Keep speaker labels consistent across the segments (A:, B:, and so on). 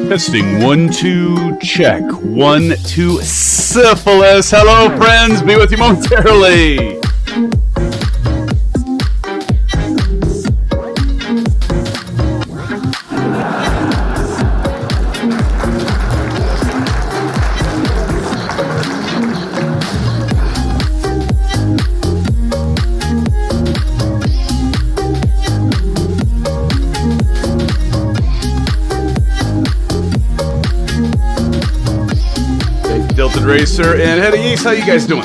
A: Testing 1 2 check 1 2 syphilis. Hello friends, be with you momentarily. Dilted Racer and Head of Yeast, how you guys doing?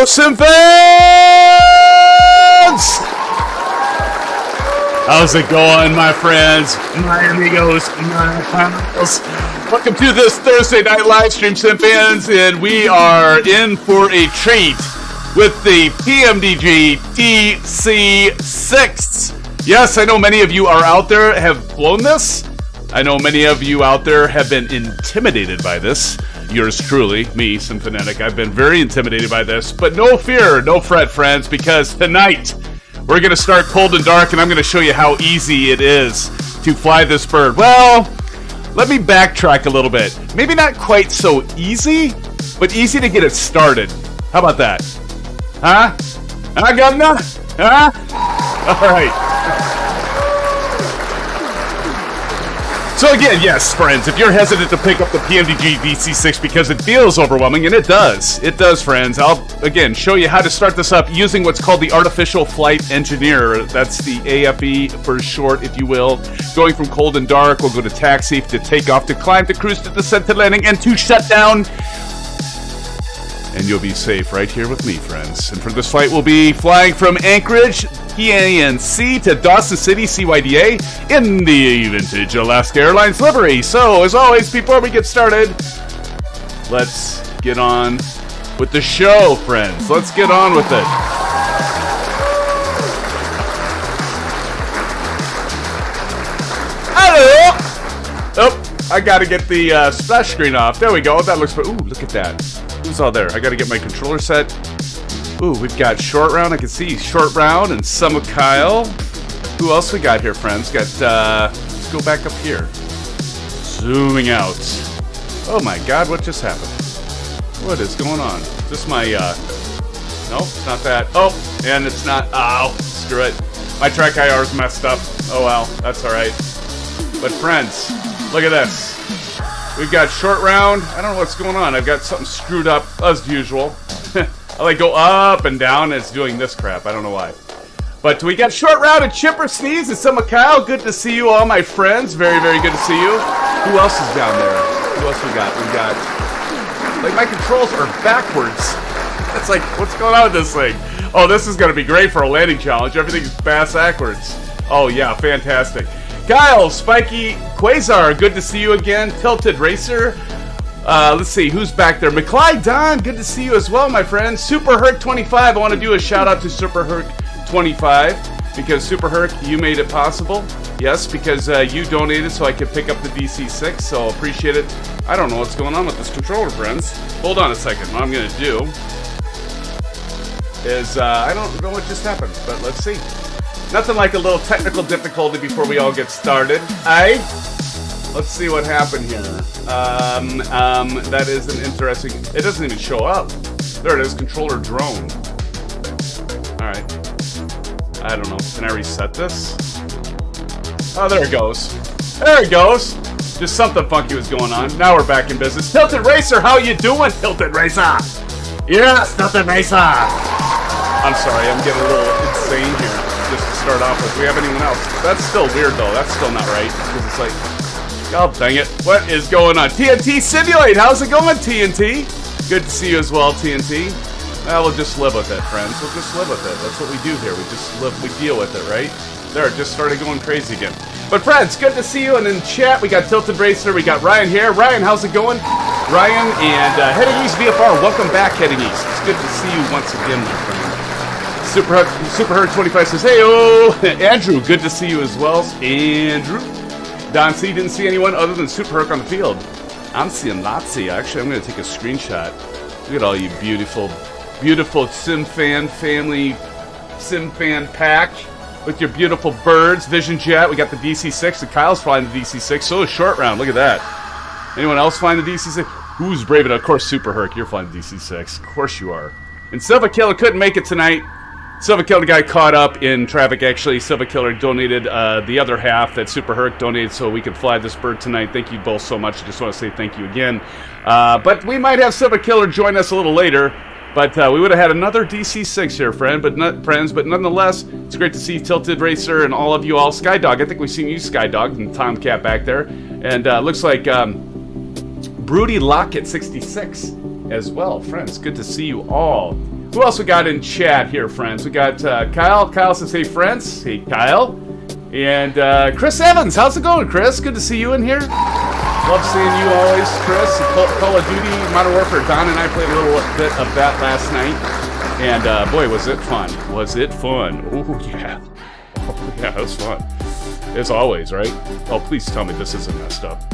A: SimFans! How's it going, my friends, my amigos, my pals? Welcome to this Thursday night live stream, SimFans, and we are in for a treat with the PMDG DC-6. Yes, I know many of you are out there have flown this. I know many of you out there have been intimidated by this. Yours truly, me, SimFanatic. I've been very intimidated by this, but no fear, no fret, friends, because tonight we're going to start cold and dark, and I'm going to show you how easy it is to fly this bird. Well, let me backtrack a little bit. Maybe not quite so easy, but easy to get it started. How about that? Huh? Huh, Governor? Huh? All right. So again, yes, friends, if you're hesitant to pick up the PMDG DC-6 because it feels overwhelming, and it does, friends, I'll, again, show you how to start this up using what's called the Artificial Flight Engineer. That's the AFE for short, if you will. Going from cold and dark, we'll go to taxi, to takeoff, to climb, to cruise, to descent, to landing, and to shut down. And you'll be safe right here with me, friends. And for this flight, we'll be flying from Anchorage, PANC, to Dawson City, CYDA, in the vintage Alaska Airlines livery. So, as always, before we get started, let's get on with the show, friends. Let's get on with it. Hello! Oh, I gotta get the splash screen off. There we go. That looks... Ooh, look at that. Who's all there? I gotta get my controller set. Ooh, we've got Short Round. I can see Short Round and Summer Kyle. Who else we got here, friends? Got, let's go back up here. Zooming out. Oh my god, what just happened? What is going on? Is this my, no, it's not that. Oh, and it's not, ow, screw it. My track IR is messed up. Oh well, that's alright. But friends, look at this. We've got Short Round. I don't know what's going on. I've got something screwed up, as usual. I like go up and down, and it's doing this crap. I don't know why. But we got Short Round and Chipper Sneeze and Summer Kyle. Good to see you all, my friends. Very, very good to see you. Who else is down there? Who else we got? We got... Like, my controls are backwards. It's like, what's going on with this thing? Oh, this is going to be great for a landing challenge. Everything's backwards. Oh, yeah, fantastic. Kyle, Spiky, Quasar, good to see you again. Tilted Racer. Let's see, who's back there? McClyde Don, good to see you as well, my friend. Super Herc 25, I want to do a shout out to Super Herc 25 because Super Herc, you made it possible. Yes, because you donated so I could pick up the DC-6, so appreciate it. I don't know what's going on with this controller, friends. Hold on a second. What I'm going to do is, I don't know what just happened, but let's see. Nothing like a little technical difficulty before we all get started. Let's see what happened here. That is an interesting... It doesn't even show up. There it is, controller drone. Alright. I don't know. Can I reset this? Oh, there it goes. There it goes. Just something funky was going on. Now we're back in business. Tilted Racer, how you doing, Tilted Racer? Yes, Tilted Racer. I'm sorry, I'm getting a little insane here. Just to start off with. Do we have anyone else? That's still weird, though. That's still not right. Because it's like... Oh, dang it. What is going on? TNT Simulate, how's it going, TNT? Good to see you as well, TNT. We'll just live with it, friends. We'll just live with it. That's what we do here. We just live, we deal with it, right? There, it just started going crazy again. But friends, good to see you. And in chat, we got Tilted Racer. We got Ryan here. Ryan, how's it going? Ryan and Heading East VFR, welcome back, Heading East. It's good to see you once again, my friend. Super Herd 25 says, hey-oh! Andrew, good to see you as well. Andrew. Don C didn't see anyone other than Super Herc on the field. I'm seeing Nazi. Actually, I'm going to take a screenshot. Look at all you beautiful, beautiful SimFan family, SimFan pack with your beautiful birds. Vision Jet. We got the DC-6. And Kyle's flying the DC-6. So is Short Round. Look at that. Anyone else flying the DC-6? Who's brave enough? Of course, Super Herc. You're flying the DC-6. Of course you are. And Silva Killer couldn't make it tonight. Silva Killer got caught up in traffic, actually. Silva Killer donated the other half that Super Herc donated so we could fly this bird tonight. Thank you both so much. I just want to say thank you again. But we might have Silva Killer join us a little later. But we would have had another DC-6 here, friends. But nonetheless, it's great to see Tilted Racer and all of you all. Skydog, I think we've seen you, Skydog, and Tomcat back there. And looks like Broody Lockett 66 as well. Friends, good to see you all. Who else we got in chat here, friends? We got Kyle. Kyle says, hey, friends. Hey, Kyle. And Chris Evans. How's it going, Chris? Good to see you in here. Love seeing you always, Chris. Call of Duty, Modern Warfare. Don and I played a little bit of that last night. And boy, was it fun. Was it fun? Oh, yeah. Oh, yeah, it was fun. As always, right? Oh, please tell me this isn't messed up.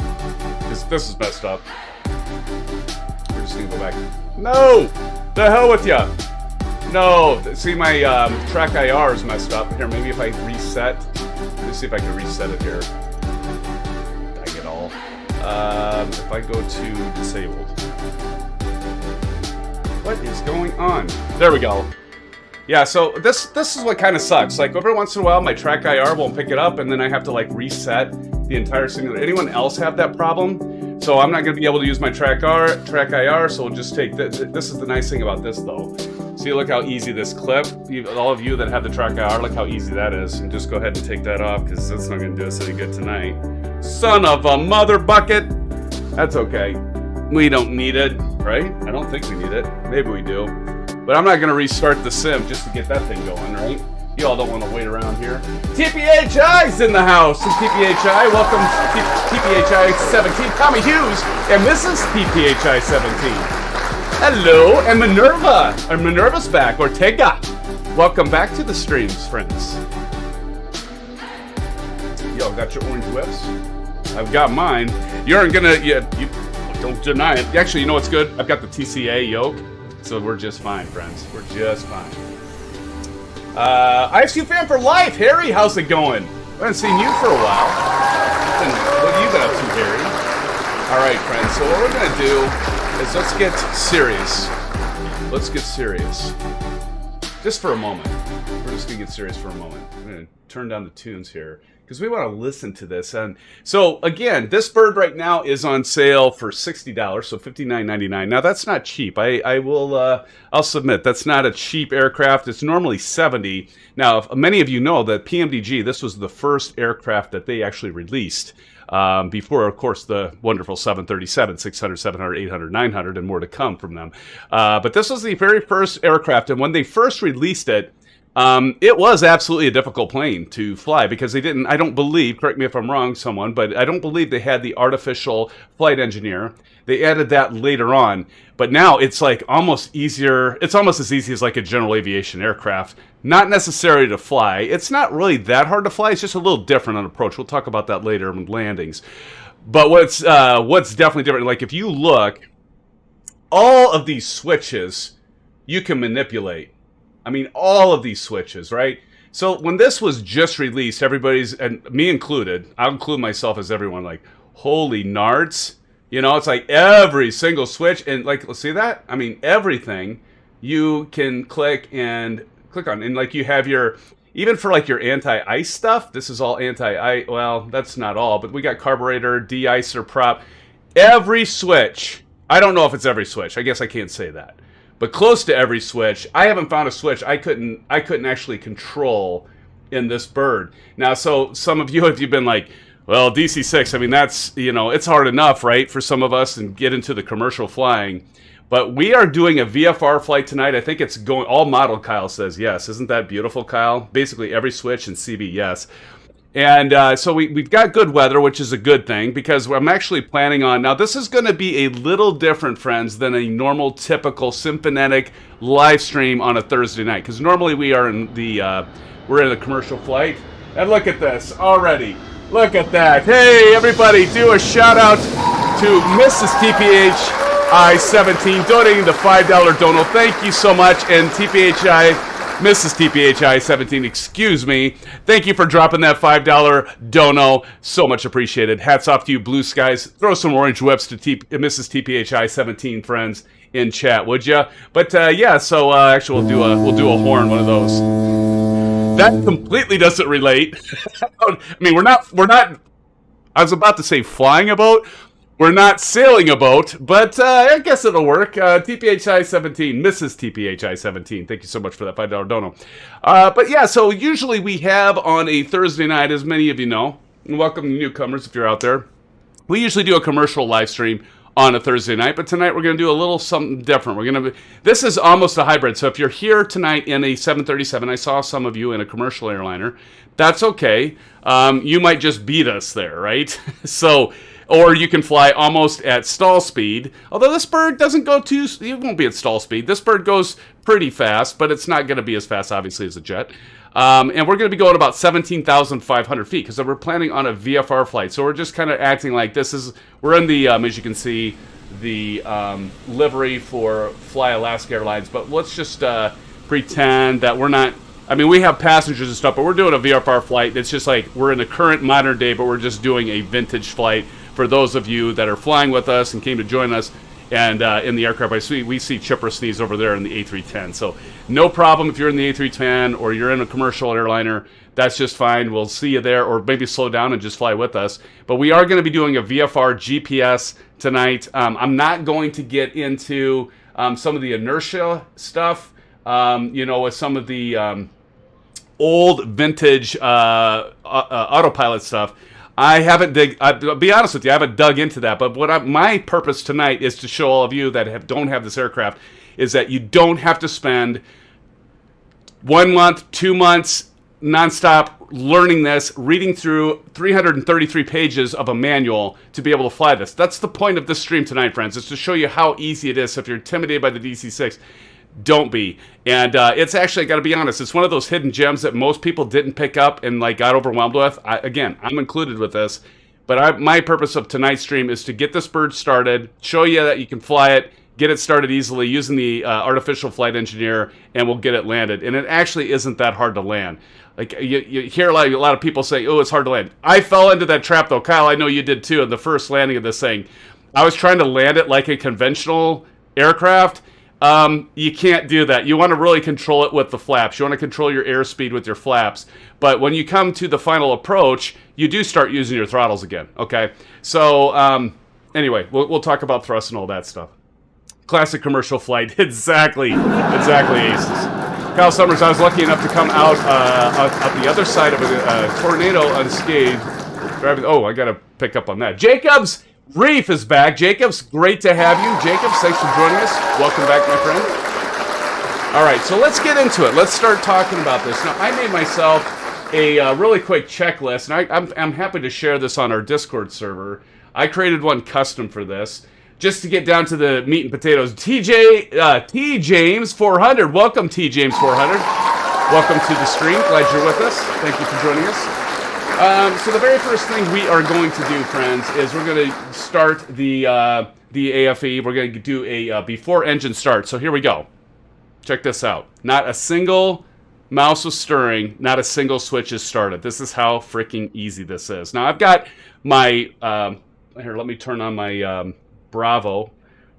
A: This is messed up. We're just gonna go back. No! The hell with ya! No! See, my track IR is messed up. Here, maybe if I reset. Let me see if I can reset it here. Dang it all. If I go to disabled. What is going on? There we go. Yeah, so this is what kind of sucks. Like, every once in a while, my track IR won't pick it up, and then I have to, like, reset the entire simulator. Anyone else have that problem? So I'm not going to be able to use my track IR, so we'll just take this. This is the nice thing about this, though. See, look how easy this clip, all of you that have the track IR, look how easy that is. And just go ahead and take that off, because that's not going to do us any good tonight. Son of a mother bucket! That's okay. We don't need it, right? I don't think we need it. Maybe we do. But I'm not going to restart the sim just to get that thing going, right? You all don't want to wait around here. TPHI's in the house. TPHI, welcome to TPHI 17. Tommy Hughes and Mrs. TPHI 17. Hello, and Minerva. Or Minerva's back. Ortega. Welcome back to the streams, friends. Yo, got your orange whips? I've got mine. You're gonna, you don't deny it. Actually, you know what's good? I've got the TCA Yoke. So we're just fine, friends. We're just fine. ISU fan for life. Harry, how's it going? I haven't seen you for a while. What have you been up to, Harry? All right, friends. So what we're going to do is let's get serious. Let's get serious. Just for a moment. We're just going to get serious for a moment. I'm going to turn down the tunes here, because we want to listen to this. And so, again, this bird right now is on sale for $60, so $59.99. Now, that's not cheap. I'll submit, that's not a cheap aircraft. It's normally $70. Now, many of you know that PMDG, this was the first aircraft that they actually released before, of course, the wonderful 737, 600, 700, 800, 900, and more to come from them. But this was the very first aircraft, and when they first released it, it was absolutely a difficult plane to fly because they didn't, I don't believe, correct me if I'm wrong, someone, but I don't believe they had the artificial flight engineer. They added that later on, but now it's like almost easier, it's almost as easy as like a general aviation aircraft. Not necessary to fly. It's not really that hard to fly, it's just a little different on approach. We'll talk about that later in landings. But what's definitely different, like if you look, all of these switches you can manipulate. I mean, all of these switches, right? So when this was just released, everybody's, and me included, I'll include myself as everyone, like, holy nards. You know, it's like every single switch, and like, let's see that? I mean, everything you can click on, and like you have your, even for like your anti-ice stuff, this is all anti-ice, well, that's not all, but we got carburetor, de-icer prop, every switch, I don't know if it's every switch, I guess I can't say that. But close to every switch, I haven't found a switch I couldn't actually control in this bird. Now, so some of you, if you've been like, well, DC-6, I mean, that's, you know, it's hard enough, right, for some of us and get into the commercial flying. But we are doing a VFR flight tonight. I think it's going, all model, Kyle says yes. Isn't that beautiful, Kyle? Basically every switch in CB, yes. And so we've got good weather, which is a good thing, because I'm actually planning on, now this is going to be a little different, friends, than a normal, typical SimFanatic live stream on a Thursday night, because normally we are in the, we're in a commercial flight, and look at this already. Look at that. Hey, everybody, do a shout out to Mrs. TPHI 17 donating the $5 dono. Thank you so much, and Mrs. TPHI 17, excuse me. Thank you for dropping that $5 dono. So much appreciated. Hats off to you, blue skies. Throw some orange whips to Mrs. TPHI 17, friends, in chat, would ya? But yeah, so actually we'll do a horn, one of those. That completely doesn't relate. I mean, we're not. I was about to say flying a boat. We're not sailing a boat, but I guess it'll work. TPHI 17, Mrs. TPHI 17. Thank you so much for that $5 dono. But yeah, so usually we have on a Thursday night, as many of you know, and welcome newcomers if you're out there. We usually do a commercial live stream on a Thursday night, but tonight we're going to do a little something different. This is almost a hybrid. So if you're here tonight in a 737, I saw some of you in a commercial airliner. That's okay. You might just beat us there, right? Or you can fly almost at stall speed. Although this bird doesn't go it won't be at stall speed. This bird goes pretty fast, but it's not going to be as fast, obviously, as a jet. And we're going to be going about 17,500 feet because we're planning on a VFR flight. So we're just kind of acting like we're in the, as you can see, the livery for Fly Alaska Airlines. But let's just pretend that we're not. I mean, we have passengers and stuff, but we're doing a VFR flight. It's just like we're in the current modern day, but we're just doing a vintage flight for those of you that are flying with us and came to join us. And in the aircraft, we see Chipper Sneeze over there in the A310. So no problem if you're in the A310 or you're in a commercial airliner. That's just fine. We'll see you there, or maybe slow down and just fly with us. But we are going to be doing a VFR GPS tonight. I'm not going to get into some of the inertia stuff, with some of the old vintage autopilot stuff. I'll be honest with you, I haven't dug into that. But my purpose tonight is to show all of you that don't have this aircraft is that you don't have to spend 1 month, 2 months, nonstop learning this, reading through 333 pages of a manual to be able to fly this. That's the point of this stream tonight, friends, is to show you how easy it is. So if you're intimidated by the DC-6, don't be. And it's actually, I got to be honest, it's one of those hidden gems that most people didn't pick up and got overwhelmed with. Again, I'm included with this. But my purpose of tonight's stream is to get this bird started, show you that you can fly it, get it started easily using the artificial flight engineer, and we'll get it landed. And it actually isn't that hard to land. You hear a lot of people say, oh, it's hard to land. I fell into that trap, though. Kyle, I know you did, too, in the first landing of this thing. I was trying to land it like a conventional aircraft. You can't do that. You want to really control it with the flaps. You want to control your airspeed with your flaps. But when you come to the final approach, you do start using your throttles again. Okay? So, anyway, we'll talk about thrust and all that stuff. Classic commercial flight. Exactly, Aces. Kyle Summers, I was lucky enough to come out the other side of a tornado unscathed. I got to pick up on that. Jacobs Reef is back. Jacobs, great to have you. Jacobs, thanks for joining us. Welcome back, my friend. All right, so let's get into it. Let's start talking about this. Now, I made myself a really quick checklist, and I'm happy to share this on our Discord server. I created one custom for this, just to get down to the meat and potatoes. T. James 400. Welcome, T. James 400. Welcome to the stream. Glad you're with us. Thank you for joining us. So the very first thing we are going to do, friends, is we're going to start the AFE. We're going to do a before engine start. So here we go. Check this out. Not a single mouse was stirring. Not a single switch is started. This is how freaking easy this is. Now I've got my here. Let me turn on my Bravo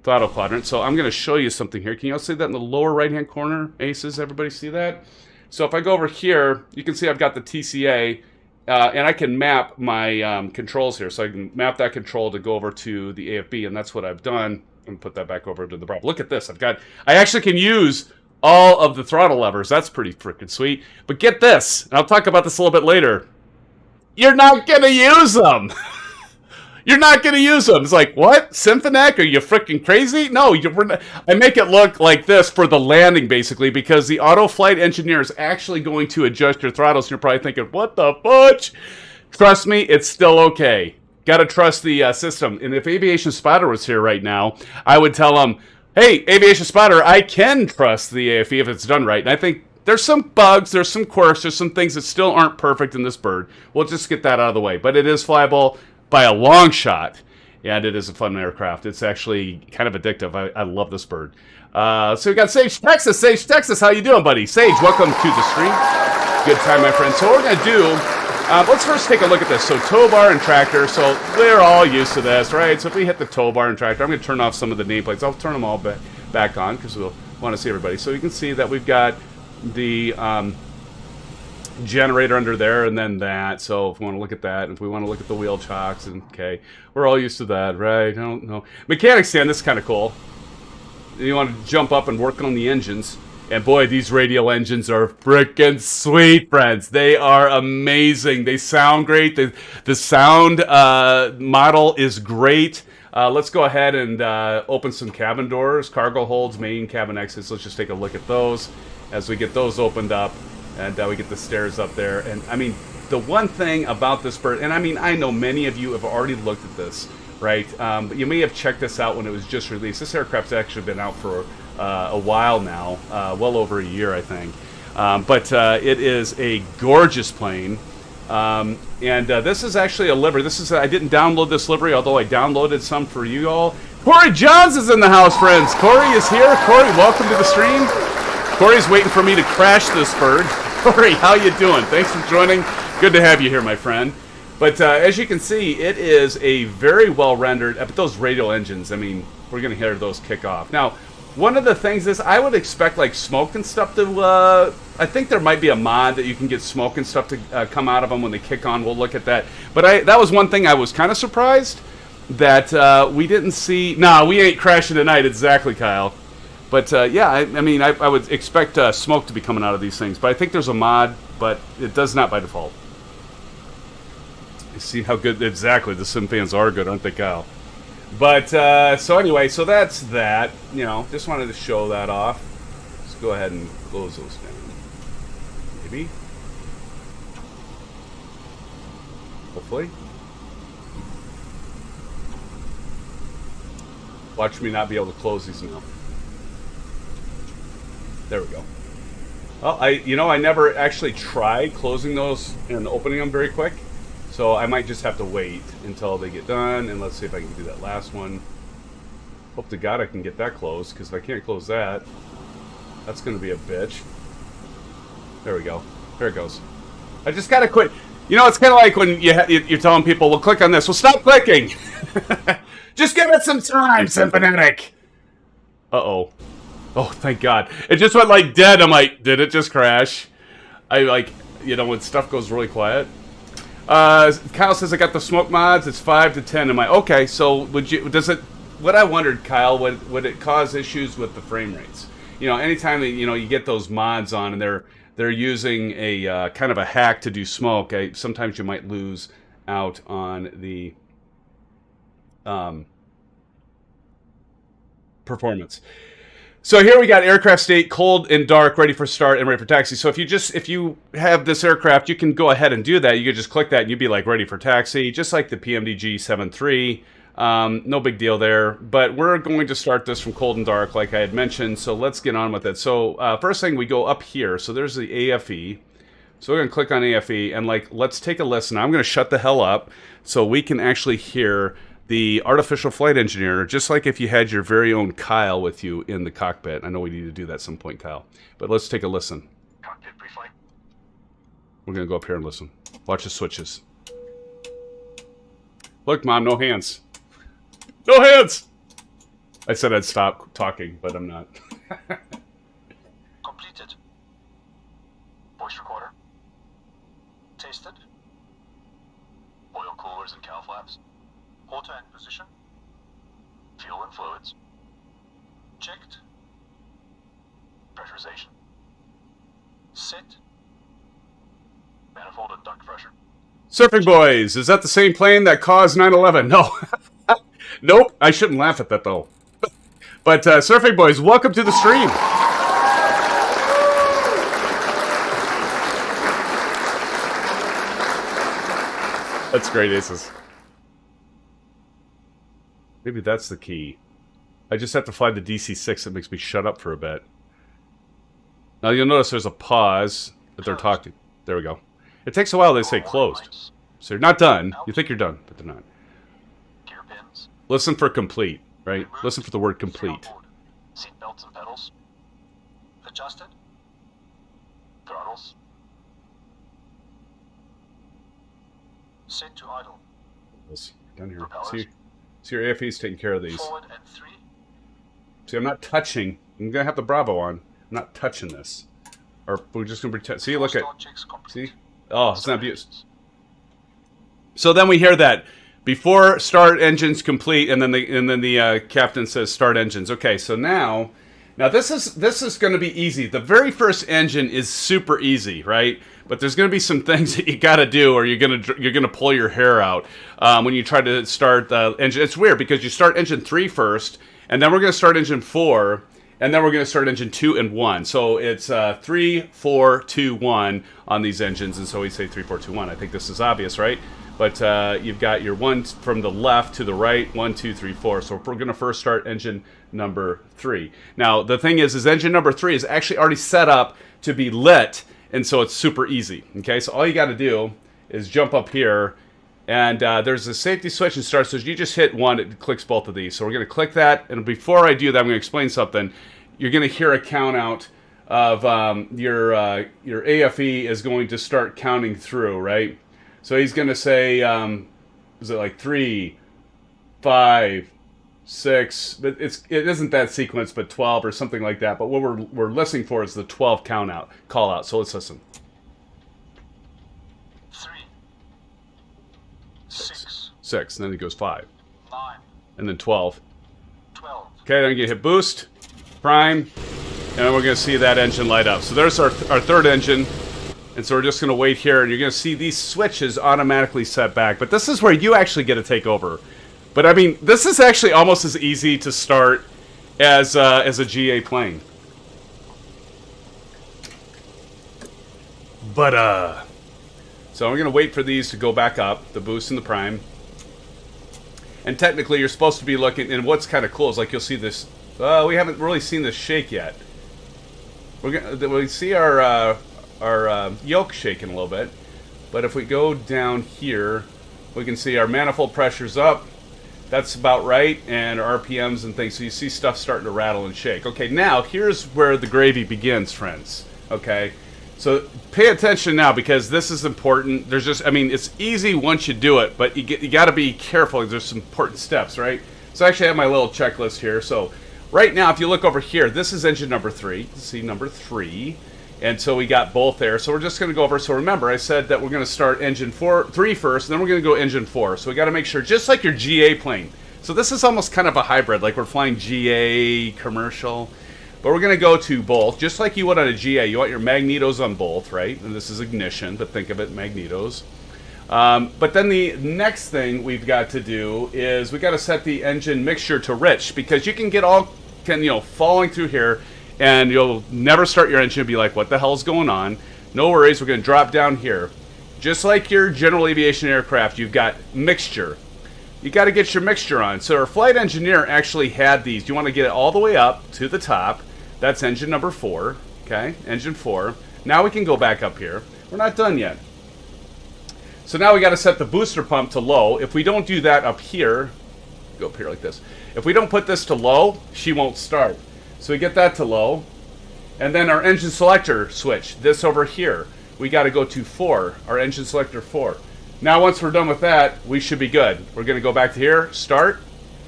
A: throttle quadrant. So I'm going to show you something here. Can you all see that in the lower right-hand corner, Aces? Everybody see that? So if I go over here, you can see I've got the TCA. And I can map my controls here. So I can map that control to go over to the AFB, and that's what I've done. And put that back over to the Bravo. Look at this. I actually can use all of the throttle levers. That's pretty freaking sweet. But get this, and I'll talk about this a little bit later. You're not going to use them. You're not going to use them. It's like, what? SimFanatic? Are you freaking crazy? No, I make it look like this for the landing, basically, because the auto flight engineer is actually going to adjust your throttles. You're probably thinking, what the fudge? Trust me, it's still okay. Got to trust the system. And if Aviation Spotter was here right now, I would tell him, hey, Aviation Spotter, I can trust the AFE if it's done right. And I think there's some bugs, there's some quirks, there's some things that still aren't perfect in this bird. We'll just get that out of the way. But it is flyable by a long shot, and it is a fun aircraft. It's actually kind of addictive. I love this bird. So we got Sage Texas. Sage Texas, how you doing, buddy? Sage, welcome to the stream. Good time, my friend. So what we're going to do, let's first take a look at this. So tow bar and tractor. So we're all used to this, right? So if we hit the tow bar and tractor, I'm going to turn off some of the nameplates. I'll turn them all back on because we'll want to see everybody. So you can see that we've got the generator under there, and then that. So if we want to look at that, if we want to look at the wheel chocks, and okay, we're all used to that, right? I don't know. Mechanic stand, this is kind of cool. You want to jump up and work on the engines. And boy, these radial engines are freaking sweet, friends. They are amazing. They sound great. The sound model is great. Let's go ahead and open some cabin doors, cargo holds, main cabin exits. Let's just take a look at those as we get those opened up, and we get the stairs up there. And I mean, the one thing about this bird, and I mean, I know many of you have already looked at this, right? But you may have checked this out when it was just released. This aircraft's actually been out for a while now, well over a year, I think. But it is a gorgeous plane. And this is actually a livery. I didn't download this livery, although I downloaded some for you all. Corey Johns is in the house, friends. Corey is here. Corey, welcome to the stream. Corey's waiting for me to crash this bird. Corey, how you doing? Thanks for joining. Good to have you here, my friend. But as you can see, it is a very well rendered. But those radial engines, I mean, we're going to hear those kick off. Now, one of the things is I would expect like smoke and stuff to, I think there might be a mod that you can get smoke and stuff to come out of them when they kick on. We'll look at that. But that was one thing I was kind of surprised that we didn't see. Nah, we ain't crashing tonight. Exactly, Kyle. But yeah, I mean, I would expect smoke to be coming out of these things. But I think there's a mod, but it does not by default. You see how good, exactly, the SimFans are good, aren't they, Kyle? But, so anyway, so that's that. You know, just wanted to show that off. Let's go ahead and close those down. Maybe. Hopefully. Watch me not be able to close these now. There we go. Well, I never actually tried closing those and opening them very quick. So I might just have to wait until they get done, and let's see if I can do that last one. Hope to God I can get that closed, because if I can't close that, that's going to be a bitch. There we go. There it goes. I just got to quit. You know, it's kind of like when you're telling people, well, click on this. Well, stop clicking. Just give it some time, SimFanatic. Uh-oh. Oh, thank God. It just went like dead. I'm like, did it just crash? I like, you know, when stuff goes really quiet. Kyle says I got the smoke mods. It's 5 to 10. I'm like, okay. So what I wondered, Kyle, would it cause issues with the frame rates? You know, anytime that, you know, you get those mods on and they're using a kind of a hack to do smoke, sometimes you might lose out on the performance. So here we got aircraft state, cold and dark, ready for start and ready for taxi. So if you have this aircraft, you can go ahead and do that. You could just click that and you'd be like ready for taxi, just like the PMDG 73. No big deal there. But we're going to start this from cold and dark, like I had mentioned. So let's get on with it. So first thing, we go up here. So there's the AFE. So we're going to click on AFE and like let's take a listen. I'm going to shut the hell up so we can actually hear the artificial flight engineer, just like if you had your very own Kyle with you in the cockpit. I know we need to do that at some point, Kyle. But let's take a listen.
B: Cockpit pre-flight.
A: We're going to go up here and listen. Watch the switches. Look, Mom, no hands. No hands! I said I'd stop talking, but I'm not.
B: Completed. Voice recorder. Tasted. Oil coolers and cow flaps. Auto and position. Fuel and fluids. Checked. Pressurization. Set. Manifold and duct pressure.
A: Surfing Boys, is that the same plane that caused 9/11? No. Nope, I shouldn't laugh at that though. But Surfing Boys, welcome to the stream. That's great, Aces. Maybe that's the key. I just have to fly the DC-6. That makes me shut up for a bit. Now you'll notice there's a pause that they're talking. There we go. It takes a while. They say closed. So you're not done. You think you're done, but they're not.
B: Gear pins.
A: Listen for complete, right? Listen for the word complete.
B: Seat belts and pedals. Adjusted. Throttles. Set to idle.
A: Down here.
B: Propellers.
A: See your AFE's taking care of these.
B: Forward and 3.
A: See, I'm not touching. I'm going to have the Bravo on. I'm not touching this. Or we're just going to pretend. See, look at. See? Oh, it's not beautiful. So then we hear that. Before start engines complete, and then the captain says start engines. Okay, so now Now this is going to be easy. The very first engine is super easy, right? But there's going to be some things that you got to do, or you're gonna pull your hair out when you try to start the engine. It's weird because you start engine 3 first, and then we're going to start engine 4, and then we're going to start engine 2 and 1. So it's 3, 4, 2, 1 on these engines, and so we say 3, 4, 2, 1. I think this is obvious, right? But you've got your 1 from the left to the right, 1, 2, 3, 4. So we're going to first start engine number 3. Now, the thing is engine number 3 is actually already set up to be lit, and so it's super easy. Okay, so all you got to do is jump up here, and there's a safety switch and start. So you just hit 1, it clicks both of these. So we're going to click that, and before I do that, I'm going to explain something. You're going to hear a count out of your AFE is going to start counting through, right? So he's going to say, is it like 3, 5, 6? But it isn't that sequence, but 12 or something like that. But what we're listening for is the 12 call out. So let's listen.
B: 3, 6,
A: 6, and then it goes 5,
B: 9,
A: and then 12.
B: 12.
A: Okay, then you hit boost, prime, and then we're going to see that engine light up. So there's our third engine. And so we're just going to wait here, and you're going to see these switches automatically set back. But this is where you actually get to take over. But I mean, this is actually almost as easy to start as a GA plane. But so we're going to wait for these to go back up, the boost and the prime. And technically, you're supposed to be looking. And what's kind of cool is like you'll see this. We haven't really seen this shake yet. We see our yoke shaking a little bit, but if we go down here, we can see our manifold pressure's up. That's about right, and our RPMs and things. So you see stuff starting to rattle and shake. Okay, now here's where the gravy begins, friends. Okay, so pay attention now because this is important. There's just, I mean, it's easy once you do it, but you got to be careful. There's some important steps, right? So I actually have my little checklist here. So right now, if you look over here, this is engine number 3. You can see number 3. And so we got both there. So we're just going to go over. So remember, I said that we're going to start engine 3 first, and then we're going to go engine 4. So we got to make sure, just like your GA plane. So this is almost kind of a hybrid, like we're flying GA commercial. But we're going to go to both, just like you would on a GA. You want your magnetos on both, right? And this is ignition, but think of it magnetos. But then the next thing we've got to do is we got to set the engine mixture to rich, because you can get all, falling through here, and you'll never start your engine and be like, what the hell is going on? No worries, we're going to drop down here. Just like your general aviation aircraft, you've got mixture. You got to get your mixture on. So our flight engineer actually had these. You want to get it all the way up to the top. That's engine number 4. Okay, engine 4. Now we can go back up here. We're not done yet. So now we got to set the booster pump to low. If we don't do that up here, go up here like this. If we don't put this to low, she won't start. So we get that to low, and then our engine selector switch, this over here, we got to go to 4, our engine selector 4. Now once we're done with that, we should be good. We're going to go back to here, start,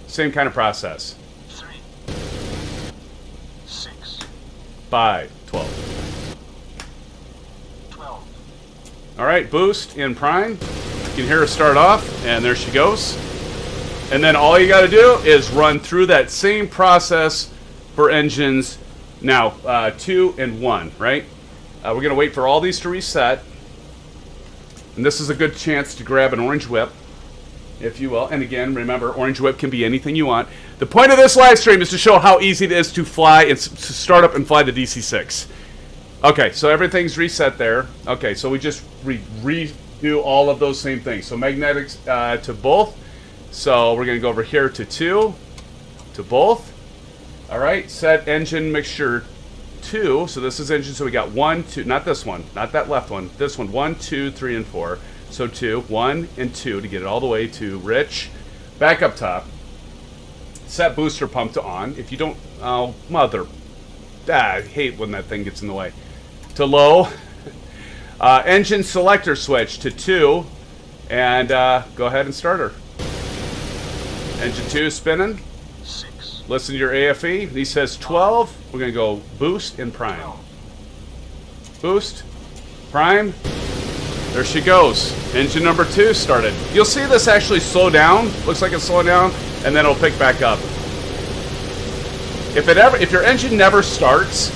A: same kind of process.
B: 3, 6,
A: 5, 12.
B: 12.
A: All right, boost in prime. You can hear her start off, and there she goes. And then all you got to do is run through that same process for engines now 2 and 1, right? We're going to wait for all these to reset. And this is a good chance to grab an orange whip, if you will. And again, remember, orange whip can be anything you want. The point of this live stream is to show how easy it is to fly and to start up and fly the DC-6. Okay, so everything's reset there. Okay, so we just redo all of those same things. So magnetics to both. So we're going to go over here to 2, to both. All right, set engine mixture 2. So this is engine. So we got 1, 2, not this one, not that left one. This one, 1, 2, 3, and 4. So 2, 1, and 2 to get it all the way to rich. Back up top. Set booster pump to on. If you don't, oh mother, I hate when that thing gets in the way. To low. Engine selector switch to 2, and go ahead and start her. Engine 2 spinning.
B: 6.
A: Listen to your AFE. He says 12. We're going to go boost and prime.
B: 12.
A: Boost. Prime. There she goes. Engine number 2 started. You'll see this actually slow down. Looks like it's slowing down. And then it'll pick back up. If your engine never starts,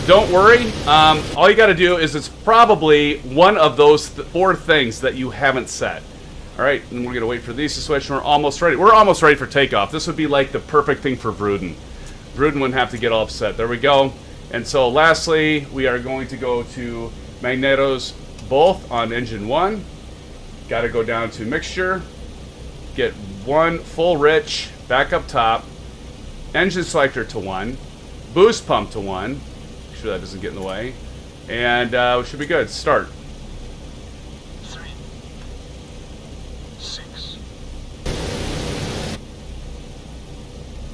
A: don't worry. All you got to do is it's probably one of those 4 things that you haven't set. All right, and we're going to wait for these to switch, and we're almost ready. We're almost ready for takeoff. This would be like the perfect thing for Vruden. Vruden wouldn't have to get all upset. There we go. And so lastly, we are going to go to magnetos both on engine 1. Got to go down to mixture. Get 1 full rich back up top. Engine selector to 1. Boost pump to 1. Make sure that doesn't get in the way. And we should be good. Start.
B: 3, 6,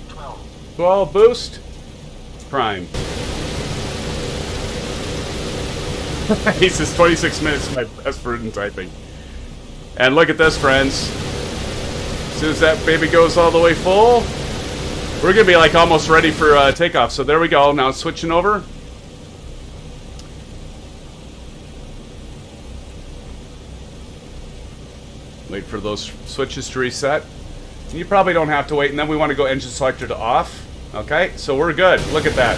B: 12.
A: 12 boost. Prime. He says 26 minutes is my best Vruden typing. And look at this, friends. As soon as that baby goes all the way full, we're going to be like almost ready for takeoff. So there we go. Now switching over. Wait for those switches to reset. You probably don't have to wait. And then we want to go engine selector to off. Okay, so we're good. Look at that.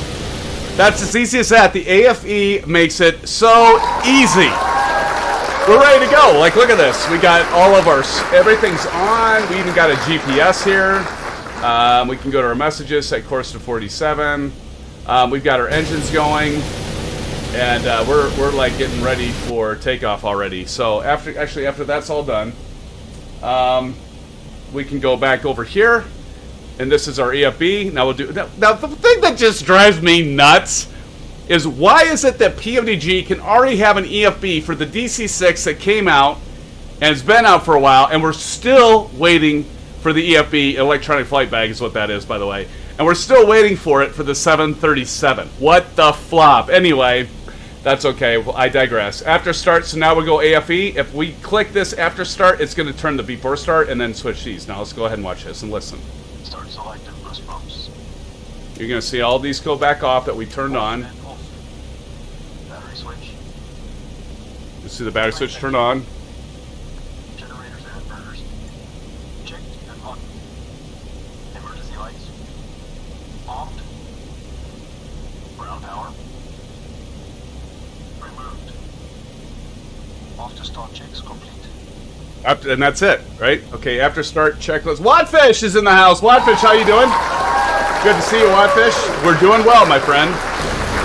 A: That's as easy as that. The AFE makes it so easy. We're ready to go. Like, look at this. We got all of our, everything's on. We even got a GPS here. We can go to our messages, set course to 47. We've got our engines going. And we're like getting ready for takeoff already. So after that's all done, we can go back over here. And this is our EFB. Now we'll do. Now the thing that just drives me nuts is why is it that PMDG can already have an EFB for the DC-6 that came out and it's been out for a while, and we're still waiting for the EFB, electronic flight bag is what that is, by the way, and we're still waiting for it for the 737. What the flop? Anyway, that's okay. Well, I digress. After start, so now we go AFE. If we click this after start, it's going to turn the before start and then switch these. Now let's go ahead and watch this and listen.
B: Start selected boost pumps.
A: You're going to see all these go back off that we turned on.
B: Battery switch.
A: You see the battery switch turn on.
B: Generators and inverters. Checked and on. Emergency lights. Off. Ground power. Removed. Off to start checks complete.
A: And that's it, right? Okay, after start checklist. Wadfish is in the house. Wadfish, how you doing? Good to see you, Wadfish. We're doing well, my friend.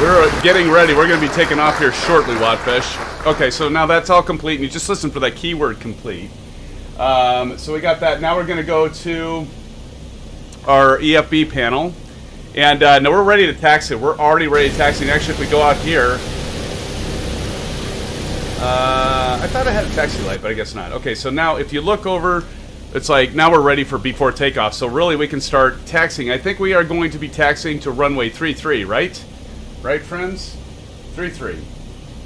A: We're getting ready. We're going to be taking off here shortly, Wadfish. Okay, so now that's all complete. And you just listen for that keyword complete. So we got that. Now we're going to go to our EFB panel. And now we're ready to taxi. We're already ready to taxi. And actually, if we go out here... I thought I had a taxi light, but I guess not. Okay, so now if you look over, it's like now we're ready for before takeoff. So really we can start taxiing. I think we are going to be taxiing to runway 33, right? Right, friends? 33.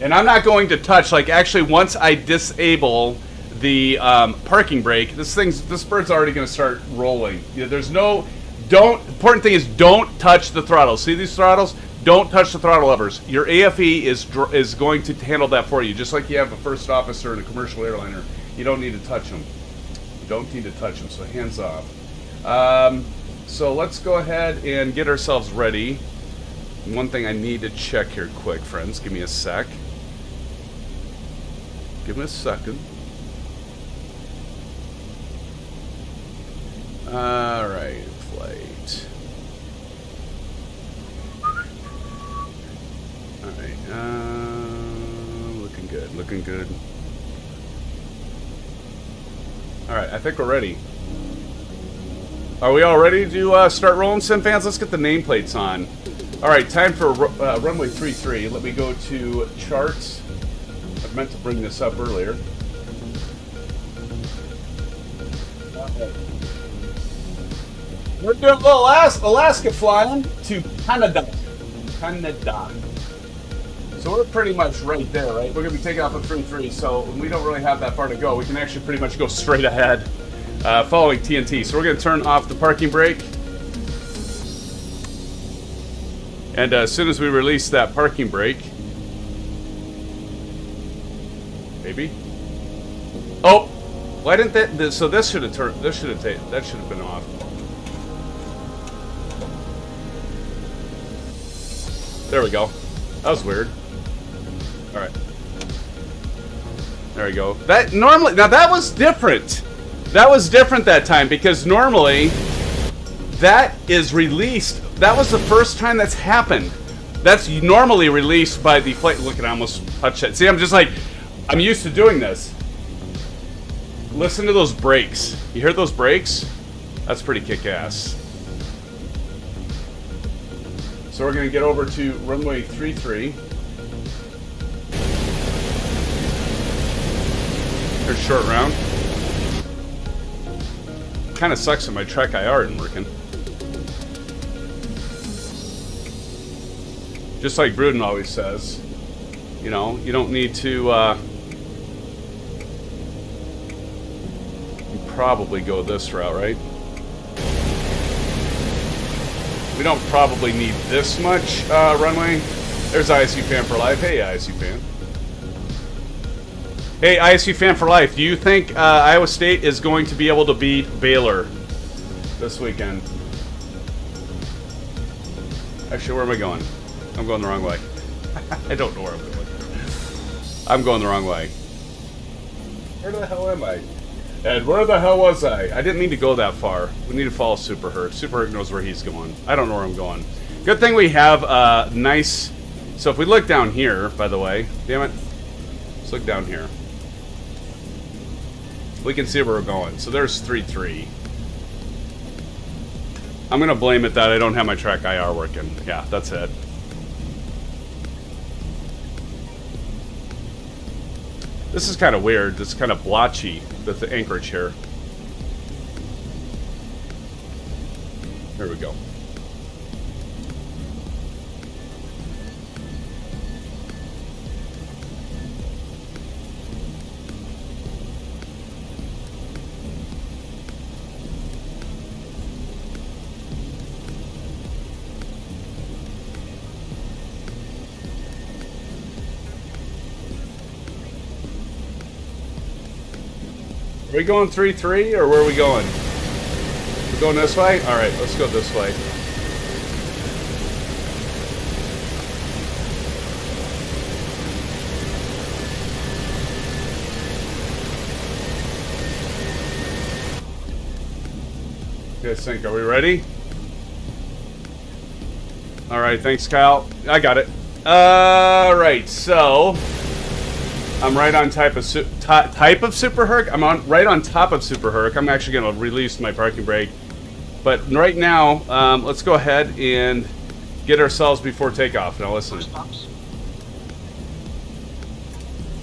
A: And I'm not going to touch, like actually once I disable the parking brake, this bird's already going to start rolling. You know, there's no, important thing is don't touch the throttle. See these throttles? Don't touch the throttle levers. Your AFE is going to handle that for you, just like you have a first officer in a commercial airliner. You don't need to touch them. You don't need to touch them, so hands off. So let's go ahead and get ourselves ready. One thing I need to check here quick, friends. Give me a sec. Give me a second. All right, flight. Looking good, looking good. Alright, I think we're ready. Are we all ready to start rolling, SimFans? Let's get the nameplates on. Alright, time for runway 33. Let me go to charts. I meant to bring this up earlier. We're doing a little Alaska flying to Canada. So we're pretty much right there, right? We're going to be taking off at 33, so we don't really have that far to go. We can actually pretty much go straight ahead following TNT. So we're going to turn off the parking brake. And as soon as we release that parking brake... Maybe? Oh! Why didn't that... So this should have turned... That should have been off. There we go. That was weird. All right. There we go. That normally, now that was different. That was different that time because normally that is released. That was the first time that's happened. That's normally released by the flight. Look at, I almost touched it. See, I'm just like, I'm used to doing this. Listen to those brakes. You hear those brakes? That's pretty kick-ass. So we're going to get over to runway 33. Here's short round. Kind of sucks that my track IR isn't working. Just like Bruden always says, you know, you don't need to probably go this route, right? We don't probably need this much runway. There's ISU fan for life. Hey, ISU fan. Hey, ISU fan for life. Do you think Iowa State is going to be able to beat Baylor this weekend? Actually, where am I going? I'm going the wrong way. I don't know where I'm going. I'm going the wrong way. Where the hell am I? Ed, where the hell was I? I didn't mean to go that far. We need to follow Super Herc. Super Herc knows where he's going. I don't know where I'm going. Good thing we have nice... So if we look down here, by the way... Damn it. Let's look down here. We can see where we're going. So there's 3-3. I'm going to blame it that I don't have my track IR working. Yeah, that's it. This is kind of weird. This is kind of blotchy with the Anchorage here. Here we go. Are we going 3-3 or where are we going? We're going this way? Alright, let's go this way. You guys think, are we ready? Alright, thanks Kyle. I got it. Alright, so... I'm right on type of Super Herc. I'm right on top of Super Herc. I'm actually going to release my parking brake. But right now, let's go ahead and get ourselves before takeoff. Now listen.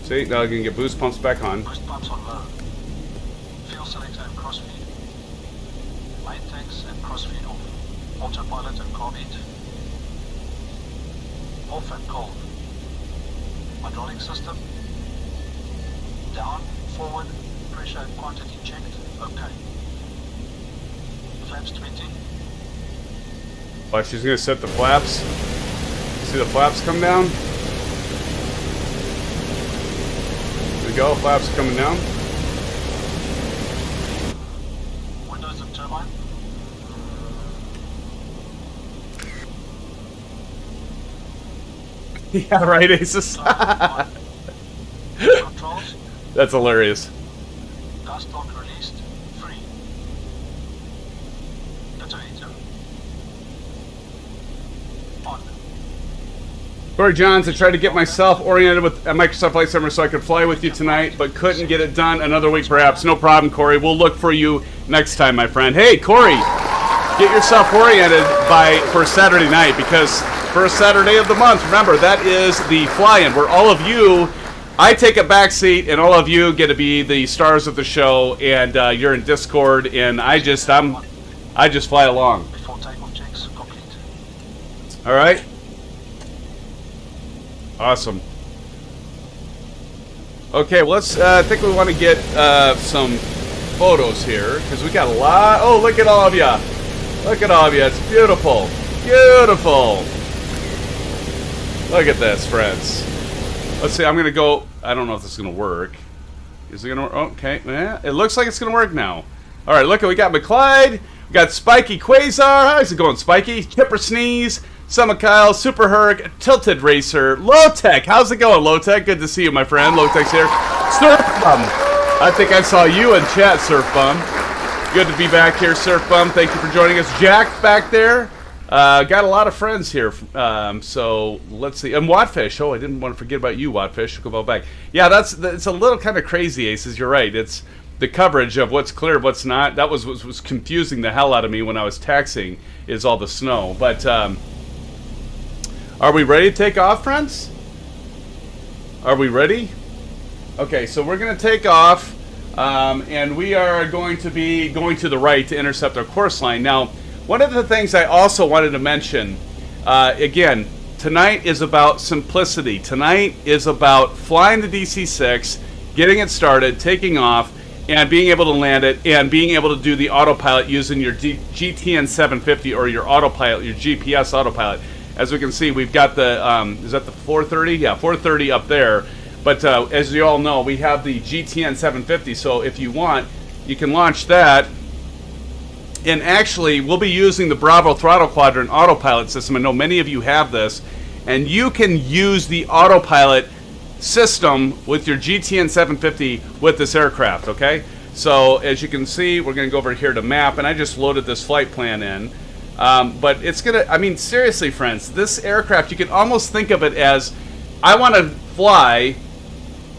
A: See, now I can get boost pumps back on.
B: Boost pumps on low. Fuel selector and crossfeed. Main tanks and crossfeed off. Autopilot and car beat. Off and cold. Hydraulic system. Down, forward, pressure and quantity checked, okay. Flaps 20.
A: Oh, she's going to set the flaps. See the flaps come down? There we go, flaps coming down.
B: Windows and turbine.
A: Yeah, right, Aces.
B: Controls.
A: That's hilarious.
B: Gas lock released. Free. Detonator. On.
A: Corey Johns, I tried to get myself oriented with a Microsoft Flight Simulator so I could fly with you tonight, but couldn't get it done. Another week perhaps. No problem, Corey. We'll look for you next time, my friend. Hey, Corey, get yourself oriented for Saturday night, because first Saturday of the month, remember, that is the fly-in, where all of you... I take a back seat, and all of you get to be the stars of the show, and you're in Discord, and I just fly along.
B: Before takeoff checks complete.
A: All right. Awesome. Okay, well, let's. I think we want to get some photos here because we got a lot. Oh, look at all of you! Look at all of you! It's beautiful, beautiful. Look at this, friends. Let's see. I'm gonna go. I don't know if this is gonna work. Is it gonna work? Okay. Yeah, it looks like it's gonna work now. All right. Look, we got McClyde. We got Spiky Quasar. How's it going, Spiky? Chipper Sneeze. Summer Kyle, Super Herc, Tilted Racer, Low-Tech. How's it going, Low-Tech? Good to see you, my friend. Low-Tech's here. Surf Bum. I think I saw you in chat, Surf Bum. Good to be back here, Surf Bum. Thank you for joining us. Jack back there. Got a lot of friends here. So let's see. And Wattfish. Oh, I didn't want to forget about you, Wattfish. Go back. Yeah, it's a little kind of crazy, Aces. You're right. It's the coverage of what's clear, what's not. That was confusing the hell out of me when I was taxiing, is all the snow. But are we ready to take off, friends? Are we ready? Okay, so we're going to take off, and we are going to be going to the right to intercept our course line. Now, one of the things I also wanted to mention, again, tonight is about simplicity. Tonight is about flying the DC-6, getting it started, taking off, and being able to land it, and being able to do the autopilot using your GTN 750 or your autopilot, your GPS autopilot. As we can see, we've got the, is that the 430? Yeah, 430 up there. But as you all know, we have the GTN 750, so if you want, you can launch that. And actually, we'll be using the Bravo Throttle Quadrant autopilot system. I know many of you have this. And you can use the autopilot system with your GTN 750 with this aircraft, okay? So as you can see, we're going to go over here to map, and I just loaded this flight plan in. But it's going to, I mean, seriously, friends, this aircraft, you can almost think of it as, I want to fly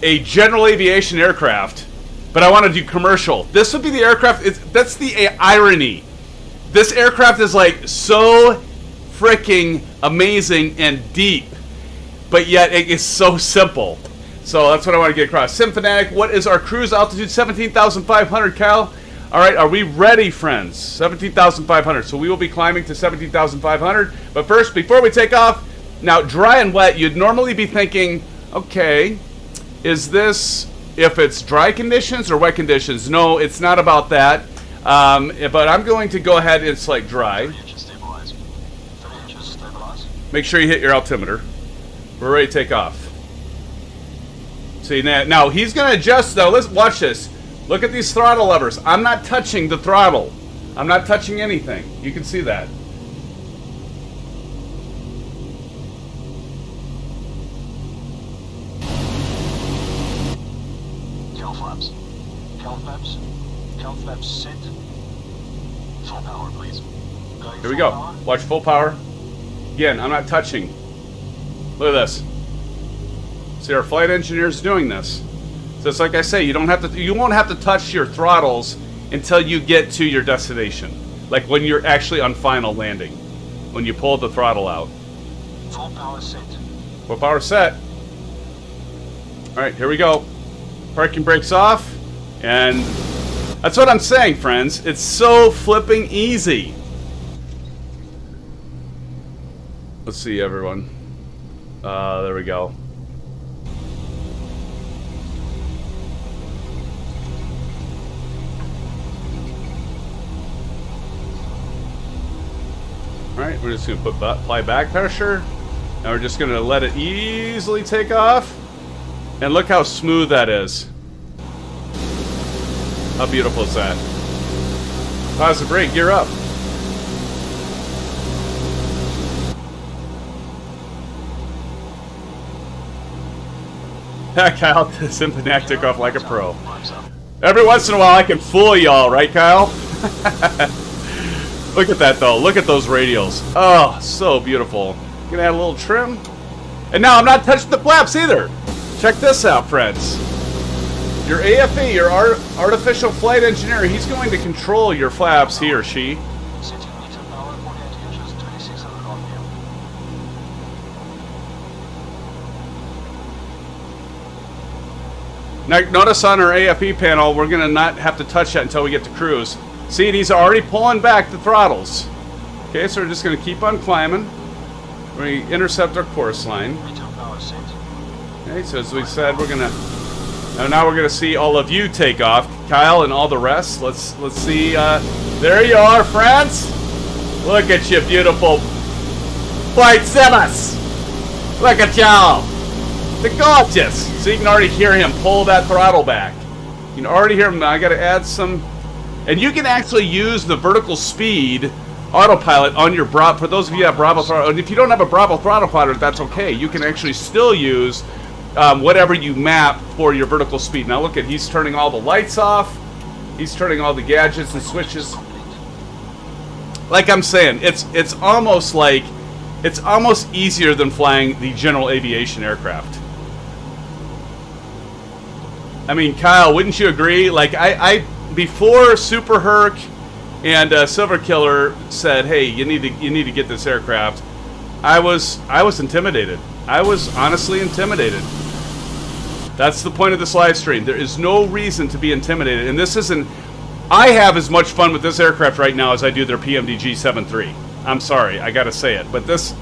A: a general aviation aircraft, but I want to do commercial. This would be the aircraft, that's the irony. This aircraft is like so freaking amazing and deep, but yet it is so simple. So that's what I want to get across. SimFanatic, what is our cruise altitude? 17,500, Cal. All right, are we ready, friends? 17,500. So we will be climbing to 17,500. But first, before we take off, now dry and wet, you'd normally be thinking, okay, is this if it's dry conditions or wet conditions? No, it's not about that. But I'm going to go ahead and select dry. Make sure you hit your altimeter. We're ready to take off. See, now he's going to adjust, though. Let's watch this. Look at these throttle levers. I'm not touching the throttle. I'm not touching anything. You can see that.
B: Tail flaps. Tail flaps. Tail flaps set. Full power, please. Going
A: Here we go.
B: power.
A: Watch full power. Again, I'm not touching. Look at this. See, our flight engineer's doing this. So it's like I say, you won't have to touch your throttles until you get to your destination. Like when you're actually on final landing, when you pull the throttle out.
B: Full power set.
A: Full power set. All right, here we go. Parking brakes off, and that's what I'm saying, friends. It's so flipping easy. Let's see, everyone. There we go. Alright, we're just going to put fly back pressure. And we're just going to let it easily take off. And look how smooth that is. How beautiful is that? Pause the brake, gear up. Kyle, the SimFanatic took off like a pro. Every once in a while I can fool y'all, right, Kyle? Look at that, though. Look at those radials. Oh, so beautiful. Gonna add a little trim. And now I'm not touching the flaps either. Check this out, friends. Your AFE, your artificial flight engineer, he's going to control your flaps, he or she.
B: Setting meter power 48 inches, 2600 RPM.
A: Now, notice on our AFE panel, we're going to not have to touch that until we get to cruise. See, he's already pulling back the throttles. Okay, so we're just going to keep on climbing. We intercept our course line.
B: Meter power set.
A: Okay, so as we said, we're going to... Now we're going to see all of you take off. Kyle and all the rest. Let's see. There you are, friends. Look at you, beautiful flight simmers. Look at y'all. They're gorgeous. So you can already hear him pull that throttle back. You can already hear him. I got to add some... And you can actually use the vertical speed autopilot on your Bravo. For those of you who have Bravo throttle, and if you don't have a Bravo throttle plotter, that's okay. You can actually still use whatever you map for your vertical speed. Now look at, he's turning all the lights off. He's turning all the gadgets and switches. Like I'm saying, it's almost like, it's almost easier than flying the general aviation aircraft. I mean, Kyle, wouldn't you agree? Like I before Super Herc and Silver Killer said, "Hey, you need to get this aircraft," I was intimidated. I was honestly intimidated. That's the point of this live stream. There is no reason to be intimidated, and this isn't. I have as much fun with this aircraft right now as I do their PMDG 73. I'm sorry, I gotta say it, but this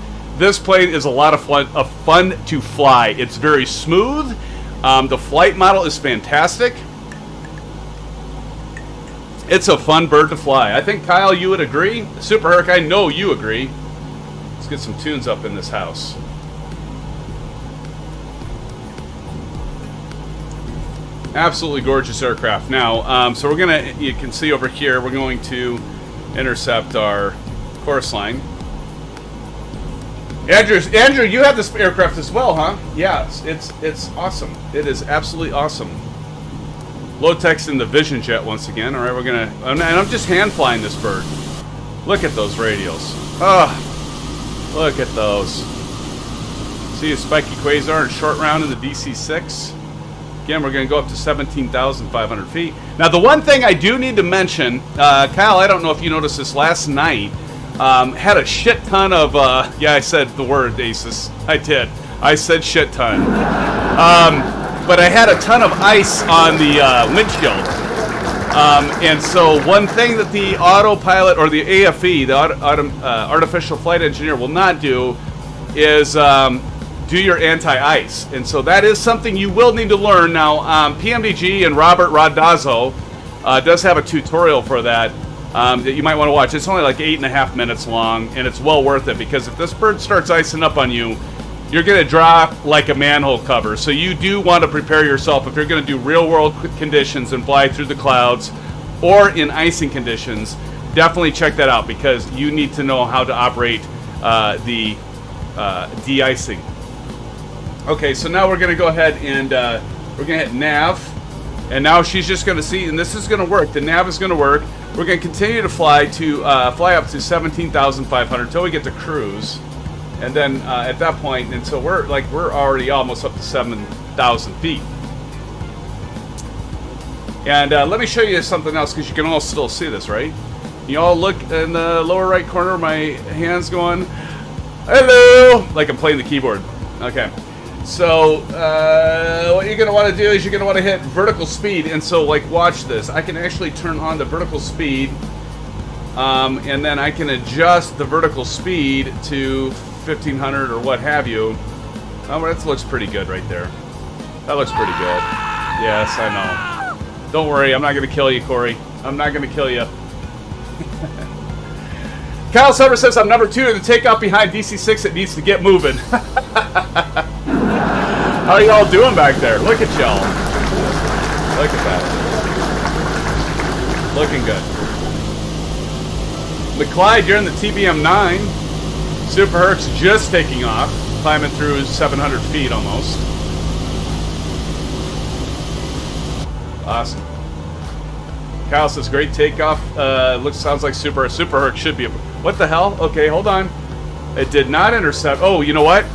A: plane is a lot of fun to fly. It's very smooth. The flight model is fantastic. It's a fun bird to fly. I think, Kyle, you would agree. Super Herc, I know you agree. Let's get some tunes up in this house. Absolutely gorgeous aircraft. Now, so we're gonna, you can see over here, we're going to intercept our course line. Andrew, you have this aircraft as well, huh? Yeah, it's awesome. It is absolutely awesome. Low text in the Vision Jet once again. All right, we're gonna, and I'm just hand flying this bird. Look at those radials. Ah, look at those. See a spiky quasar and short round in the DC-6. Again, we're going to go up to 17,500 feet. Now, the one thing I do need to mention, Kyle, I don't know if you noticed this last night, had a shit ton of, yeah, I said the word, Aces. I did. I said shit ton. But I had a ton of ice on the windshield. And so one thing that the autopilot, or the AFE, the artificial flight engineer, will not do is do your anti-ice. And so that is something you will need to learn. Now, PMDG and Robert Rodazzo does have a tutorial for that that you might want to watch. It's only like 8.5 minutes long, and it's well worth it, because if this bird starts icing up on you, you're going to drop like a manhole cover. So you do want to prepare yourself if you're going to do real-world conditions and fly through the clouds or in icing conditions. Definitely check that out, because you need to know how to operate the de-icing. Okay, so now we're going to go ahead and we're going to hit nav. And now she's just going to see, and this is going to work. The nav is going to work. We're going to continue to fly up to 17,500 until we get to cruise. And then at that point, and so we're already almost up to 7,000 feet. And let me show you something else, because you can all still see this, right? You all look in the lower right corner, my hand's going, hello, like I'm playing the keyboard. Okay. So what you're going to want to do is you're going to want to hit vertical speed. And so, like, watch this. I can actually turn on the vertical speed, and then I can adjust the vertical speed to 1500 or what have you. Oh, that looks pretty good right there. That looks pretty good. Yes, I know. Don't worry, I'm not going to kill you, Corey. I'm not going to kill you. Kyle Sutter says, I'm number 2 in the takeoff behind DC-6. It needs to get moving. How are y'all doing back there? Look at y'all. Look at that. Looking good. McClyde, you're in the TBM-9. Super Herc's just taking off, climbing through 700 feet almost. Awesome. Kyle says, great takeoff. Sounds like Super Herc should be. What the hell? Okay, hold on. It did not intercept. Oh, you know what?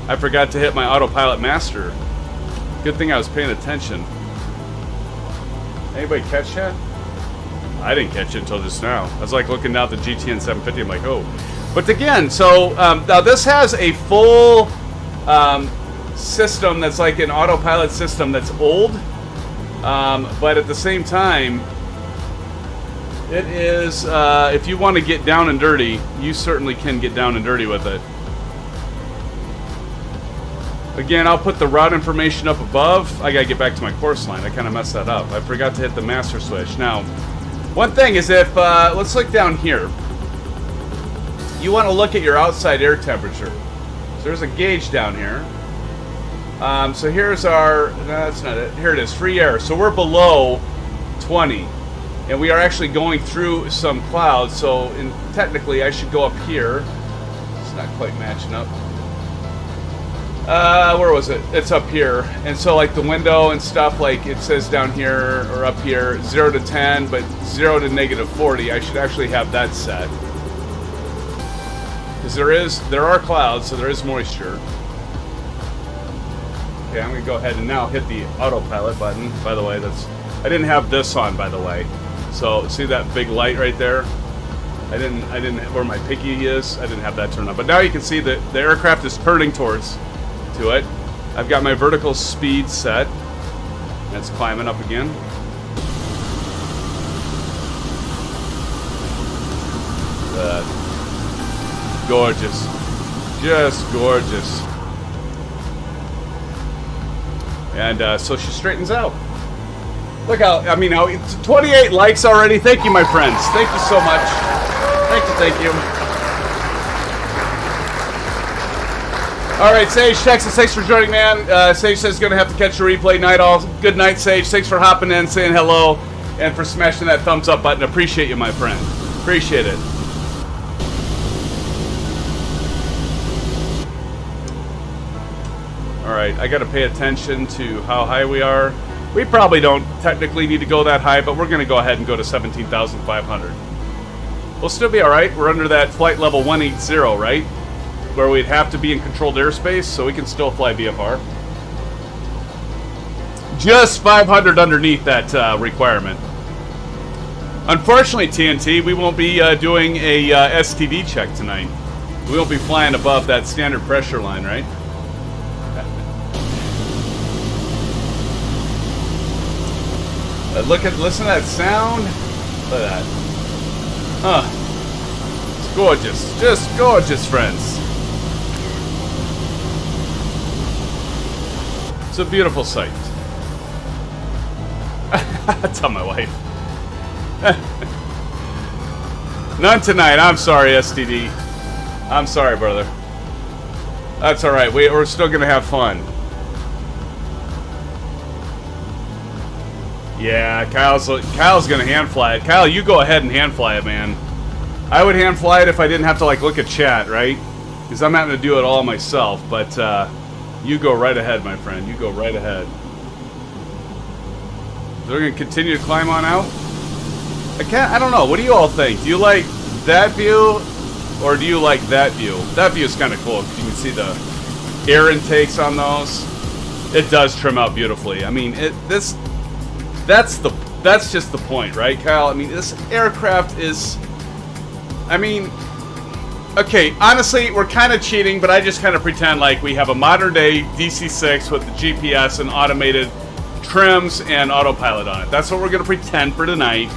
A: I forgot to hit my autopilot master. Good thing I was paying attention. Anybody catch that? I didn't catch it until just now. I was like looking down at the GTN 750. I'm like, oh. But again, so now this has a full system that's like an autopilot system that's old. But at the same time, it is, if you want to get down and dirty, you certainly can get down and dirty with it. Again, I'll put the route information up above. I gotta get back to my course line. I kind of messed that up. I forgot to hit the master switch. Now, one thing is if, let's look down here. You want to look at your outside air temperature. So there's a gauge down here. So here's our, no, that's not it. Here it is, free air. So we're below 20. And we are actually going through some clouds, so technically I should go up here. It's not quite matching up. Where was it? It's up here. And so like the window and stuff, like it says down here or up here, 0 to 10, but 0 to negative 40. I should actually have that set. Because there are clouds, so there is moisture. Okay, I'm gonna go ahead and now hit the autopilot button. By the way, I didn't have this on, by the way. So see that big light right there? I didn't where my picky is. I didn't have that turned on. But now you can see that the aircraft is turning towards to it. I've got my vertical speed set. That's climbing up again. Gorgeous. Just gorgeous. And so she straightens out. Look how, I mean, now it's 28 likes already. Thank you, my friends. Thank you so much. Thank you. All right, Sage, Texas, thanks for joining, man. Sage says he's going to have to catch a replay. Night all. Good night, Sage. Thanks for hopping in, saying hello, and for smashing that thumbs up button. Appreciate you, my friend. Appreciate it. All right, I got to pay attention to how high we are. We probably don't technically need to go that high, but we're going to go ahead and go to 17,500. We'll still be all right. We're under that flight level 180, right? Where we'd have to be in controlled airspace, so we can still fly VFR. Just 500 underneath that requirement. Unfortunately, TNT, we won't be doing a STD check tonight. We won't be flying above that standard pressure line, right? Listen to that sound. Look at that. Huh. It's gorgeous. Just gorgeous, friends. It's a beautiful sight. Tell my wife. None tonight. I'm sorry, STD. I'm sorry, brother. That's all right. We're still going to have fun. Yeah, Kyle's gonna hand fly it. Kyle, you go ahead and hand fly it, man. I would hand fly it if I didn't have to like look at chat, right? Because I'm having to do it all myself. But you go right ahead, my friend. You go right ahead. They're gonna continue to climb on out. I don't know. What do you all think? Do you like that view, or do you like that view? That view is kind of cool. You can see the air intakes on those. It does trim out beautifully. I mean, that's just the point, right, Kyle? I mean, this aircraft is, I mean, okay, honestly, we're kind of cheating, but I just kind of pretend like we have a modern-day DC-6 with the GPS and automated trims and autopilot on it. That's what we're going to pretend for tonight.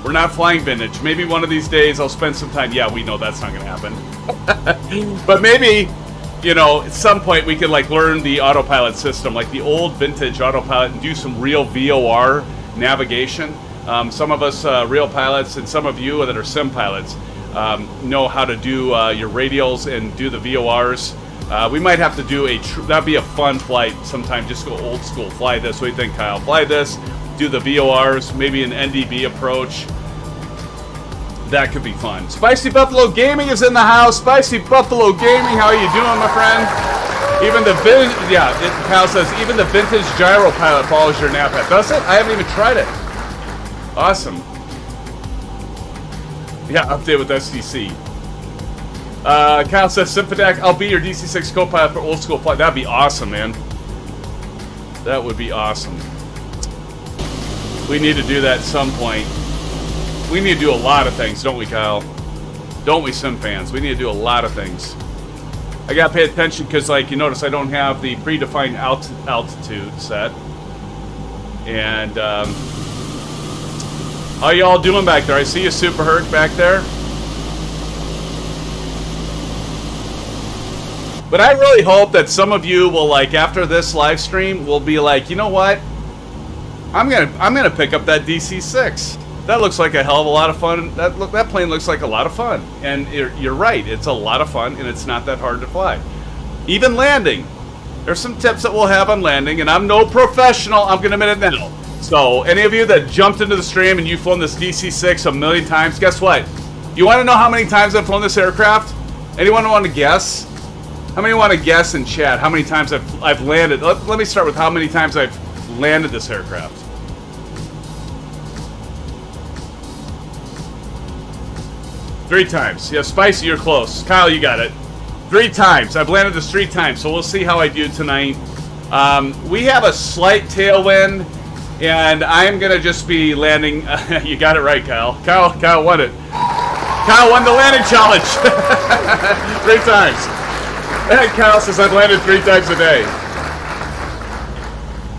A: We're not flying vintage. Maybe one of these days I'll spend some time. Yeah, we know that's not going to happen. But maybe, you know, at some point we could like learn the autopilot system, like the old vintage autopilot, and do some real VOR navigation. Some of us real pilots and some of you that are sim pilots know how to do your radials and do the VORs. We might have to do that'd be a fun flight sometime. Just go old school, fly this. What do you think, Kyle? Fly this, do the VORs, maybe an NDB approach. That could be fun. Spicy Buffalo Gaming is in the house. Spicy Buffalo Gaming, how are you doing, my friend? Even the Kyle says even the vintage gyro pilot follows your nav pad. Does it? I haven't even tried it. Awesome. Yeah, update with SDC. Kyle says SimFanatic, I'll be your DC-6 co-pilot for old school flight. That'd be awesome, man. That would be awesome. We need to do that at some point. We need to do a lot of things, don't we, Kyle? Don't we, SimFans? We need to do a lot of things. I gotta pay attention because, like, you notice I don't have the predefined altitude set. And, how y'all doing back there? I see you, Super Herc, back there. But I really hope that some of you will, like, after this live stream, will be like, you know what? I'm gonna pick up that DC-6. That looks like a hell of a lot of fun. That plane looks like a lot of fun. And you're right, it's a lot of fun, and it's not that hard to fly. Even landing. There's some tips that we'll have on landing, and I'm no professional, I'm going to admit it now. So, any of you that jumped into the stream and you've flown this DC-6 a million times, guess what? You want to know how many times I've flown this aircraft? Anyone want to guess? How many want to guess in chat how many times I've landed? Let me start with how many times I've landed this aircraft. Three times. Yeah, Spicy, you're close. Kyle, you got it. 3 times. I've landed this 3 times, so we'll see how I do tonight. We have a slight tailwind, and I'm going to just be landing... you got it right, Kyle. Kyle won it. Kyle won the landing challenge. 3 times. And Kyle says I've landed 3 times a day.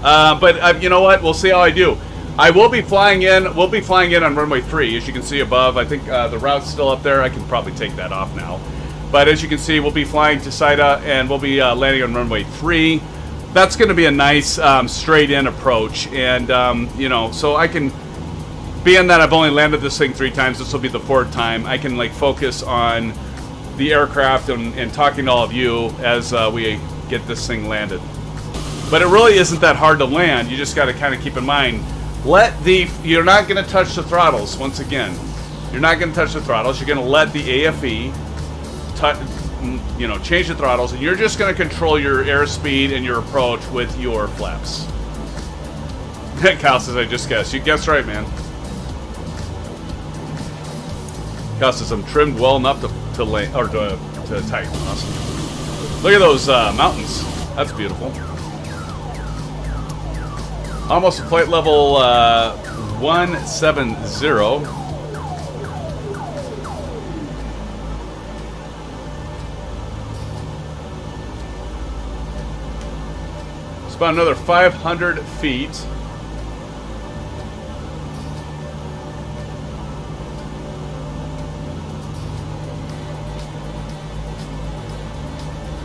A: But you know what? We'll see how I do. I will be flying in. We'll be flying in on runway 3, as you can see above. I think the route's still up there. I can probably take that off now. But as you can see, we'll be flying to CYDA, and we'll be landing on runway 3. That's going to be a nice straight-in approach. And, you know, so I can, being that I've only landed this thing 3 times, this will be the 4th time, I can, like, focus on the aircraft and talking to all of you as we get this thing landed. But it really isn't that hard to land. You just got to kind of keep in mind, you're not going to touch the throttles, once again. You're not going to touch the throttles. You're going to let the AFE you know, change the throttles, and you're just going to control your airspeed and your approach with your flaps. Kyle says, I just guessed. You guessed right, man. Kyle says, I'm trimmed well enough to land, or to tighten. Awesome. Look at those mountains. That's beautiful. Almost to flight level 170. About another 500 feet.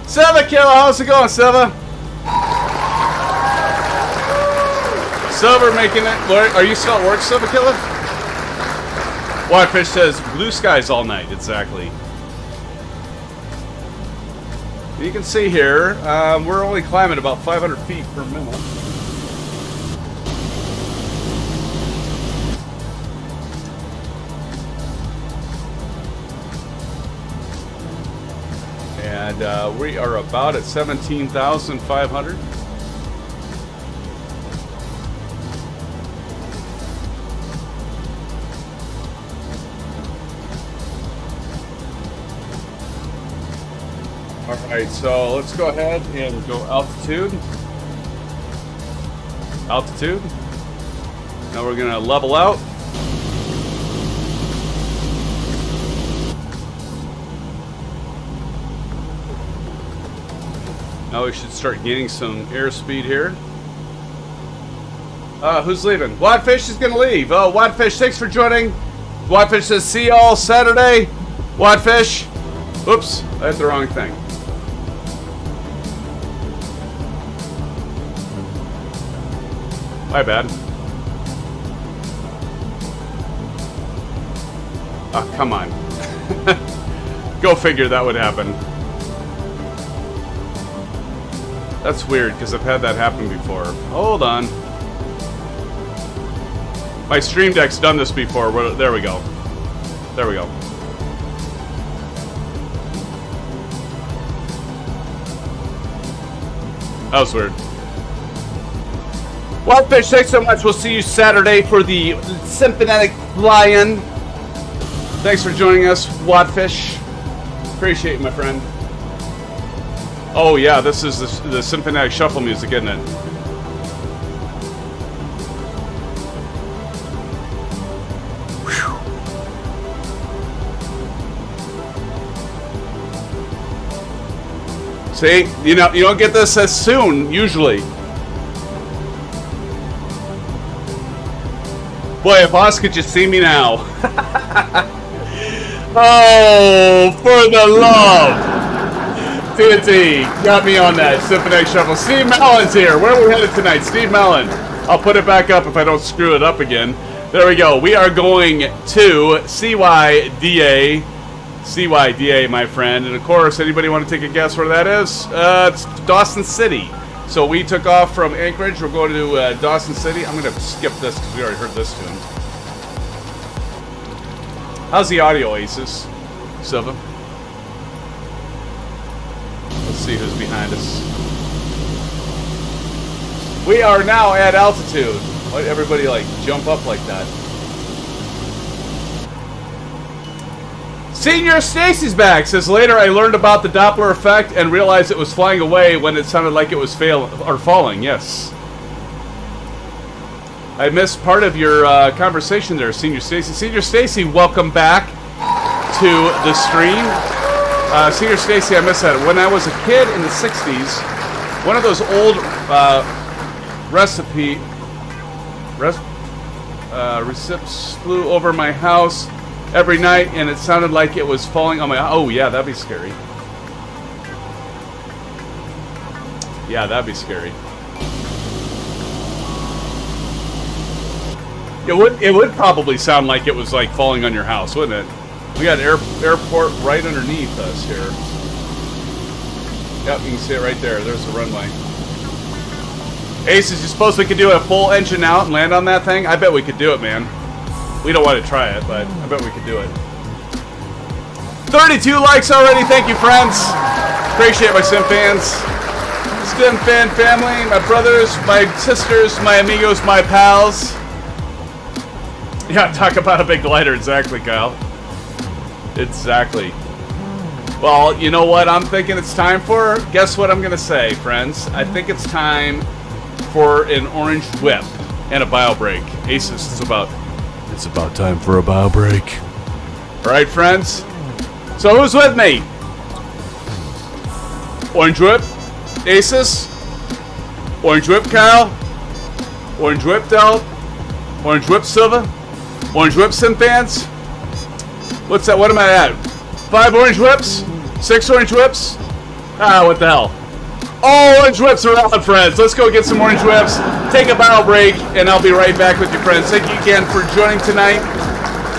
A: Silva Killer, how's it going, Silva? Silver making it. Are you still at work, Silva Killer? Waterfish says blue skies all night. Exactly. You can see here, we're only climbing about 500 feet per minute. And we are about at 17,500. Alright, so let's go ahead and go altitude. Altitude. Now we're going to level out. Now we should start gaining some airspeed here. Who's leaving? Wadfish is going to leave. Oh, Wadfish, thanks for joining. Wadfish says, see y'all Saturday. Wadfish. Oops, I hit the wrong thing. My bad. Oh, come on. Go figure that would happen. That's weird, because I've had that happen before. Hold on. My Stream Deck's done this before. There we go. There we go. That was weird. Wildfish, thanks so much. We'll see you Saturday for the SimFanatic fly-in. Thanks for joining us, Wadfish. Appreciate it, my friend. Oh yeah, this is the SimFanatic shuffle music, isn't it? Whew. See, you don't get this as soon usually. Boy, if Oz could just see me now. Oh, for the love. TNT, got me on that. SimFanatic Shuffle. Steve Mallon's here. Where are we headed tonight? Steve Mallon. I'll put it back up if I don't screw it up again. There we go. We are going to CYDA. CYDA, my friend. And of course, anybody want to take a guess where that is? It's Dawson City. So we took off from Anchorage. We're going to Dawson City. I'm going to skip this because we already heard this tune. How's the audio, Aces? Silva? Let's see who's behind us. We are now at altitude. Why did everybody like jump up like that? Senior Stacy's back. Says later I learned about the Doppler effect and realized it was flying away when it sounded like it was falling. Yes. I missed part of your conversation there, Senior Stacy. Senior Stacy, welcome back to the stream. Senior Stacy, I missed that. When I was a kid in the 60s, one of those old recips flew over my house every night, and it sounded like it was falling on my... Oh, yeah, that'd be scary. Yeah, that'd be scary. It would probably sound like it was like falling on your house, wouldn't it? We got an airport right underneath us here. Yep, you can see it right there. There's the runway. Aces, you suppose we could do a full engine out and land on that thing? I bet we could do it, man. We don't want to try it, but I bet we could do it. 32 likes already. Thank you, friends. Appreciate my SimFans. SimFan family, my brothers, my sisters, my amigos, my pals. Yeah, talk about a big glider. Exactly, Kyle. Exactly. Well, you know what I'm thinking it's time for? Guess what I'm going to say, friends? I think it's time for an orange whip and a bio break. Aces, it's about time for a bio break. All right, friends? So who's with me? Orange whip, Aces. Orange whip, Kyle. Orange whip, Del. Orange whip, Silva. Orange whip, SimFans. What's that? What am I at? 5 orange whips? 6 orange whips? Ah, what the hell? All orange whips are out, friends. Let's go get some orange whips, take a bio break, and I'll be right back with you, friends. Thank you again for joining tonight.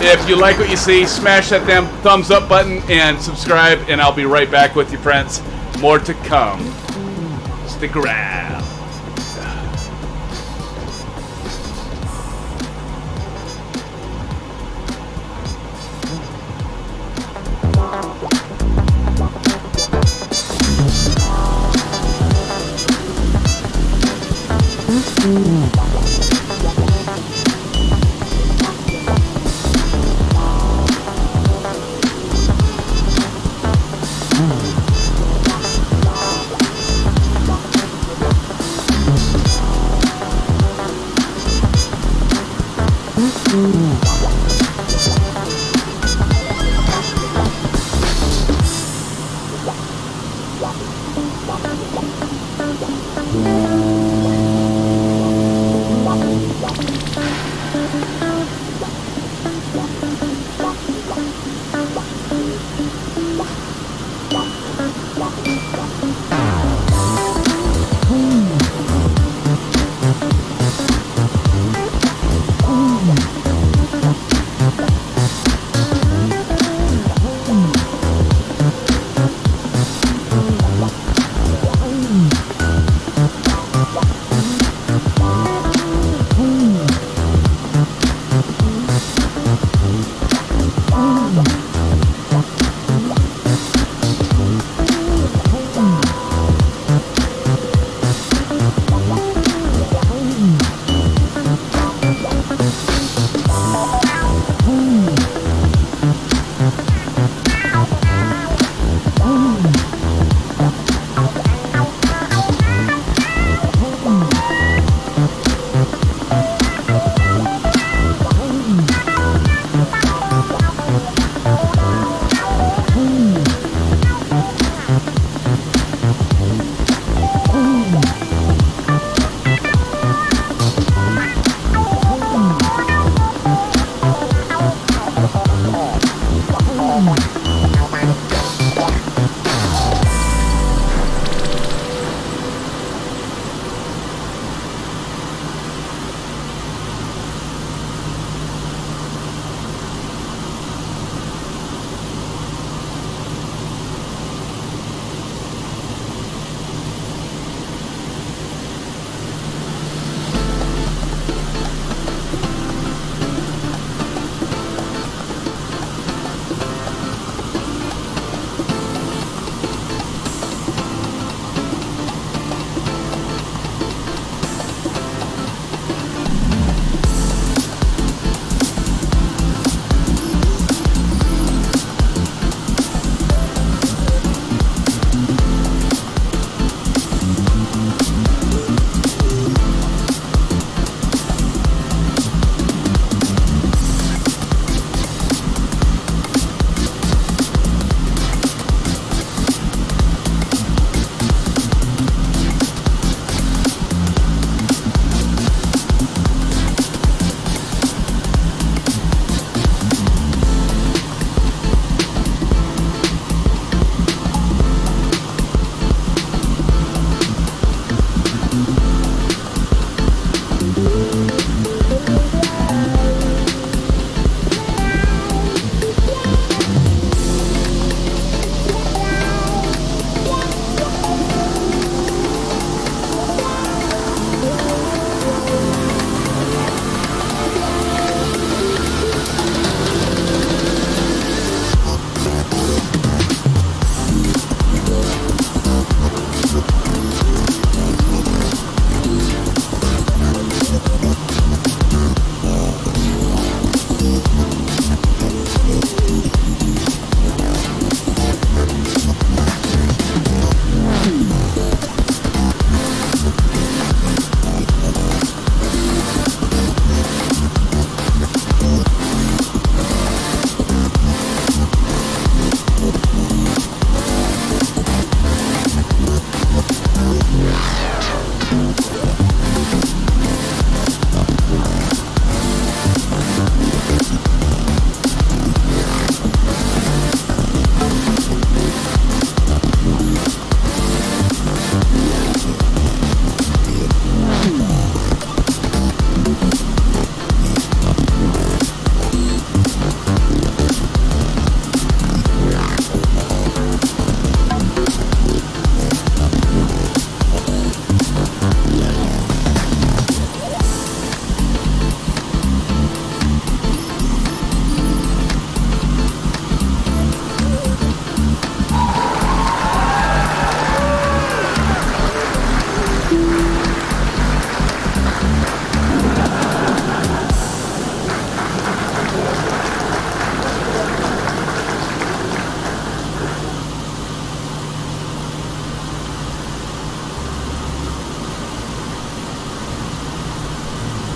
A: If you like what you see, smash that damn thumbs up button and subscribe, and I'll be right back with you, friends. More to come. Stick around.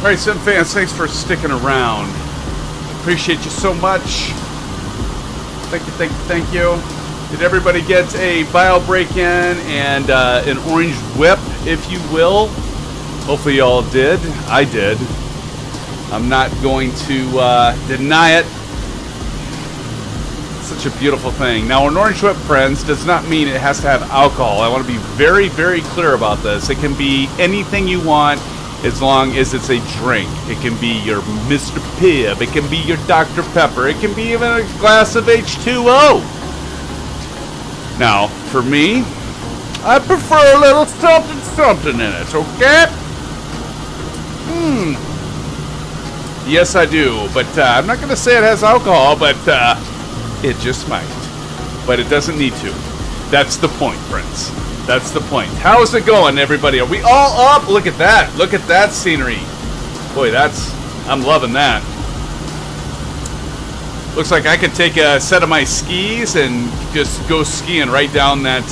A: All right, SimFans, thanks for sticking around. Appreciate you so much. Thank you, thank you, thank you. Did everybody get a bio break-in and an orange whip, if you will? Hopefully you all did. I did. I'm not going to deny it. It's such a beautiful thing. Now, an orange whip, friends, does not mean it has to have alcohol. I want to be very, very clear about this. It can be anything you want as long as it's a drink. It can be your Mr. Pibb. It can be your Dr. Pepper. It can be even a glass of H2O. Now, for me, I prefer a little something in it, okay? Yes, I do, but I'm not going to say it has alcohol, but it just might. But it doesn't need to. That's the point, friends. That's the point. How is it going, everybody? Are we all up? Look at that. Look at that scenery. Boy, I'm loving that. Looks like I could take a set of my skis and just go skiing right down that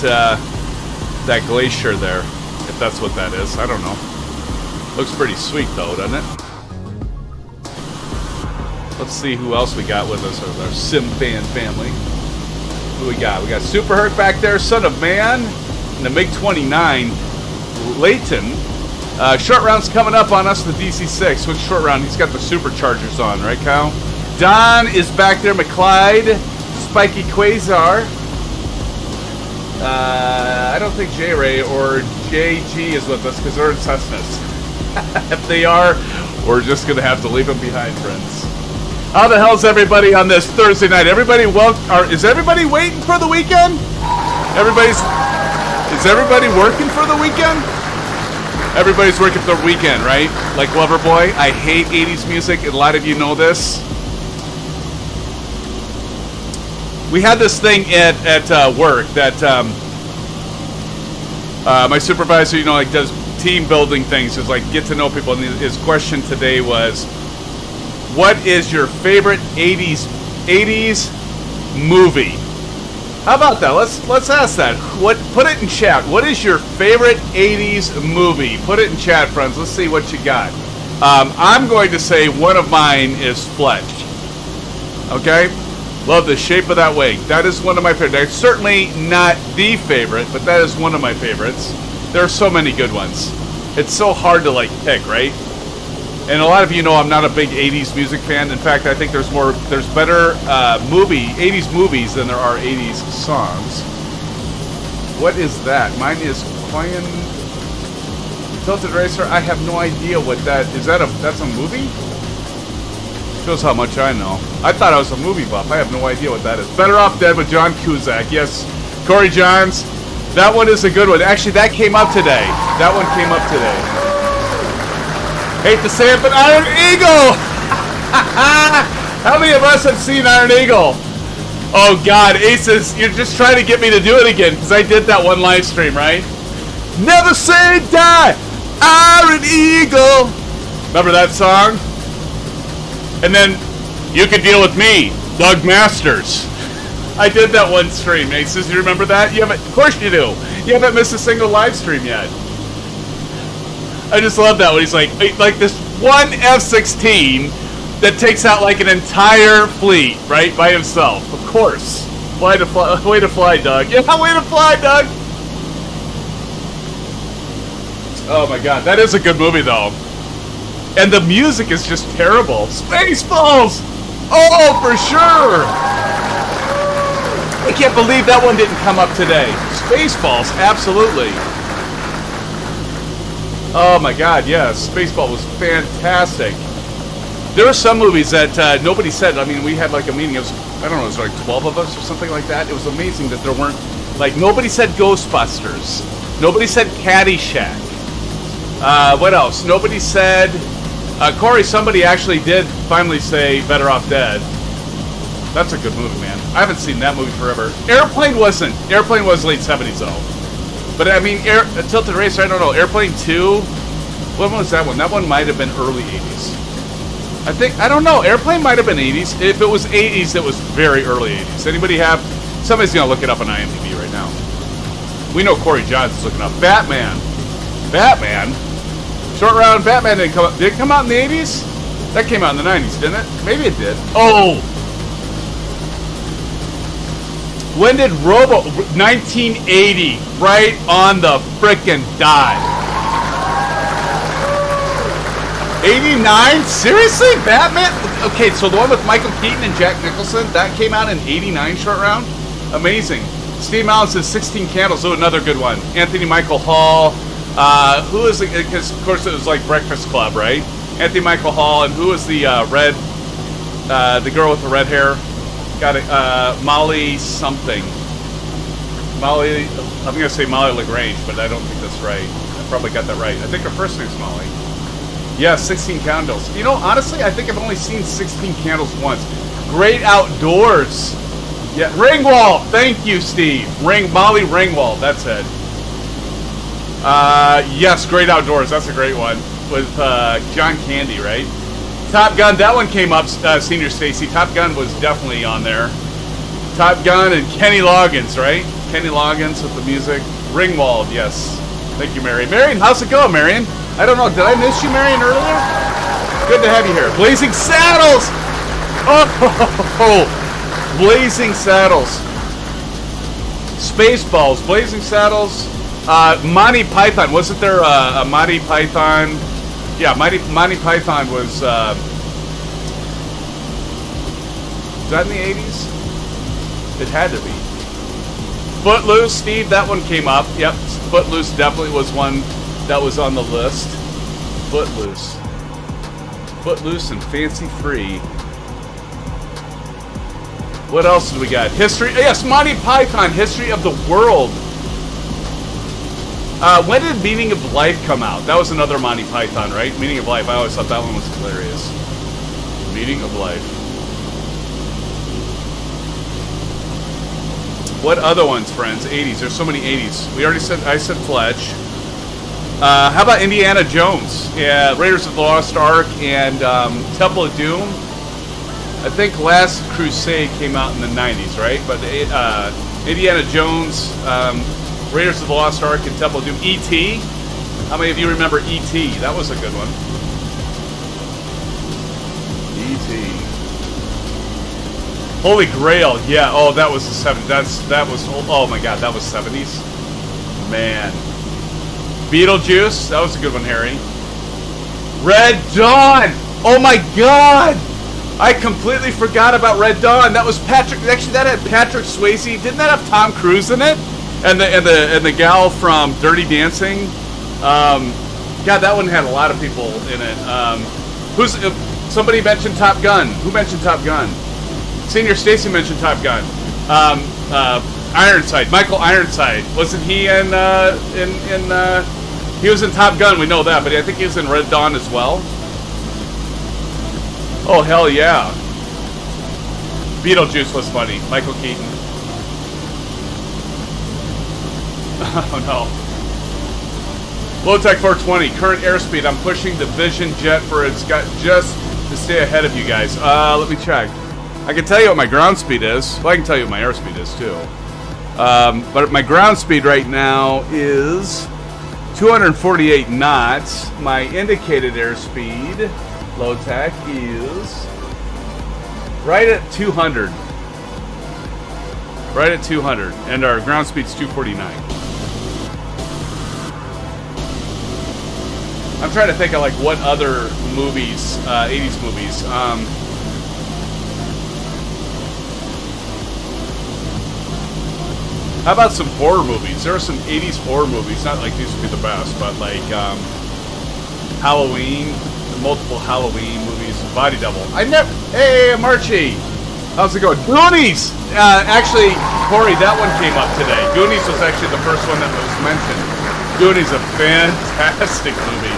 A: that glacier there, if that's what that is. I don't know. Looks pretty sweet though, doesn't it? Let's see who else we got with us with our SimFan family. Who we got? We got Super Herc back there, Son of Man, and the MiG-29, Layton. Short round's coming up on us, the DC-6. Which short round? He's got the superchargers on, right, Kyle? Don is back there, McClyde, Spiky Quasar. I don't think J-Ray or JG is with us because they're in Cessnas. If they are, we're just going to have to leave them behind, friends. How the hell's everybody on this Thursday night? Everybody, is everybody waiting for the weekend? Is everybody working for the weekend? Everybody's working for the weekend, right? Like Loverboy. I hate 80s music. A lot of you know this. We had this thing at work that my supervisor, you know, like does team building things, is like get to know people. And his question today was, what is your favorite 80s movie? How about that? Let's ask that. Put it in chat. What is your favorite 80s movie? Put it in chat, friends. Let's see what you got. I'm going to say one of mine is Fletch. Okay? Love the shape of that wing. That is one of my favorites. It's certainly not the favorite, but that is one of my favorites. There are so many good ones. It's so hard to like pick, right? And a lot of you know I'm not a big 80s music fan. In fact, I think there's better 80s movies than there are 80s songs. What is that? Mine is Quiet Tilted Racer. I have no idea what that is. That's a movie? Shows how much I know. I thought I was a movie buff. I have no idea what that is. Better Off Dead with John Cusack. Yes, Corey Johns. That one is a good one. Actually, that came up today. That one came up today. Hate to say it, but Iron Eagle! How many of us have seen Iron Eagle? Oh God, Aces, you're just trying to get me to do it again, because I did that one live stream, right? Never say die, Iron Eagle! Remember that song? And then, You Can Deal With Me, Doug Masters. I did that one stream, Aces, you remember that? You haven't, of course you do. You haven't missed a single live stream yet. I just love that when he's like this one F-16 that takes out like an entire fleet, right, by himself. Of course. Way to fly, Doug. Yeah, way to fly, Doug. Oh my God, that is a good movie though. And the music is just terrible. Spaceballs! Oh, for sure! I can't believe that one didn't come up today. Spaceballs, absolutely. Oh my God, yes. Spaceball was fantastic. There were some movies that nobody said. I mean, we had like a meeting. It was, I don't know, it was like 12 of us or something like that. It was amazing that there weren't, like, nobody said Ghostbusters. Nobody said Caddyshack. What else? Nobody said, Corey, somebody actually did finally say Better Off Dead. That's a good movie, man. I haven't seen that movie forever. Airplane was late 70s though. But I mean, Tilted Racer, I don't know. Airplane 2, when was that one? That one might have been early 80s. I don't know. Airplane might have been 80s. If it was 80s, it was very early 80s. Anybody have? Somebody's going to look it up on IMDb right now. We know Corey Johns is looking up. Batman. Short Round Batman didn't come out. Did it come out in the 80s? That came out in the 90s, didn't it? Maybe it did. Oh! When did 1980, right on the frickin' dime. 89? Seriously? Batman? Okay, so the one with Michael Keaton and Jack Nicholson, that came out in 89, Short Round? Amazing. Steve Mallon says 16 Candles. Oh, another good one. Anthony Michael Hall. Who is it? Because, of course, it was like Breakfast Club, right? Anthony Michael Hall. And who was the the girl with the red hair? Got it. Molly something. Molly, I'm going to say Molly LaGrange, but I don't think that's right. I probably got that right. I think her first name's Molly. Yeah, 16 Candles. You know, honestly, I think I've only seen 16 Candles once. Great Outdoors. Yeah, Ringwald. Thank you, Steve. Molly Ringwald. That's it. Yes, Great Outdoors. That's a great one with John Candy, right? Top Gun. That one came up. Senior Stacy. Top Gun was definitely on there. Top Gun and Kenny Loggins, right? Kenny Loggins with the music. Ringwald. Yes. Thank you, Marion. Marion, how's it going, Marion? I don't know. Did I miss you, Marion, earlier? Good to have you here. Blazing Saddles. Oh. Blazing Saddles. Spaceballs. Blazing Saddles. Monty Python. Wasn't there a Monty Python? Yeah, Monty Python was that in the 80s? It had to be. Footloose, Steve, that one came up. Yep, Footloose definitely was one that was on the list. Footloose. Footloose and Fancy Free. What else do we got? History. Yes, Monty Python, History of the World. When did Meaning of Life come out? That was another Monty Python, right? Meaning of Life. I always thought that one was hilarious. Meaning of Life. What other ones, friends? 80s. There's so many 80s. We already said. I said Fletch. How about Indiana Jones? Yeah, Raiders of the Lost Ark and Temple of Doom. I think Last Crusade came out in the 90s, right? But Indiana Jones, Raiders of the Lost Ark, and Temple of Doom. E.T. How many of you remember E.T.? That was a good one. E.T. Holy Grail. Yeah. Oh, that was the 70s. That was. Oh my God, that was 70s. Man. Beetlejuice. That was a good one, Harry. Red Dawn. Oh my God. I completely forgot about Red Dawn. That was Patrick. Actually, that had Patrick Swayze. Didn't that have Tom Cruise in it? And the gal from Dirty Dancing. God, that one had a lot of people in it. Somebody mentioned Top Gun. Who mentioned Top Gun? Senior Stacy mentioned Top Gun. Ironside. Michael Ironside. Wasn't he in he was in Top Gun, we know that, but I think he was in Red Dawn as well. Oh, hell yeah. Beetlejuice was funny. Michael Keaton. Oh, no. Low-Tech 420. Current airspeed. I'm pushing the Vision Jet for it's got just to stay ahead of you guys. Let me check. I can tell you what my ground speed is. Well, I can tell you what my airspeed is, too. But my ground speed right now is 248 knots. My indicated airspeed, low-tech, is right at 200. Right at 200. And our ground speed's 249. I'm trying to think of, like, what other movies, 80s movies. How about some horror movies? There are some 80s horror movies. Not like these would be the best, but like Halloween, multiple Halloween movies. Body Double. Hey, Marchie. How's it going? Goonies! Actually, Corey, that one came up today. Goonies was actually the first one that was mentioned. Goonies, a fantastic movie.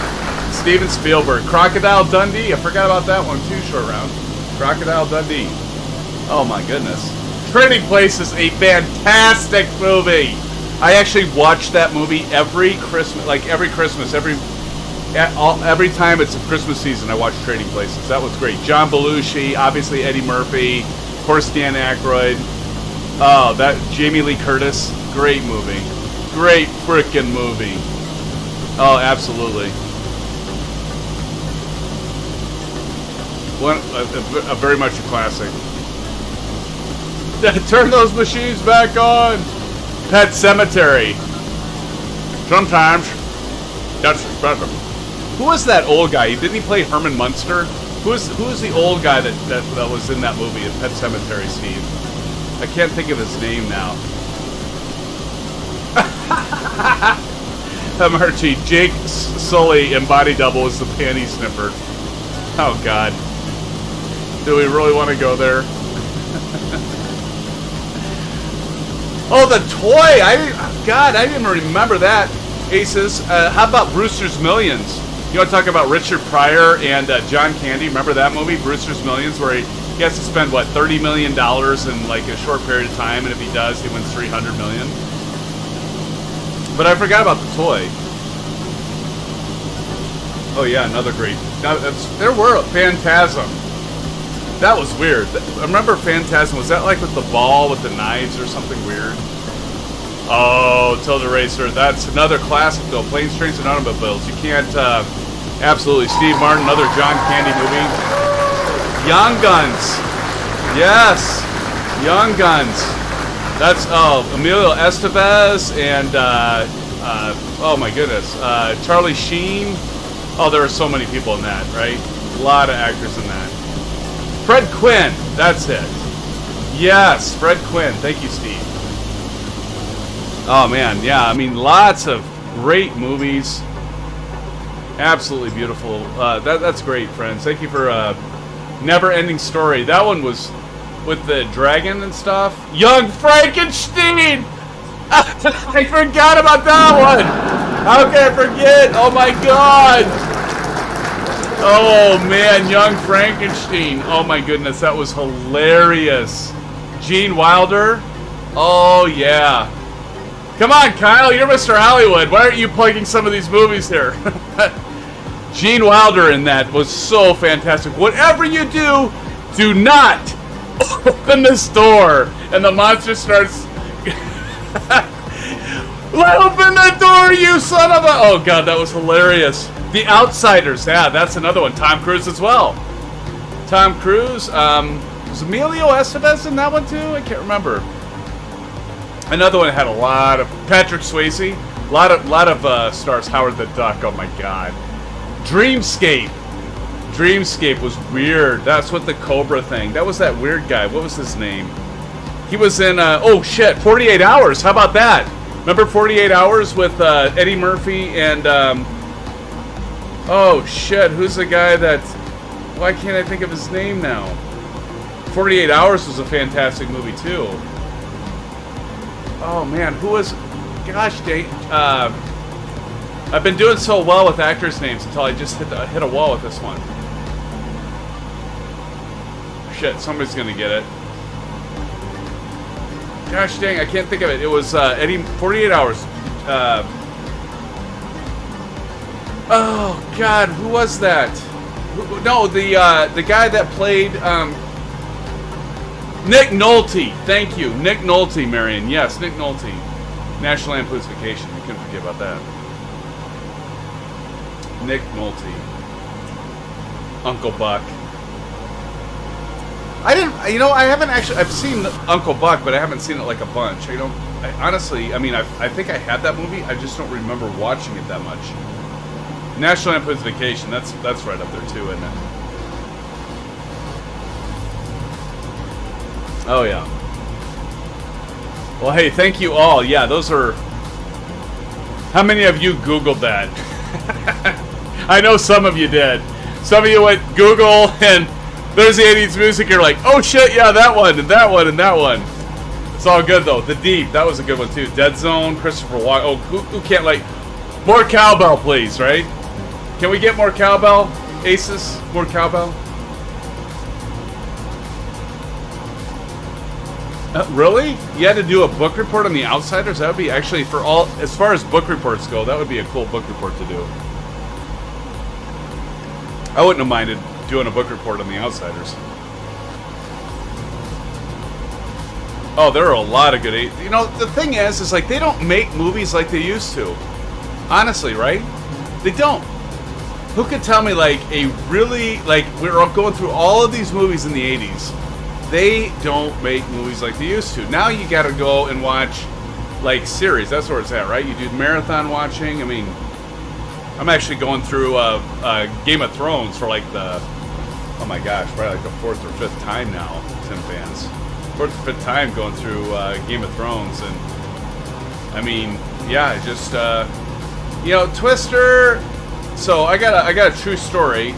A: Steven Spielberg. Crocodile Dundee. I forgot about that one too, Short Round. Crocodile Dundee. Oh my goodness. Trading Place is a fantastic movie. I actually watch that movie every Christmas, every time it's a Christmas season. I watch Trading Places. That was great. John Belushi, obviously Eddie Murphy, of course Dan Aykroyd. Oh, that Jamie Lee Curtis, great movie, great freaking movie. Oh, absolutely. a very much a classic. Turn those machines back on. Pet Cemetery. Sometimes that's better. Who was that old guy? Didn't he play Herman Munster? Who was the old guy that was in that movie in Pet Cemetery, Steve? I can't think of his name now. Archie, Jake Sully in Body Double was the panty sniffer. Oh God. Do we really want to go there? Oh, the toy! God, I didn't remember that. Aces. How about Brewster's Millions? You want to talk about Richard Pryor and John Candy? Remember that movie, Brewster's Millions, where he has to spend, what, $30 million in like a short period of time, and if he does, he wins $300 million. But I forgot about the toy. Oh yeah, another great. There were Phantasm. That was weird. I remember Phantasm. Was that like with the ball with the knives or something weird? Oh, Tilda Racer. That's another classic though. Planes, Trains, and Automobiles. You can't. Absolutely. Steve Martin, another John Candy movie. Young Guns. Yes, Young Guns. That's Emilio Estevez and oh my goodness, Charlie Sheen. Oh, there are so many people in that, right? A lot of actors in that. Fred Quinn, that's it. Yes, Fred Quinn. Thank you, Steve. Oh man, yeah. I mean, lots of great movies. Absolutely beautiful. That's great, friends. Thank you for Never Ending Story. That one was with the dragon and stuff. Young Frankenstein! I forgot about that one! How can I forget? Oh my God! Oh man, Young Frankenstein. Oh my goodness, that was hilarious. Gene Wilder? Oh yeah. Come on, Kyle, you're Mr. Hollywood. Why aren't you plugging some of these movies here? Gene Wilder in that was so fantastic. Whatever you do, do not open this door. And the monster starts... Open the door, you son of a... Oh, God, that was hilarious. The Outsiders. Yeah, that's another one. Tom Cruise as well. Tom Cruise. Was Emilio Estevez in that one, too? I can't remember. Another one had a lot of... Patrick Swayze. A lot of stars. Howard the Duck. Oh, my God. Dreamscape. Dreamscape was weird. That's what the Cobra thing. That was that weird guy. What was his name? He was in, oh shit, 48 Hours. How about that? Remember 48 Hours with Eddie Murphy and, oh shit, who's the guy that, why can't I think of his name now? 48 Hours was a fantastic movie too. Oh man, who was, gosh dang, I've been doing so well with actors' names until I just hit a wall with this one. Shit, somebody's gonna get it. Gosh dang, I can't think of it. It was Eddie. 48 Hours. Oh God, who was that? No, the guy that played Nick Nolte. Thank you, Nick Nolte. Marion, yes, Nick Nolte. National Lampoon's Vacation. We couldn't forget about that. Nick Nolte. Uncle Buck. I didn't, you know, I haven't actually, I've seen Uncle Buck, but I haven't seen it like a bunch. Honestly, I mean, I think I had that movie, I just don't remember watching it that much. National Lampoon's Vacation, that's right up there too, isn't it? Oh yeah. Well, hey, thank you all. Yeah, those are, how many of you Googled that? I know some of you did. Some of you went Google and there's the 80s music, you're like, oh shit, yeah, that one, and that one, and that one. It's all good, though. The Deep, that was a good one, too. Dead Zone, Christopher Walken. Oh, who can't, like... More cowbell, please, right? Can we get more cowbell? Aces? More cowbell? Really? You had to do a book report on The Outsiders? That would be actually, for all... As far as book reports go, that would be a cool book report to do. I wouldn't have minded doing a book report on The Outsiders. Oh, there are a lot of good... You know, the thing is like, they don't make movies like they used to. Honestly, right? They don't. who could tell me, like, a really, like, we're going through all of these movies in the 80s. They don't make movies like they used to. Now you gotta go and watch, like, series. That's where it's at, right? You do marathon watching. I mean, I'm actually going through Game of Thrones for, like, the, oh my gosh, probably like the 4th or 5th time now, SimFans. 4th or 5th time going through Game of Thrones, and I mean, yeah, just you know, Twister. So I got a true story.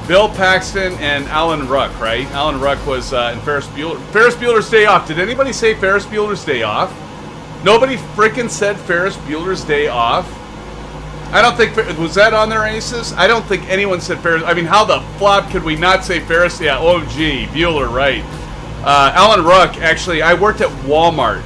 A: Bill Paxton and Alan Ruck, right? Alan Ruck was in Ferris Bueller's Day Off. Did anybody say Ferris Bueller's Day Off? Nobody freaking said Ferris Bueller's Day Off. I don't think, was that on their Aces? I don't think anyone said Ferris. I mean, how the flop could we not say Ferris? Yeah, OMG, Bueller, right. Alan Ruck, actually, I worked at Walmart.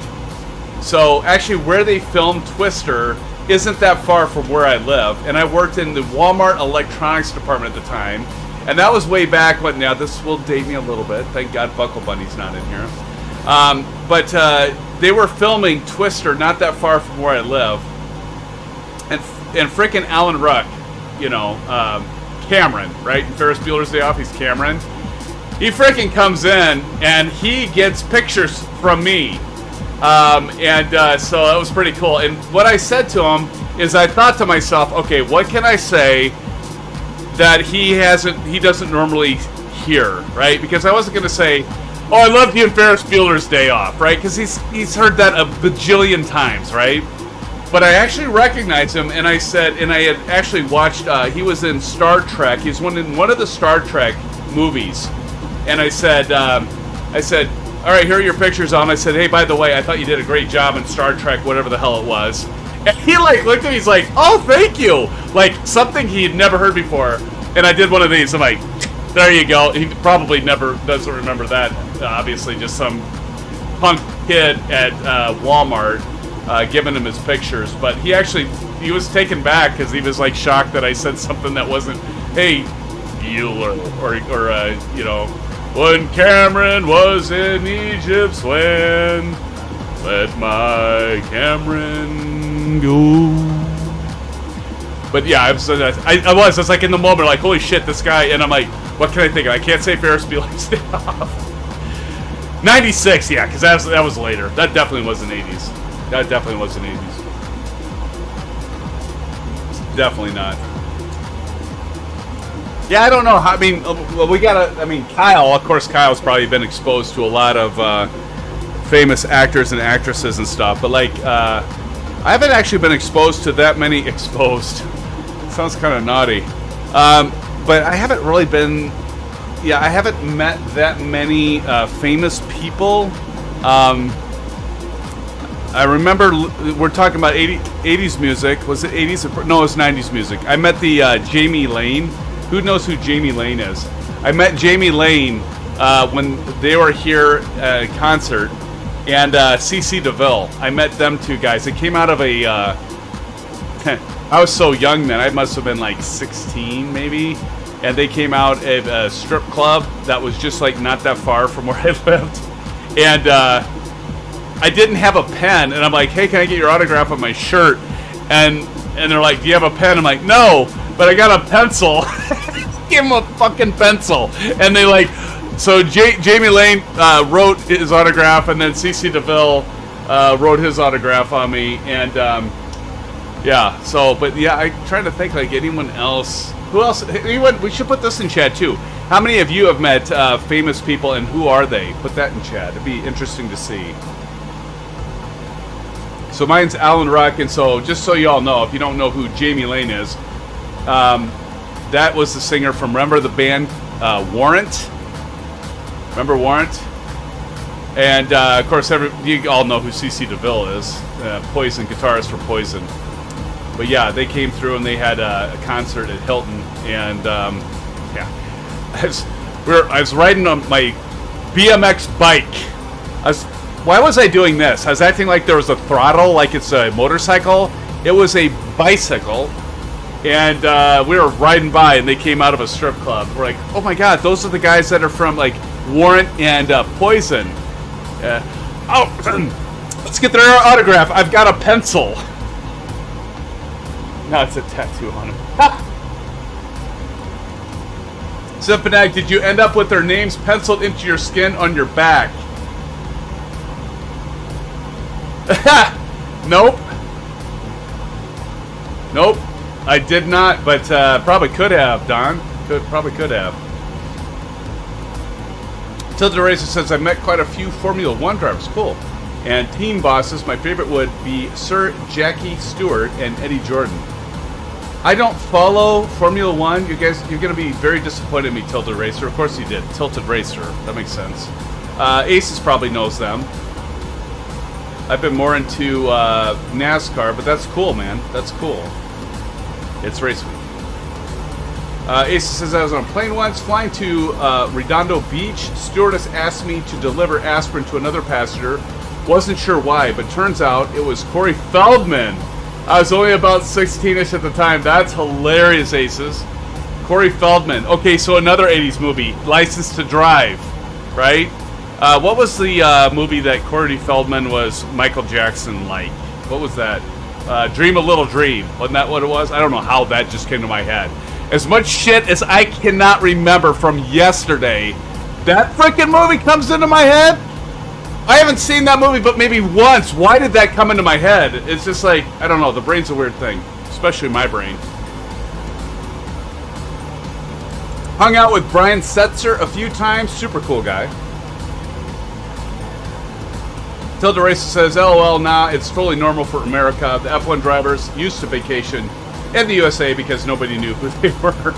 A: So, actually, where they filmed Twister isn't that far from where I live. And I worked in the Walmart electronics department at the time. And that was way back when, now this will date me a little bit. Thank God Buckle Bunny's not in here. But they were filming Twister not that far from where I live. And frickin' Alan Ruck, you know, Cameron, right? In Ferris Bueller's Day Off, he's Cameron. He frickin' comes in, and he gets pictures from me. So that was pretty cool. And what I said to him is I thought to myself, okay, what can I say that he doesn't normally hear, right? Because I wasn't going to say, oh, I loved you in Ferris Bueller's Day Off, right? Because he's heard that a bajillion times, right? But I actually recognized him, and I said, and I had actually watched, he was in Star Trek. He was in one of the Star Trek movies. And I said, all right, here are your pictures on. I said, hey, by the way, I thought you did a great job in Star Trek, whatever the hell it was. And he, like, looked at me, he's like, oh, thank you. Like, something he had never heard before. And I did one of these. I'm like, there you go. He probably never doesn't remember that. Obviously, just some punk kid at Walmart. Giving him his pictures, but he was taken back because he was like shocked that I said something that wasn't, hey, Bueller, or you know, when Cameron was in Egypt's land, let my Cameron go. But yeah, I was like in the moment, like, holy shit, this guy, and I'm like, what can I think of? I can't say Ferris Bueller's Day Off. 96, yeah, because that was later. That definitely wasn't 80s. That definitely wasn't 80s. Definitely not. Yeah, I don't know. I mean, Kyle, of course, Kyle's probably been exposed to a lot of famous actors and actresses and stuff, but like, I haven't actually been exposed to that many. Sounds kind of naughty. But I haven't really been, I haven't met that many famous people. I remember we're talking about 80s music. Was it 80s? No, it was 90s music. I met the Jamie Lane. Who knows who Jamie Lane is? I met Jamie Lane when they were here at a concert, and CC DeVille. I met them two guys. They came out of a... I was so young then. I must have been like 16 maybe. And they came out at a strip club that was just like not that far from where I lived. And... I didn't have a pen, and I'm like, hey, can I get your autograph on my shirt? And they're like, do you have a pen? I'm like, no, but I got a pencil. Give him a fucking pencil. And they like, so Jamie Lane wrote his autograph, and then CC DeVille wrote his autograph on me, and yeah, so, but yeah, I'm trying to think like anyone else. Who else? Anyone? We should put this in chat too. How many of you have met famous people, and who are they? Put that in chat. It'd be interesting to see. So mine's Alan Ruck, and so just so you all know, if you don't know who Jamie Lane is, that was the singer from, remember the band Warrant? Remember Warrant? And of course, you all know who CC DeVille is, Poison, guitarist for Poison. But yeah, they came through and they had a concert at Hilton, and yeah, I was riding on my BMX bike. Why was I doing this? I was acting like there was a throttle, like it's a motorcycle. It was a bicycle, and we were riding by, and they came out of a strip club. We're like, oh my god, those are the guys that are from like Warrant and Poison. Let's get their autograph. I've got a pencil. No, it's a tattoo on him. SimFanatic, did you end up with their names penciled into your skin on your back? Nope. Nope. I did not, but probably could have, Don. Probably could have. Tilted Racer says, I met quite a few Formula 1 drivers. Cool. And team bosses, my favorite would be Sir Jackie Stewart and Eddie Jordan. I don't follow Formula 1. You guys, you're going to be very disappointed in me, Tilted Racer. Of course you did. Tilted Racer. That makes sense. Aces probably knows them. I've been more into NASCAR, but that's cool, man. That's cool. It's race week. Aces says, I was on a plane once, flying to Redondo Beach. Stewardess asked me to deliver aspirin to another passenger. Wasn't sure why, but turns out it was Corey Feldman. I was only about 16-ish at the time. That's hilarious, Aces. Corey Feldman. Okay, so another 80s movie, License to Drive, right? What was the movie that Corey Feldman was Michael Jackson like? What was that? Dream a Little Dream. Wasn't that what it was? I don't know how that just came to my head. As much shit as I cannot remember from yesterday, that freaking movie comes into my head. I haven't seen that movie but maybe once. Why did that come into my head? It's just like, I don't know, the brain's a weird thing. Especially my brain. Hung out with Brian Setzer a few times. Super cool guy. Tilda Racer says, LOL, nah, it's totally normal for America. The F1 drivers used to vacation in the USA because nobody knew who they were.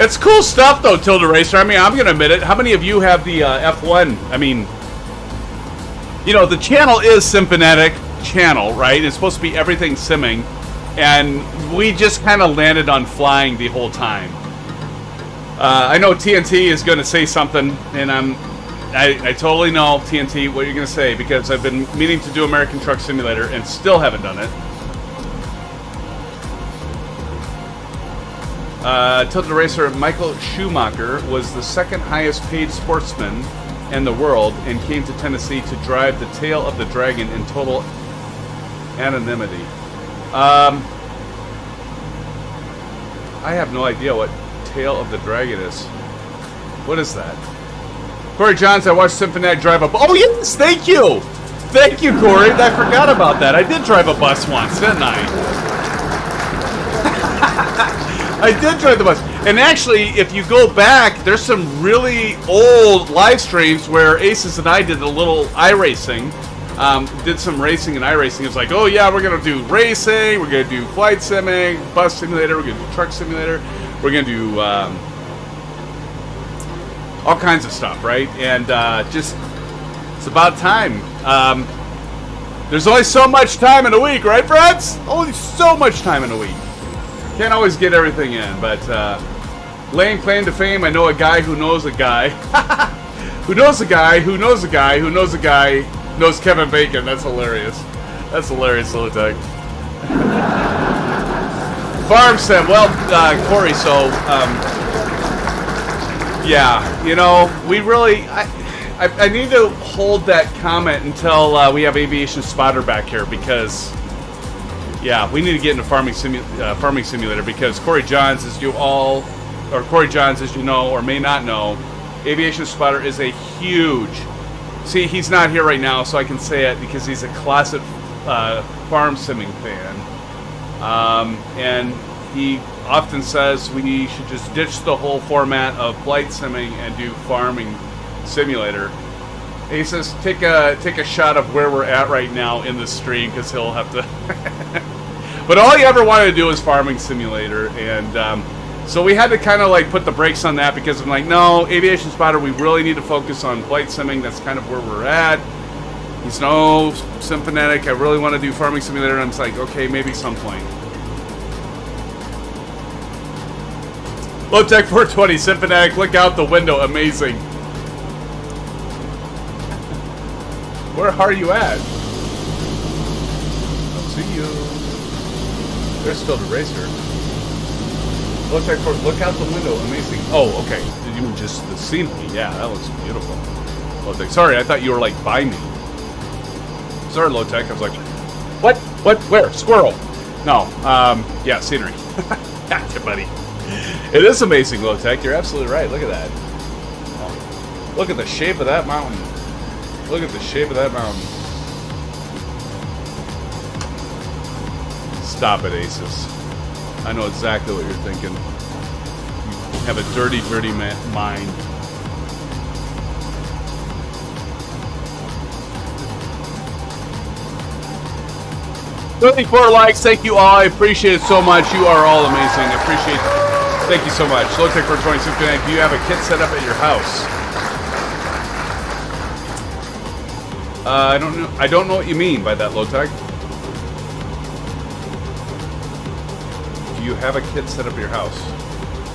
A: It's cool stuff though, Tilda Racer. I mean, I'm going to admit it. How many of you have the F1? I mean, you know, the channel is SimFanatic channel, right? It's supposed to be everything simming. And we just kind of landed on flying the whole time. I know TNT is going to say something, and I totally know, TNT, what you're going to say, because I've been meaning to do American Truck Simulator and still haven't done it. Tilted Racer, Michael Schumacher was the second highest paid sportsman in the world and came to Tennessee to drive the Tail of the Dragon in total anonymity. I have no idea what Tail of the Dragon is. What is that? Corey Johns, I watched SimFanatic drive a bus. Oh yes, thank you! Thank you, Corey. I forgot about that. I did drive a bus once, didn't I? I did drive the bus. And actually, if you go back, there's some really old live streams where Aces and I did a little iRacing. Did some racing and iRacing. It's like, oh yeah, we're going to do racing, we're going to do flight simming, bus simulator, we're going to do truck simulator, we're going to do all kinds of stuff, right? And just, it's about time. There's only so much time in a week, right, friends? Only so much time in a week. Can't always get everything in, but laying claim to fame, I know a guy who knows a guy who knows a guy who knows a guy who knows a guy knows Kevin Bacon. That's hilarious. That's hilarious, Lotec. Farm said, well, Corey, so, yeah, you know, we really, I need to hold that comment until we have Aviation Spotter back here, because yeah, we need to get into farming simulator, because Corey Johns, as you all, or Corey Johns, as you know or may not know, Aviation Spotter is a huge. See, he's not here right now, so I can say it because he's a classic farm simming fan, and he often says we should just ditch the whole format of flight simming and do farming simulator. He says take a shot of where we're at right now in the stream, because he'll have to. But all you ever wanted to do is farming simulator, and so we had to kind of like put the brakes on that, because I'm like, no, Aviation Spotter, we really need to focus on flight simming. That's kind of where we're at. He's no SimFanatic. I really want to do farming simulator, and I'm just like, okay, maybe some point. Lotec 420, SimFanatic, look out the window, amazing. Where are you at? I'll see you. There's still the racer. Look out the window, amazing. Oh, okay. Did you just the scenery? Yeah, that looks beautiful. Lotec, sorry, I thought you were like by me. Sorry, Lotec. I was like, what? Where? Squirrel. No, yeah, scenery. Gotcha, buddy. It is amazing, low tech. You're absolutely right. Look at that. Oh, look at the shape of that mountain. Look at the shape of that mountain. Stop it, Asus. I know exactly what you're thinking. You have a dirty, dirty mind. $34 likes, thank you all. I appreciate it so much. You are all amazing. I appreciate it. Thank you so much. Low Tech for 2069. Do you have a kit set up at your house? I don't know. I don't know what you mean by that, Low Tech. Do you have a kit set up at your house?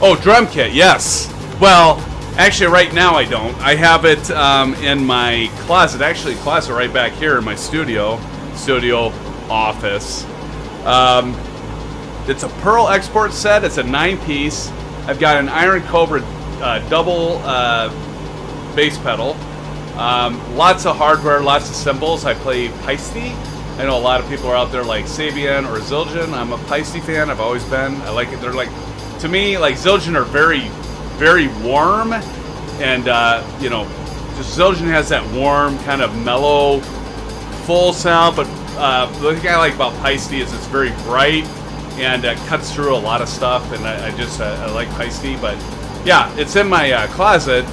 A: Oh, drum kit. Yes. Well, actually, right now I don't. I have it in my closet. Actually, closet right back here in my studio office. It's a Pearl export set. It's a 9-piece. I've got an Iron Cobra double bass pedal. Lots of hardware, lots of cymbals. I play Peisty. I know a lot of people are out there like Sabian or Zildjian. I'm a Peisty fan. I've always been. I like it. They're like, to me, like Zildjian are very, very warm, and you know, just Zildjian has that warm, kind of mellow, full sound. But the thing I like about Peisty is it's very bright and cuts through a lot of stuff, and I like Peisty. But yeah, it's in my closet.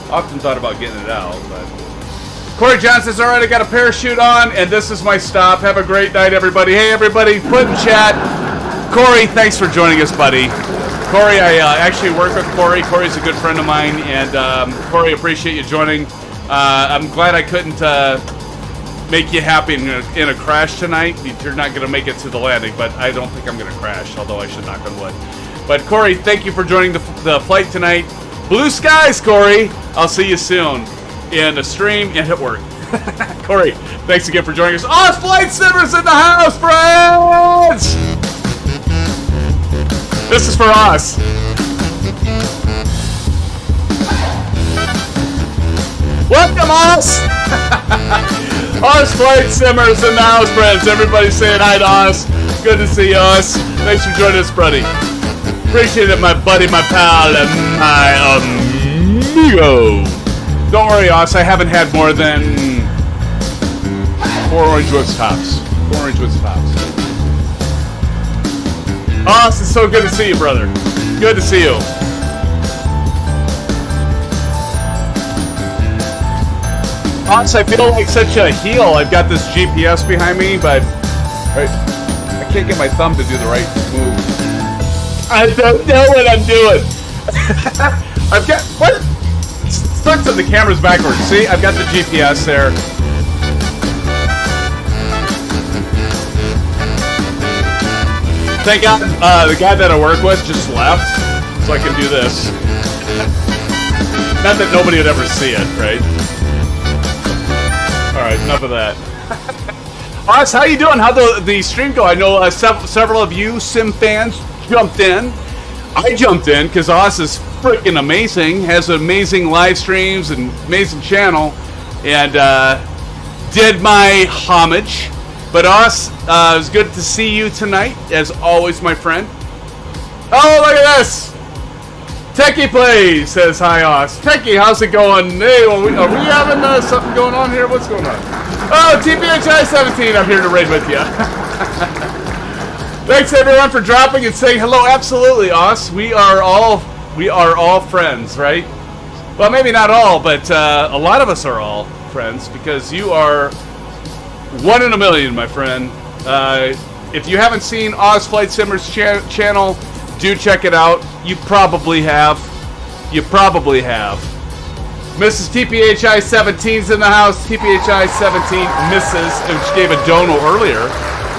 A: Often thought about getting it out, but Corey Johnson says, all right, I got a parachute on, and this is my stop. Have a great night, everybody. Hey, everybody, put in chat. Corey, thanks for joining us, buddy. Corey, I actually work with Corey. Corey's a good friend of mine, and Corey, appreciate you joining. I'm glad I couldn't make you happy in a crash tonight. You're not going to make it to the landing, but I don't think I'm going to crash, although I should knock on wood. But Corey, thank you for joining the flight tonight. Blue skies, Corey. I'll see you soon in the stream and at work. Corey, thanks again for joining us. Oh, Flight Simmers in the house, friends! This is for us. Welcome, us! Us Flight Simmers in the house, friends. Everybody saying hi to us. Good to see you, us. Thanks for joining us, buddy. Appreciate it, my buddy, my pal, and my amigo. Don't worry, Oz, I haven't had more than 4 Orange Woods tops. 4 Orange Woods tops. Oz, it's so good to see you, brother. Good to see you. Oz, I feel like such a heel. I've got this GPS behind me, but I can't get my thumb to do the right move. I don't know what I'm doing. I've got, what? Stuck to the camera's backwards. See, I've got the GPS there. Thank God the guy that I work with just left, so I can do this. Not that nobody would ever see it, right? Alright, enough of that. Oz, how you doing? How'd the stream go? I know several of you SimFans jumped in. I jumped in because Oz is freaking amazing, has amazing live streams and amazing channel, and did my homage. But Oz, it was good to see you tonight, as always, my friend. Oh, look at this! Techie Plays says hi, Oz. Techie, how's it going? Hey, are we having something going on here? What's going on? Oh, TPHI 17, I'm here to raid with you. Thanks everyone for dropping and saying hello. Absolutely, Oz. We are all friends, right? Well, maybe not all, but a lot of us are all friends because you are one in a million, my friend. If you haven't seen Oz Flight Simmers channel, do check it out. You probably have. You probably have. Mrs. TPHI 17's in the house. TPHI 17 Mrs. and she gave a dono earlier.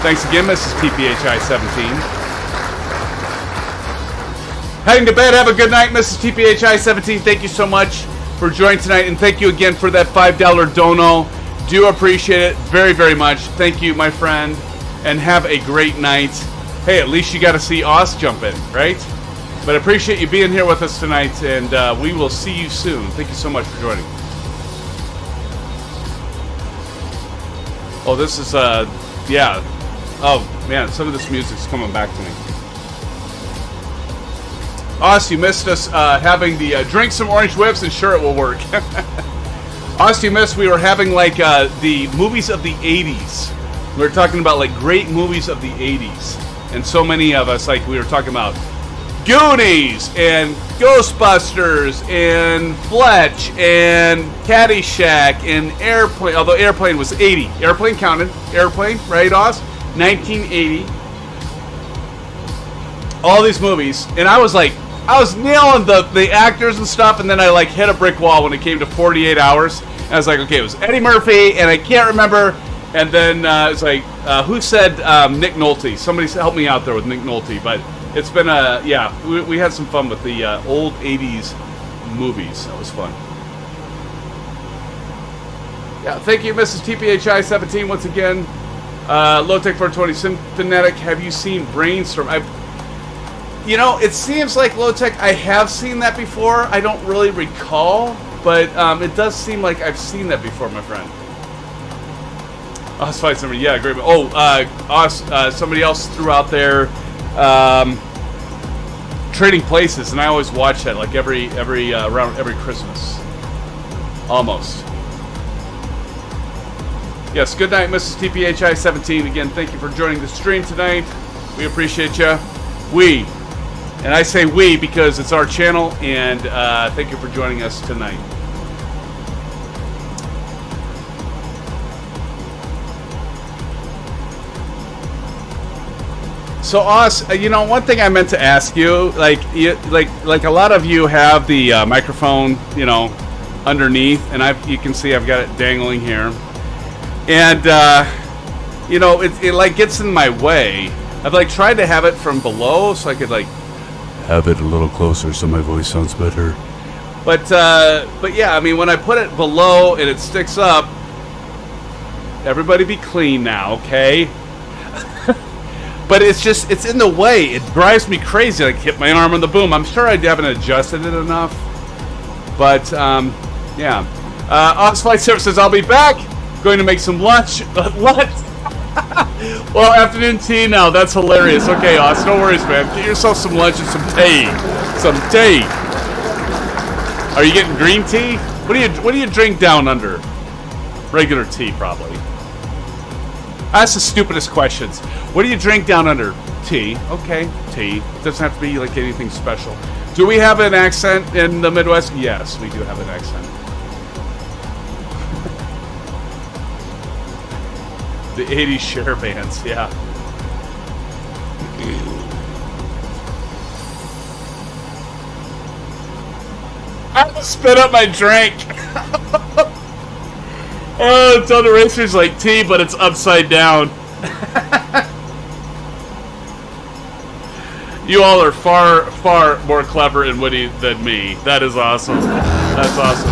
A: Thanks again, Mrs. TPHI 17. Heading to bed. Have a good night, Mrs. TPHI 17. Thank you so much for joining tonight, and thank you again for that $5 dono. Do appreciate it very, very much. Thank you, my friend, and have a great night. Hey, at least you got to see Oz jump in, right? But I appreciate you being here with us tonight, and we will see you soon. Thank you so much for joining. Oh, this is, yeah. Oh, man, some of this music's coming back to me. Oz, you missed us having the drink some orange whips and sure it will work. Oz, you missed we were having like the movies of the 80s. We were talking about like great movies of the 80s. And so many of us, like we were talking about Goonies and Ghostbusters and Fletch and Caddyshack and Airplane, although Airplane was 80. Airplane counted. Airplane, right, Oz? 1980. All these movies. And I was nailing the actors and stuff, and then I like hit a brick wall when it came to 48 hours. And I was like, okay, it was Eddie Murphy, and I can't remember. And then it's like, who said Nick Nolte? Somebody help me out there with Nick Nolte. But it's been yeah, we had some fun with the old 80s movies. That was fun. Yeah, thank you, Mrs. TPHI17, once again. Low-Tech 420, SimFanatic, have you seen Brainstorm? You know, it seems like Low-Tech, I have seen that before. I don't really recall, but it does seem like I've seen that before, my friend. Us fight somebody, yeah, great. Oh, somebody else threw out there Trading Places, and I always watch that like around every Christmas, almost. Yes, good night, Mrs. TPHI17. Again, thank you for joining the stream tonight. We appreciate you. And I say we because it's our channel, and thank you for joining us tonight. So, Oz, you know, one thing I meant to ask you, like a lot of you have the microphone, you know, underneath, and you can see I've got it dangling here, and you know, it like gets in my way. I've like tried to have it from below so I could like have it a little closer so my voice sounds better. But yeah, I mean, when I put it below and it sticks up, everybody be clean now, okay? But it's in the way. It drives me crazy. I hit my arm on the boom. I'm sure I haven't adjusted it enough. But, yeah. Ox Flight Service says, I'll be back. Going to make some lunch. What? Well, afternoon tea now. That's hilarious. Okay, Ox, no worries, man. Get yourself some lunch and some tea. Some tea. Are you getting green tea? What do you drink down under? Regular tea, probably. That's the stupidest questions. What do you drink down under? Tea. Okay, tea. It doesn't have to be like anything special. Do we have an accent in the Midwest? Yes, we do have an accent. The 80s share bands, yeah. I spit up my drink. Oh, it's on the racers like tea, but it's upside down. You all are far, far more clever and witty than me. That is awesome. That's awesome.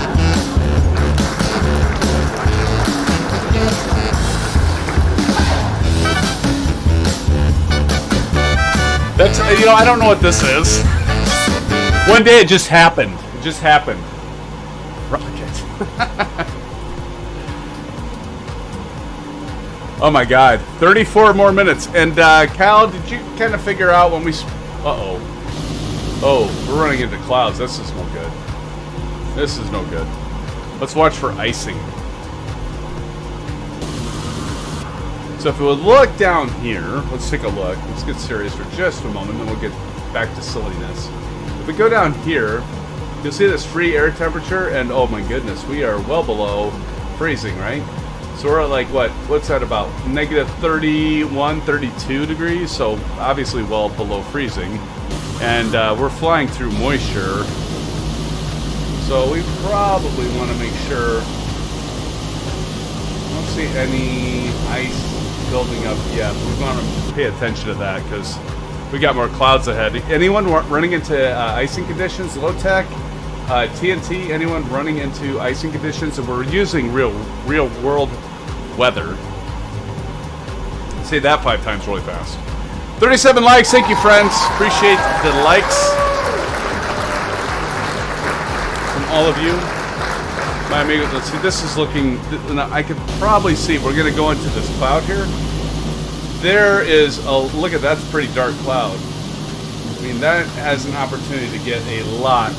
A: That's, you know, I don't know what this is. One day it just happened. It just happened. Rocket. Oh my God, 34 more minutes. And Cal, did you kind of figure out when we... Uh-oh. Oh, we're running into clouds. This is no good. This is no good. Let's watch for icing. So if we would look down here, let's take a look. Let's get serious for just a moment, then we'll get back to silliness. If we go down here, you'll see this free air temperature, and oh my goodness, we are well below freezing, right? So we're at like, what's that about? Negative 31, 32 degrees, so obviously well below freezing. And we're flying through moisture, so we probably want to make sure. I don't see any ice building up yet. We want to pay attention to that because we got more clouds ahead. Anyone running into icing conditions? Low tech? TNT, anyone running into icing conditions? And we're using real world weather. Say that 5 times really fast. 37 likes, thank you, friends. Appreciate the likes from all of you. My amigos, let's see, this is looking, I could probably see, we're gonna go into this cloud here. there is a look at that's a pretty dark cloud. I mean, that has an opportunity to get a lot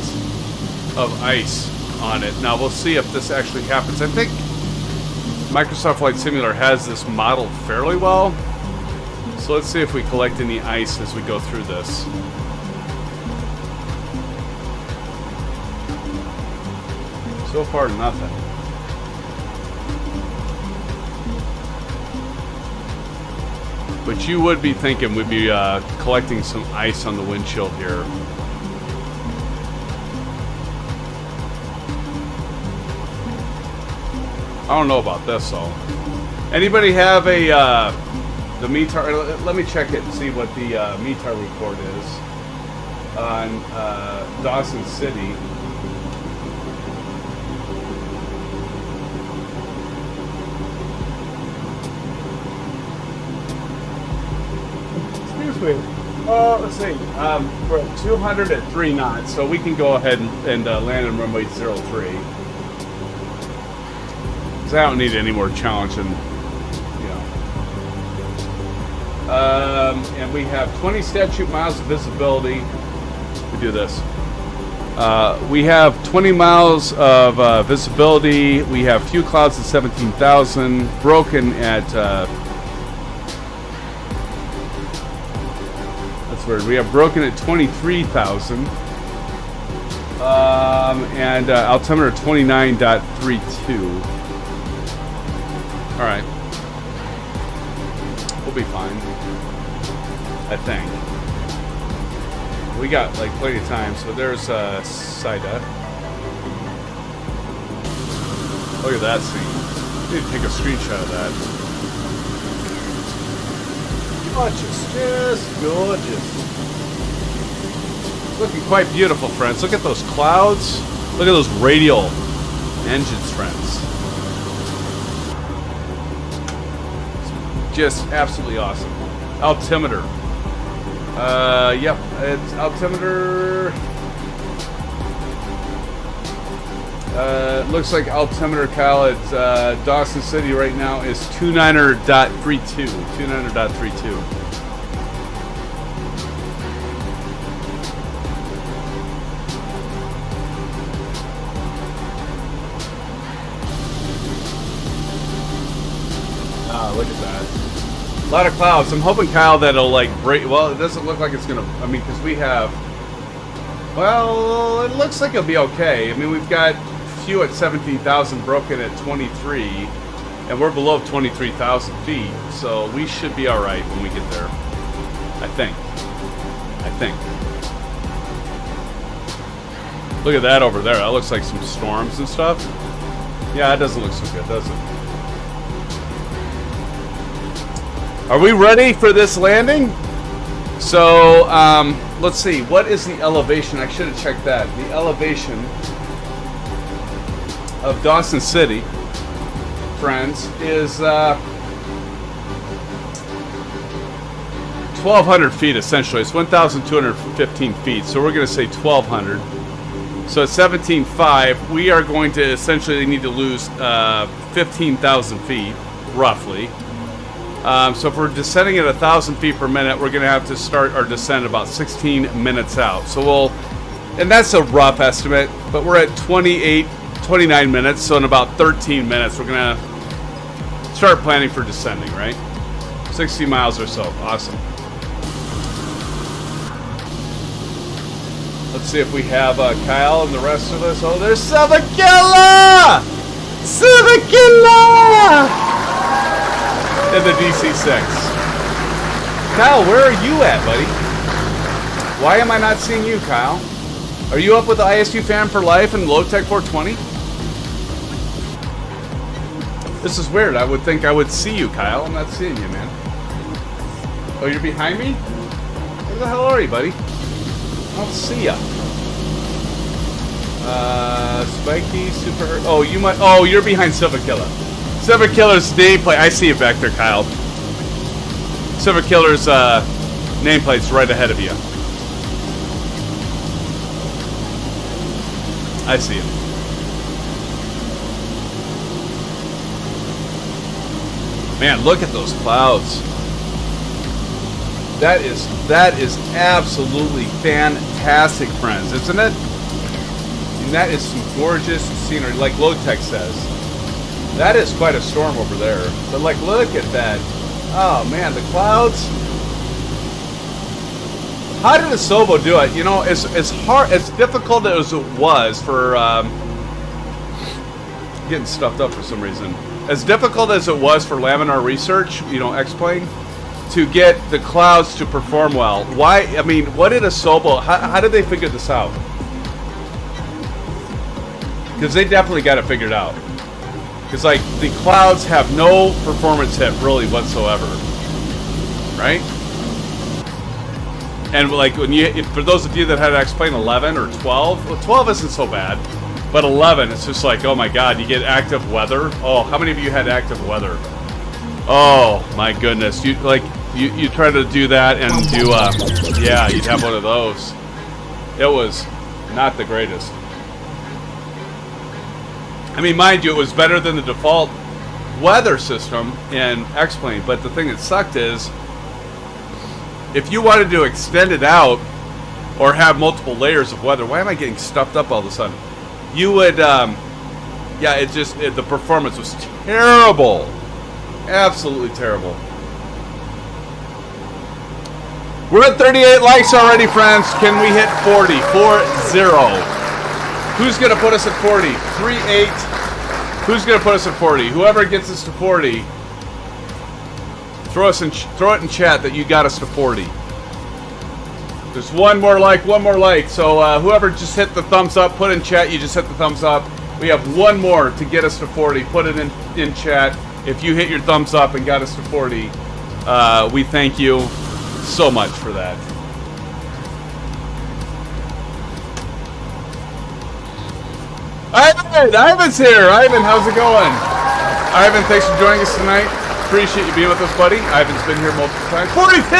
A: of ice on it. Now we'll see if this actually happens. I think Microsoft Flight Simulator has this modeled fairly well. So let's see if we collect any ice as we go through this. So far, nothing. But you would be thinking we'd be collecting some ice on the windshield here. I don't know about this though. Anybody have a the METAR? Let me check it and see what the METAR report is on Dawson City. Let's see. We're at 200 at 3 knots, so we can go ahead and land on runway 03. Because I don't need any more challenge than, you know. And we have 20 statute miles of visibility. We do this. We have 20 miles of visibility. We have few clouds at 17,000. Broken at... we have broken at 23,000 and altimeter 29.32. All right, we'll be fine, I think. We got like plenty of time. So there's CYDA. Look at that scene. Need to take a screenshot of that. Gorgeous, just gorgeous. Looking quite beautiful, friends. Look at those clouds. Look at those radial engines, friends. Just absolutely awesome. Altimeter. Yep, it's altimeter. Looks like altimeter, Kyle, at Dawson City right now is 29.32. 29.32. Ah, look at that. A lot of clouds. I'm hoping, Kyle, that it'll like break. Well, it doesn't look like it's gonna. I mean, because we have. Well, it looks like it'll be okay. I mean, we've got few at 17,000, broken at 23, and we're below 23,000 feet, so we should be all right when we get there. I think. Look at that over there. That looks like some storms and stuff. Yeah, it doesn't look so good, does it? Are we ready for this landing? So, let's see. What is the elevation? I should have checked that. The elevation of Dawson City, friends, is 1,200 feet essentially. It's 1,215 feet, so we're going to say 1,200. So at 17.5, we are going to essentially need to lose 15,000 feet, roughly. So if we're descending at 1,000 feet per minute, we're going to have to start our descent about 16 minutes out. So we'll, and that's a rough estimate, but we're at 29 minutes, so in about 13 minutes, we're going to start planning for descending, right? 60 miles or so. Awesome. Let's see if we have Kyle and the rest of us. Oh, there's Savakilla! Savakilla! In the DC-6. Kyle, where are you at, buddy? Why am I not seeing you, Kyle? Are you up with the ISU Fan for Life and Low Tech 420? This is weird. I would think I would see you, Kyle. I'm not seeing you, man. Oh, you're behind me? Where the hell are you, buddy? I don't see ya. Spiky, Super... Oh, you might... Oh, you're behind Silverkiller. Silverkiller's nameplate... I see it back there, Kyle. Silverkiller's nameplate's right ahead of you. I see him. Man, look at those clouds. That is absolutely fantastic, friends, isn't it? And that is some gorgeous scenery, like Lotech says. That is quite a storm over there. But like, look at that. Oh man, the clouds. How did Asobo do it? You know, as hard, as difficult as it was for getting stuffed up for some reason. As difficult as it was for laminar research, you know, X-Plane, to get the clouds to perform well. Why? I mean, what did Asobo? How did they figure this out? Because they definitely got it figured out. Because like the clouds have no performance hit really whatsoever, right? And like when you, for those of you that had to explain 11 or 12, well, 12 isn't so bad, but 11, it's just like, oh my God, you get active weather. Oh, how many of you had active weather? Oh my goodness, you like you try to do that and do yeah, you'd have one of those. It was not the greatest. I mean, mind you, it was better than the default weather system in X-Plane, but the thing that sucked is, if you wanted to extend it out or have multiple layers of weather, why am I getting stuffed up all of a sudden? You would, yeah, the performance was terrible. Absolutely terrible. We're at 38 likes already, friends. Can we hit 40? 4-0. Who's going to put us at 40? 3-8. Who's going to put us at 40? Whoever gets us to 40, throw it in chat that you got us to 40. There's one more like. So whoever just hit the thumbs up, put in chat, you just hit the thumbs up. We have one more to get us to 40. Put it in chat. If you hit your thumbs up and got us to 40, we thank you so much for that. Ivan's here. Ivan, how's it going? Ivan, thanks for joining us tonight. Appreciate you being with us, buddy. Ivan's been here multiple times. 42!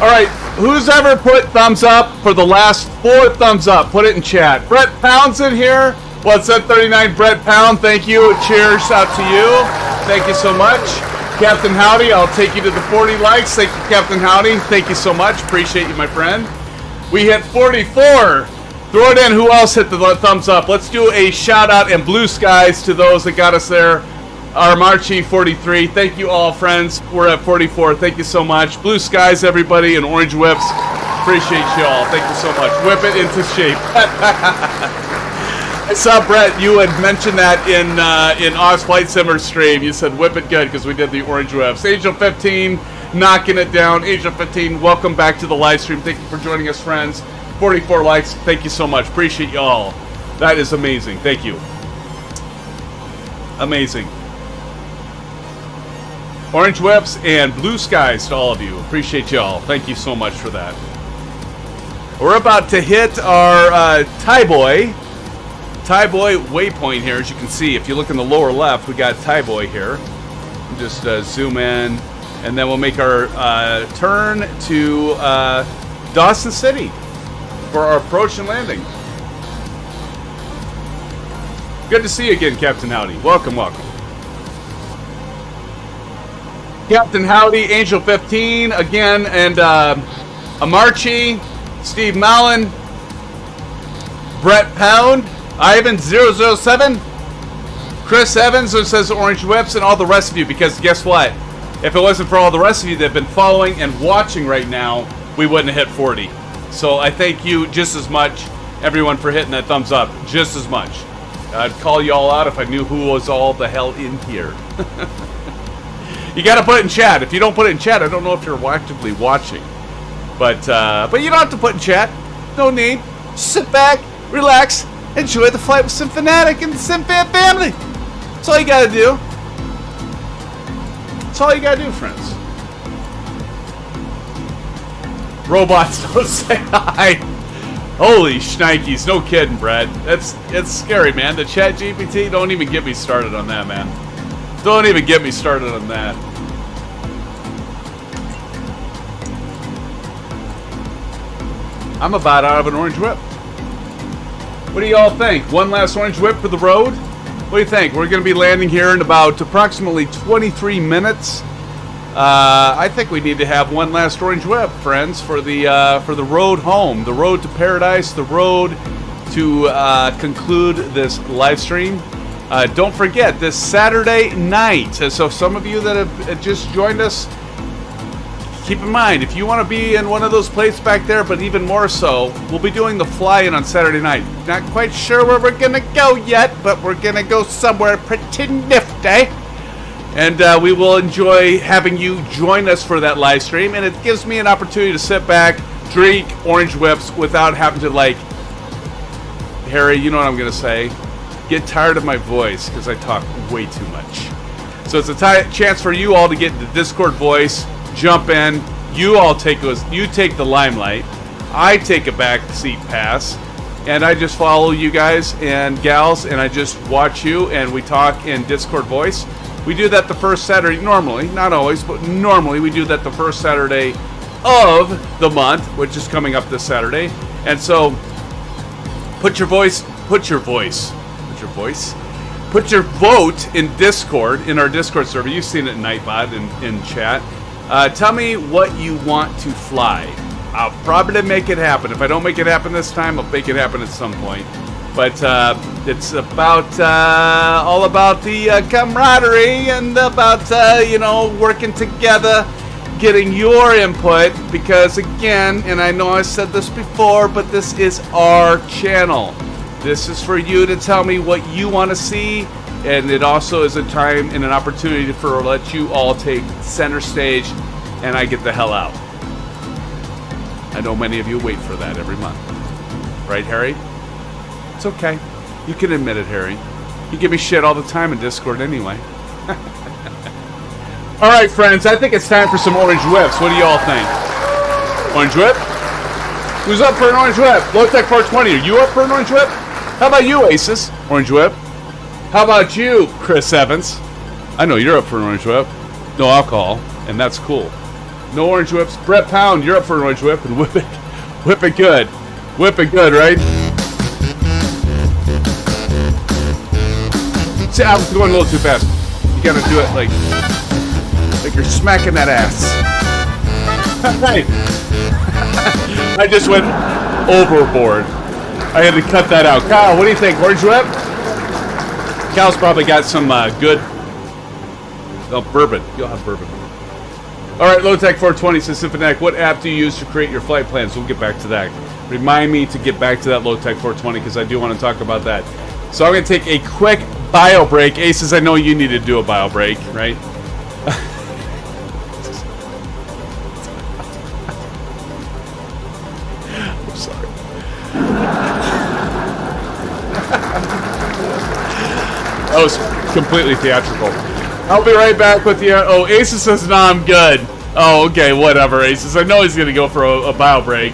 A: All right, who's ever put thumbs up for the last 4 thumbs up? Put it in chat. Brett Pound's in here. What's up, 39? Brett Pound, thank you. Cheers out to you. Thank you so much. Captain Howdy, I'll take you to the 40 likes. Thank you, Captain Howdy. Thank you so much. Appreciate you, my friend. We hit 44. Throw it in. Who else hit the thumbs up? Let's do a shout out and blue skies to those that got us there. Armarchi 43. Thank you all, friends. We're at 44. Thank you so much. Blue skies, everybody, and orange whips. Appreciate you all. Thank you so much. Whip it into shape. I saw Brett. You had mentioned that in Oz Flight Simmer stream. You said whip it good because we did the orange whips. Angel 15 knocking it down. Angel 15, welcome back to the live stream. Thank you for joining us, friends. 44 likes. Thank you so much. Appreciate you all. That is amazing. Thank you. Amazing. Orange whips and blue skies to all of you. Appreciate you all. Thank you so much for that. We're about to hit our TIBOY waypoint here. As you can see, if you look in the lower left, we got TIBOY here. Just zoom in, and then we'll make our turn to Dawson City for our approach and landing. Good to see you again, Captain Howdy. Welcome, welcome. Captain Howdy, Angel 15 again, and Amarchi, Steve Mallon, Brett Pound, Ivan 007, Chris Evans, who says orange whips, and all the rest of you, because guess what? If it wasn't for all the rest of you that have been following and watching right now, we wouldn't have hit 40. So I thank you just as much, everyone, for hitting that thumbs up, just as much. I'd call you all out if I knew who was all the hell in here. You got to put it in chat. If you don't put it in chat, I don't know if you're actively watching. But you don't have to put in chat. No need. Sit back, relax, enjoy the flight with SimFanatic and the SimFan family. That's all you got to do. That's all you got to do, friends. Robots don't say hi. Holy shnikes, no kidding, Brad. It's scary, man. The chat GPT, don't even get me started on that, man. Don't even get me started on that. I'm about out of an orange whip. What do you all think? One last orange whip for the road? What do you think? We're going to be landing here in about approximately 23 minutes. I think we need to have one last orange whip, friends, for the road home, the road to paradise, the road to conclude this live stream. Don't forget, this Saturday night, so some of you that have just joined us, keep in mind, if you want to be in one of those places back there, but even more so, we'll be doing the fly-in on Saturday night. Not quite sure where we're going to go yet, but we're going to go somewhere pretty nifty. And we will enjoy having you join us for that live stream. And it gives me an opportunity to sit back, drink orange whips without having to, like, Harry, you know what I'm going to say, get tired of my voice because I talk way too much. So it's a chance for you all to get the Discord voice, jump in. You all take the limelight. I take a back seat pass. And I just follow you guys and gals, and I just watch you, and we talk in Discord voice. We do that the first Saturday, normally, not always, but normally we do that the first Saturday of the month, which is coming up this Saturday. And so, put your vote in Discord, in our Discord server. You've seen it in Nightbot in chat. Tell me what you want to fly. I'll probably make it happen. If I don't make it happen this time, I'll make it happen at some point. But it's about all about the camaraderie and about working together, getting your input. Because again, and I know I said this before, but this is our channel. This is for you to tell me what you want to see, and it also is a time and an opportunity for let you all take center stage, and I get the hell out. I know many of you wait for that every month, right, Harry? It's okay. You can admit it, Harry. You give me shit all the time in Discord anyway. All right, friends. I think it's time for some orange whips. What do you all think? Orange whip? Who's up for an orange whip? Low-Tech 420. Are you up for an orange whip? How about you, Aces? Orange whip. How about you, Chris Evans? I know you're up for an orange whip. No alcohol, and that's cool. No orange whips. Brett Pound, you're up for an orange whip, and whip it good. Whip it good, right? See, I was going a little too fast. You gotta do it like you're smacking that ass. Right. I just went overboard. I had to cut that out. Kyle, what do you think? Orange whip? Kyle's probably got some good bourbon. You'll have bourbon. All right, Low-Tech 420 says, SimFanatic, what app do you use to create your flight plans? We'll get back to that. Remind me to get back to that Low-Tech 420 because I do want to talk about that. So I'm going to take a quick bio break. Aces, I know you need to do a bio break, right? I'm sorry. That was completely theatrical. I'll be right back with you. Oh, Aces says, no, I'm good. Oh, okay, whatever, Aces. I know he's going to go for a bio break.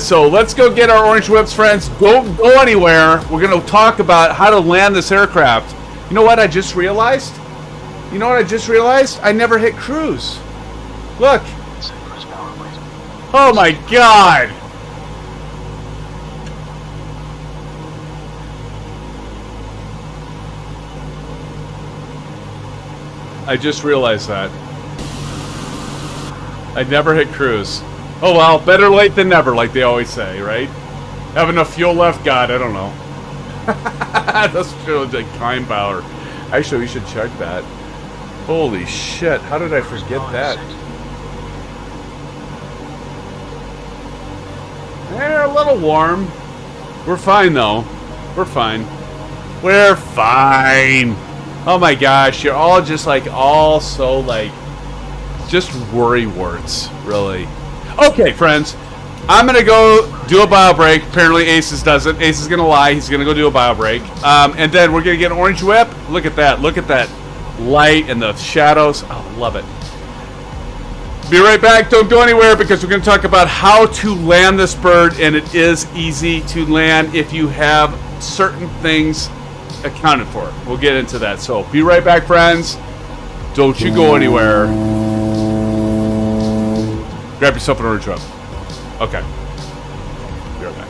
A: So let's go get our orange whips, friends. Don't go anywhere. We're going to talk about how to land this aircraft. You know what I just realized? I never hit cruise. Look. Oh my God. I just realized that. I never hit cruise. Oh well, better late than never, like they always say, right? Have enough fuel left? God, I don't know. That's true, like time power. Actually, we should check that. Holy shit, how did I forget that? They're a little warm. We're fine, though. We're fine. We're fine. Oh my gosh, you're all just like, all so like, just worry warts, really. Okay, friends, I'm going to go do a bio break. Apparently Aces doesn't. Ace is going to lie. He's going to go do a bio break. And then we're going to get an orange whip. Look at that. Look at that light and the shadows. Oh, love it. Be right back. Don't go anywhere because we're going to talk about how to land this bird. And it is easy to land if you have certain things accounted for. We'll get into that. So be right back, friends. Don't you go anywhere. Grab yourself an orange whip. Okay. Be right back.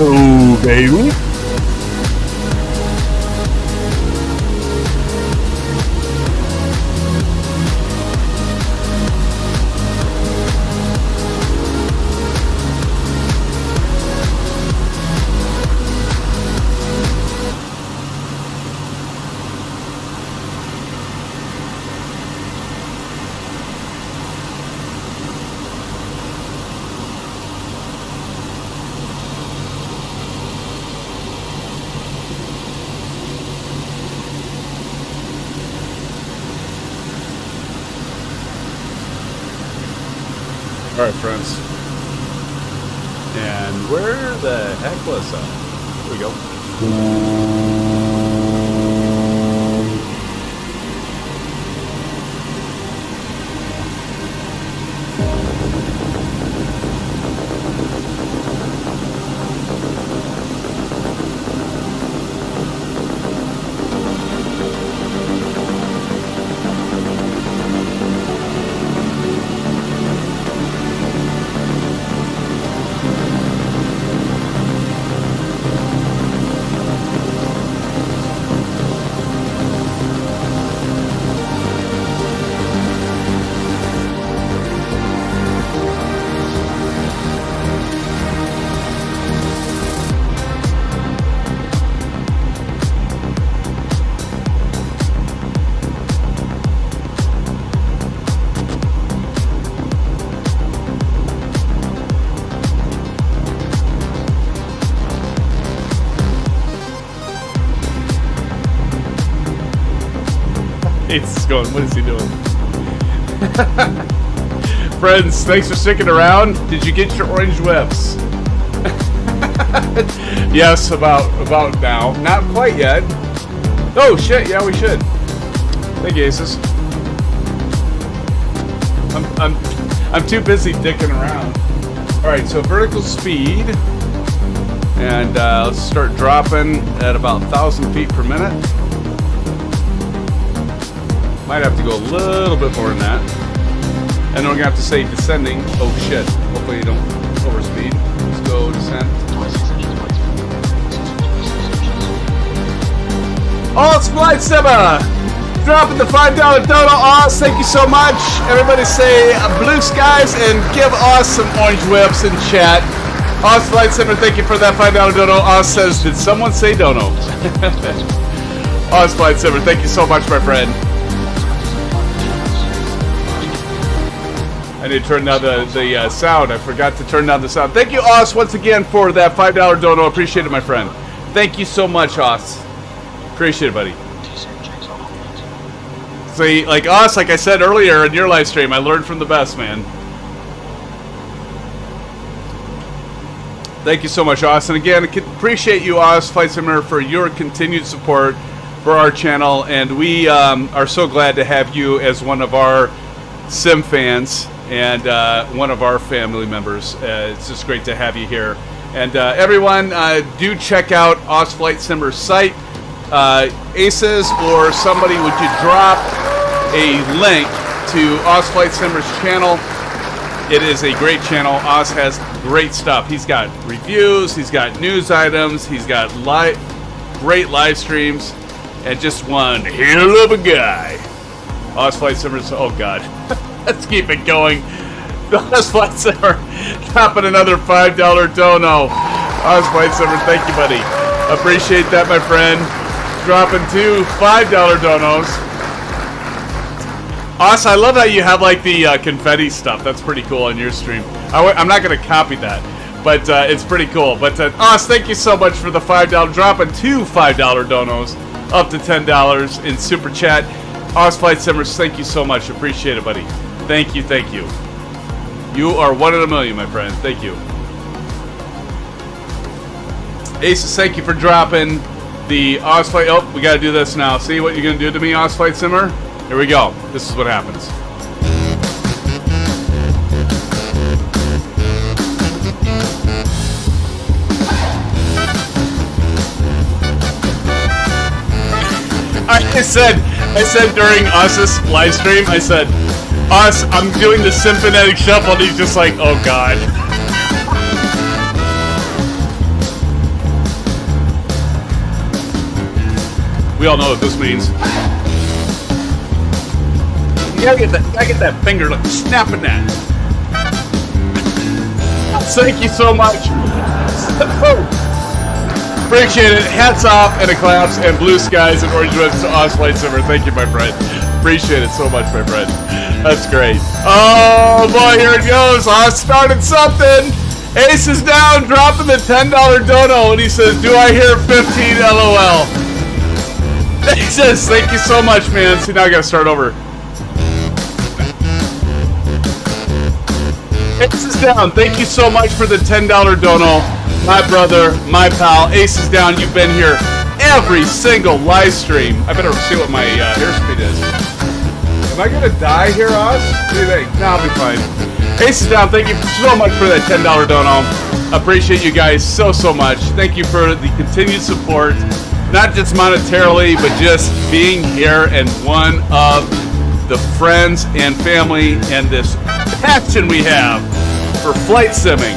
A: Hello, baby. All right, friends. And where the heck was that? Here we go. It's going, what is he doing? Friends, thanks for sticking around. Did you get your orange whips? Yes, about now. Not quite yet. Oh shit, yeah, we should. Thank you, Aces. I'm too busy dicking around. Alright, so vertical speed. And let's start dropping at about 1,000 feet per minute. Might have to go a little bit more than that. And then we're gonna have to say descending. Oh shit. Hopefully you don't overspeed. Let's go descend. Oh, it's Flight Simmer! Dropping the $5 dono. Oz, thank you so much. Everybody say blue skies and give Oz some orange whips in chat. Oz Flight Simmer, thank you for that $5 dono. Oz says, did someone say dono? Oz Flight Simmer, thank you so much, my friend. I need to turn down the sound. I forgot to turn down the sound. Thank you, Oz, once again for that $5 dono. Appreciate it, my friend. Thank you so much, Oz. Appreciate it, buddy. See, like Oz, like I said earlier in your live stream, I learned from the best, man. Thank you so much, Oz. And again, I appreciate you, Oz Flight Simmer, for your continued support for our channel. And we are so glad to have you as one of our SimFans. And one of our family members. It's just great to have you here. And everyone, do check out Oz Flight Simmer's site. Aces or somebody, would you drop a link to Oz Flight Simmer's channel? It is a great channel. Oz has great stuff. He's got reviews, he's got news items, he's got great live streams, and just one hell of a guy. Oz Flight Simmer's, oh god. Let's keep it going. Oz Flight Simmer dropping another $5 dono. Oz Flight Simmer, thank you, buddy. Appreciate that, my friend. Dropping two $5 donos. Oz, I love how you have like the confetti stuff. That's pretty cool on your stream. I'm not going to copy that, but it's pretty cool. But Oz, thank you so much for the $5. Dropping two $5 donos up to $10 in Super Chat. Oz Flight Simmers, thank you so much. Appreciate it, buddy. Thank you, thank you. You are one in a million, my friend. Thank you. Aces, thank you for dropping the Oz Flight. Oh, we got to do this now. See what you're going to do to me, Oz Flight Simmer? Here we go. This is what happens. I said during Oz's live stream, I said, Oz, I'm doing the SimFanatic shuffle, and he's just like, oh god. We all know what this means. You gotta get that finger, like, snapping that. Thank you so much. Appreciate it. Hats off and a claps and blue skies and orange reds to Oz Lightsaber. Thank you, my friend. Appreciate it so much, my friend. That's great. Oh boy, here it goes. I started something. Ace is down, dropping the $10 dono, and he says, "Do I hear 15 LOL?" He says, "Thank you so much, man." See, now I gotta start over. Ace is down. Thank you so much for the $10 dono. My brother, my pal, Ace is down. You've been here every single live stream. I better see what my airspeed is. Am I gonna die here, Oz? What do you think? No, I'll be fine. Ace is down. Thank you so much for that $10 dono. Appreciate you guys so much. Thank you for the continued support, not just monetarily, but just being here and one of the friends and family and this passion we have for flight simming.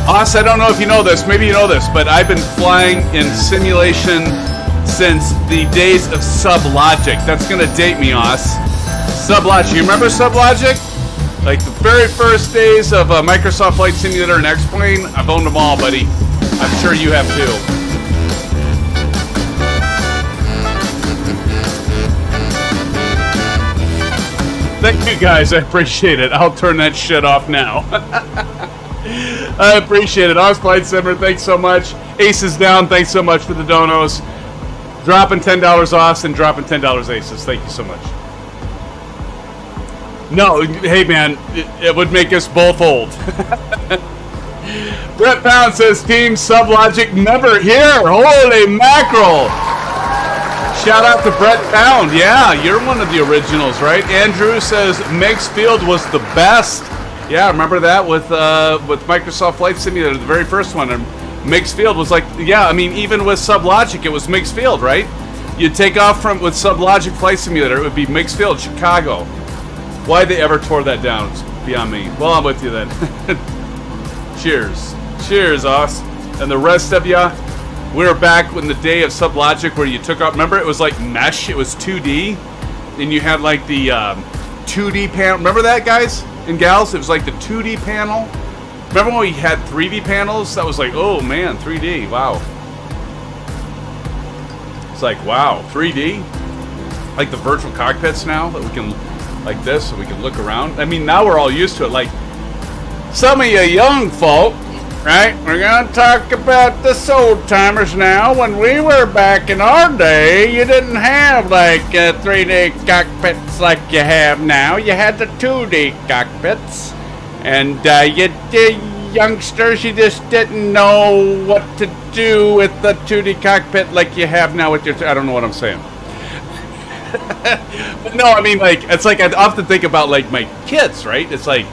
A: Oz, I don't know if you know this, maybe you know this, but I've been flying in simulation since the days of SubLogic. That's gonna date me, Oz. SubLogic, you remember SubLogic? Like the very first days of Microsoft Flight Simulator and X-Plane, I've owned them all, buddy. I'm sure you have too. Thank you guys, I appreciate it. I'll turn that shit off now. I appreciate it. Oz Flight Simmer, thanks so much. Ace is down, thanks so much for the donos. Dropping $10 Oz and dropping $10 Aces. Thank you so much. No, hey man, it would make us both old. Brett Pound says, Team SubLogic member here. Holy mackerel. Shout out to Brett Pound. Yeah, you're one of the originals, right? Andrew says Meigs Field was the best. Yeah, remember that with Microsoft Flight Simulator, the very first one. And Meigs Field was like, yeah, I mean, even with SubLogic, it was Meigs Field, right? You'd take off with SubLogic Flight Simulator, it would be Meigs Field, Chicago. Why they ever tore that down, it's beyond me. Well, I'm with you then. Cheers. Cheers, Oz. And the rest of ya, we were back in the day of SubLogic where you took off. Remember, it was like mesh, it was 2D. And you had like the 2D panel. Remember that, guys and gals? It was like the 2D panel. Remember when we had 3D panels? That was like, oh man, 3D, wow. It's like, wow, 3D? Like the virtual cockpits now that we can, like this, so we can look around. I mean, now we're all used to it. Like, some of you young folk, right? We're gonna talk about the old timers now. When we were back in our day, you didn't have like 3D cockpits like you have now. You had the 2D cockpits, and you youngsters, you just didn't know what to do with the 2D cockpit like you have now with your. I don't know what I'm saying. But no, I mean, like, it's like I often think about like my kids, right? It's like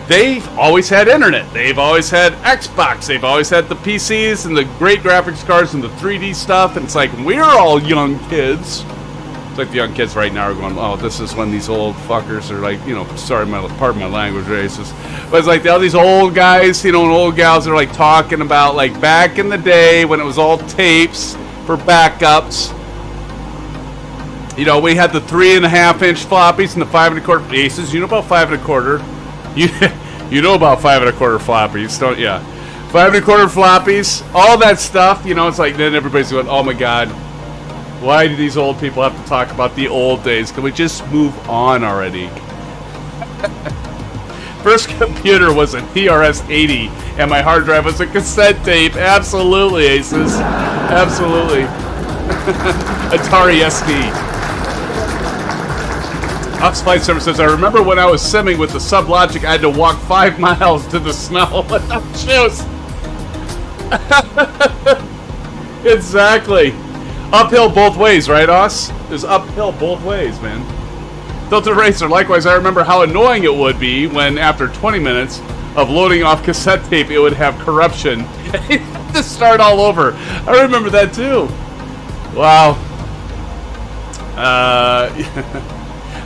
A: they've always had internet. They've always had Xbox. They've always had the PCs and the great graphics cards and the 3D stuff. And it's like, we're all young kids. It's like the young kids right now are going, oh, this is when these old fuckers are like, you know, sorry, pardon my language, racist. But it's like all these old guys, you know, and old gals are like talking about like back in the day when it was all tapes for backups. You know, we had the 3.5-inch floppies and the 5 1/4 aces. You know about 5 1/4. You know about 5 1/4 floppies, don't you? 5 1/4 floppies, all that stuff. You know, it's like then everybody's going, oh my god, why do these old people have to talk about the old days? Can we just move on already? First computer was a TRS-80, and my hard drive was a cassette tape. Absolutely, Aces. Absolutely. Atari SD. Ox Flight Service says, I remember when I was simming with the SubLogic, I had to walk 5 miles to the snow without shoes. Exactly. Uphill both ways, right, Oz? There's uphill both ways, man. Delta Racer, likewise, I remember how annoying it would be when, after 20 minutes of loading off cassette tape, it would have corruption. To start all over. I remember that, too. Wow.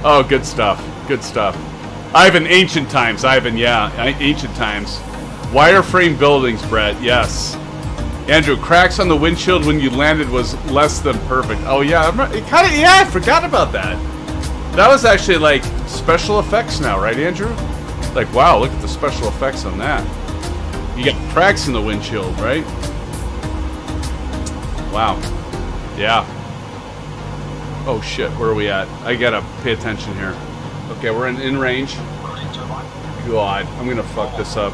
A: Oh, good stuff. Good stuff. Ivan, ancient times. Ivan, yeah. Ancient times. Wireframe buildings, Brett. Yes. Andrew, cracks on the windshield when you landed was less than perfect. Oh yeah, yeah, I forgot about that. That was actually like special effects now, right, Andrew? Like, wow, look at the special effects on that. You got cracks in the windshield, right? Wow. Yeah. Oh shit, where are we at? I gotta pay attention here. Okay, we're in range. God, I'm gonna fuck this up.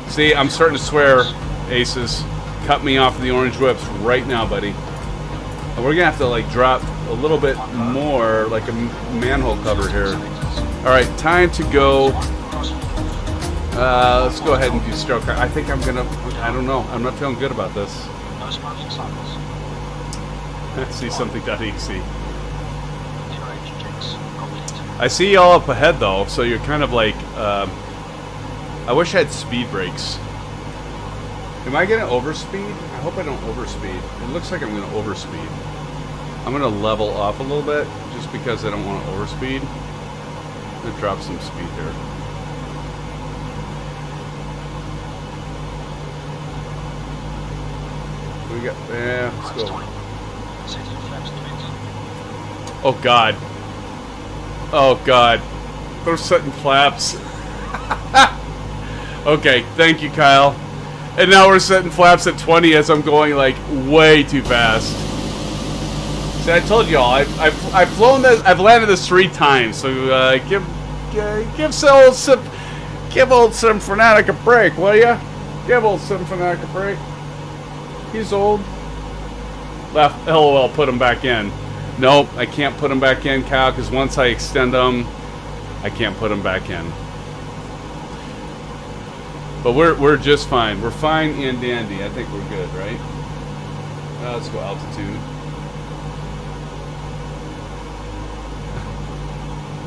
A: See, I'm starting to swear, Aces. Cut me off of the orange whips right now, buddy. And we're gonna have to like drop a little bit more, like a manhole cover here. Alright, time to go. Let's go ahead and do stroke. I think I'm gonna, I don't know. I'm not feeling good about this. See something.exe. I see y'all up ahead though, so you're kind of like, I wish I had speed brakes. Am I gonna overspeed? I hope I don't overspeed. It looks like I'm gonna overspeed. I'm gonna level off a little bit, just because I don't want to overspeed. I'm gonna drop some speed here. We got, yeah, let's go. Oh God. Oh God. They're setting flaps. Okay, thank you, Kyle. And now we're setting flaps at 20 as I'm going like way too fast. See, I told y'all, I've flown this, I've landed this 3 times. So give old SimFanatic a break, will ya? Give old SimFanatic a break. He's old. Left. LOL. Put him back in. Nope, I can't put him back in, Kyle, because once I extend them, I can't put him back in. But we're just fine. We're fine and dandy. I think we're good, right? Let's go altitude.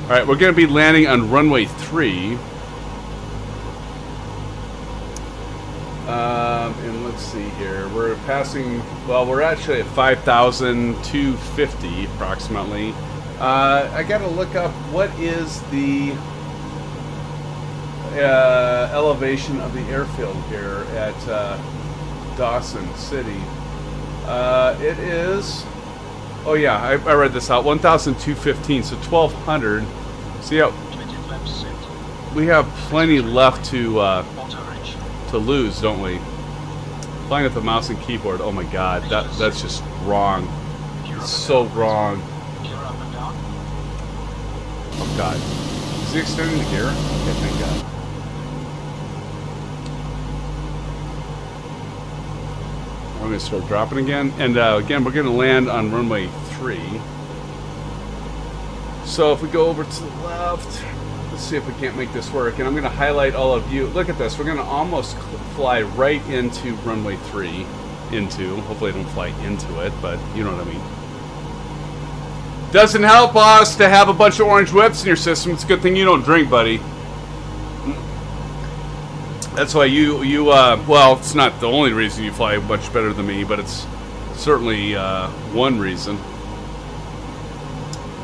A: All right, we're going to be landing on runway 3. And let's see here. We're passing. Well, we're actually at 5,250 approximately. I got to look up what is the elevation of the airfield here at Dawson City. It is. Oh yeah, I read this out. 1,215, so 1,200. See how we have plenty left to lose, don't we? Playing with the mouse and keyboard. Oh my God, that's just wrong. It's so wrong. Oh God, is he extending the gear? Okay, thank God. We're going to start dropping again. And again, we're going to land on runway 3. So if we go over to the left, let's see if we can't make this work. And I'm going to highlight all of you. Look at this. We're going to almost fly right into runway 3. Hopefully I don't fly into it, but you know what I mean. Doesn't help us to have a bunch of orange whips in your system. It's a good thing you don't drink, buddy. That's why well, it's not the only reason you fly much better than me, but it's certainly one reason.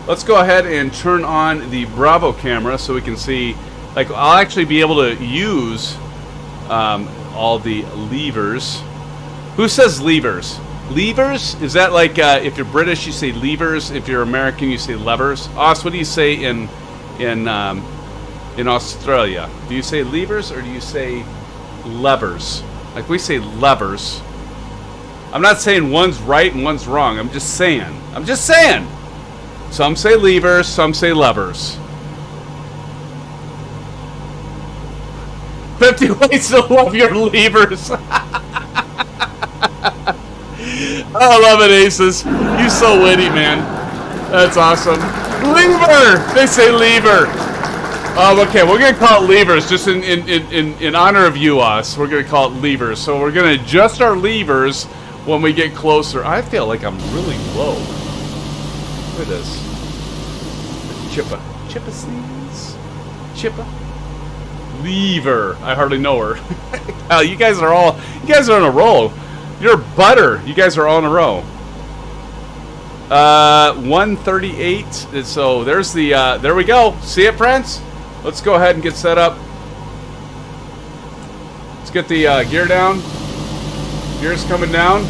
A: Let's go ahead and turn on the Bravo camera so we can see, like, I'll actually be able to use all the levers. Who says levers? Levers? Is that like, if you're British, you say levers. If you're American, you say levers. Os, what do you say in Australia? Do you say levers or do you say levers? Like we say levers. I'm not saying one's right and one's wrong. I'm just saying. Some say levers, some say levers. 50 ways to love your levers. I love it, Aces. You're so witty, man. That's awesome. Lever! They say lever. Okay, we're going to call it levers, just in honor of you, Us. We're going to call it levers. So we're going to adjust our levers when we get closer. I feel like I'm really low. Look at this. Chippa sneeze. Chippa. Lever. I hardly know her. Hell, you guys are in a row. You're butter. You guys are all in a row. 138. So there's the, there we go. See it, friends? Let's go ahead and get set up. Let's get the gear down. Gear's coming down. You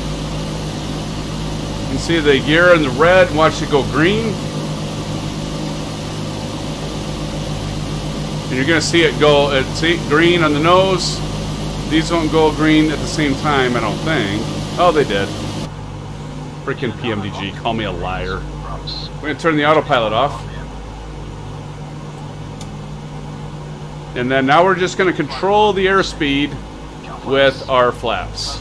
A: can see the gear in the red. Watch it go green. And you're going to see it go, see, green on the nose. These won't go green at the same time, I don't think. Oh, they did. Freaking PMDG, call me a liar. We're going to turn the autopilot off. And then now we're just going to control the airspeed with our flaps.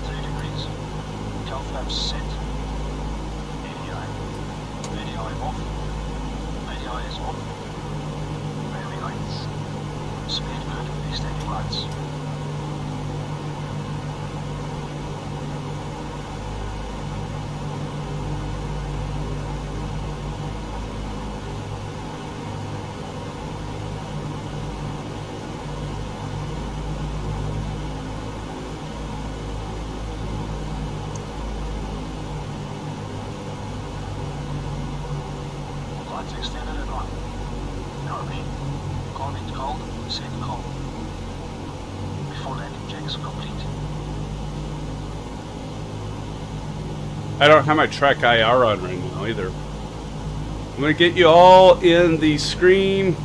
A: I don't have my track IR on right now either. I'm going to get you all in the screen.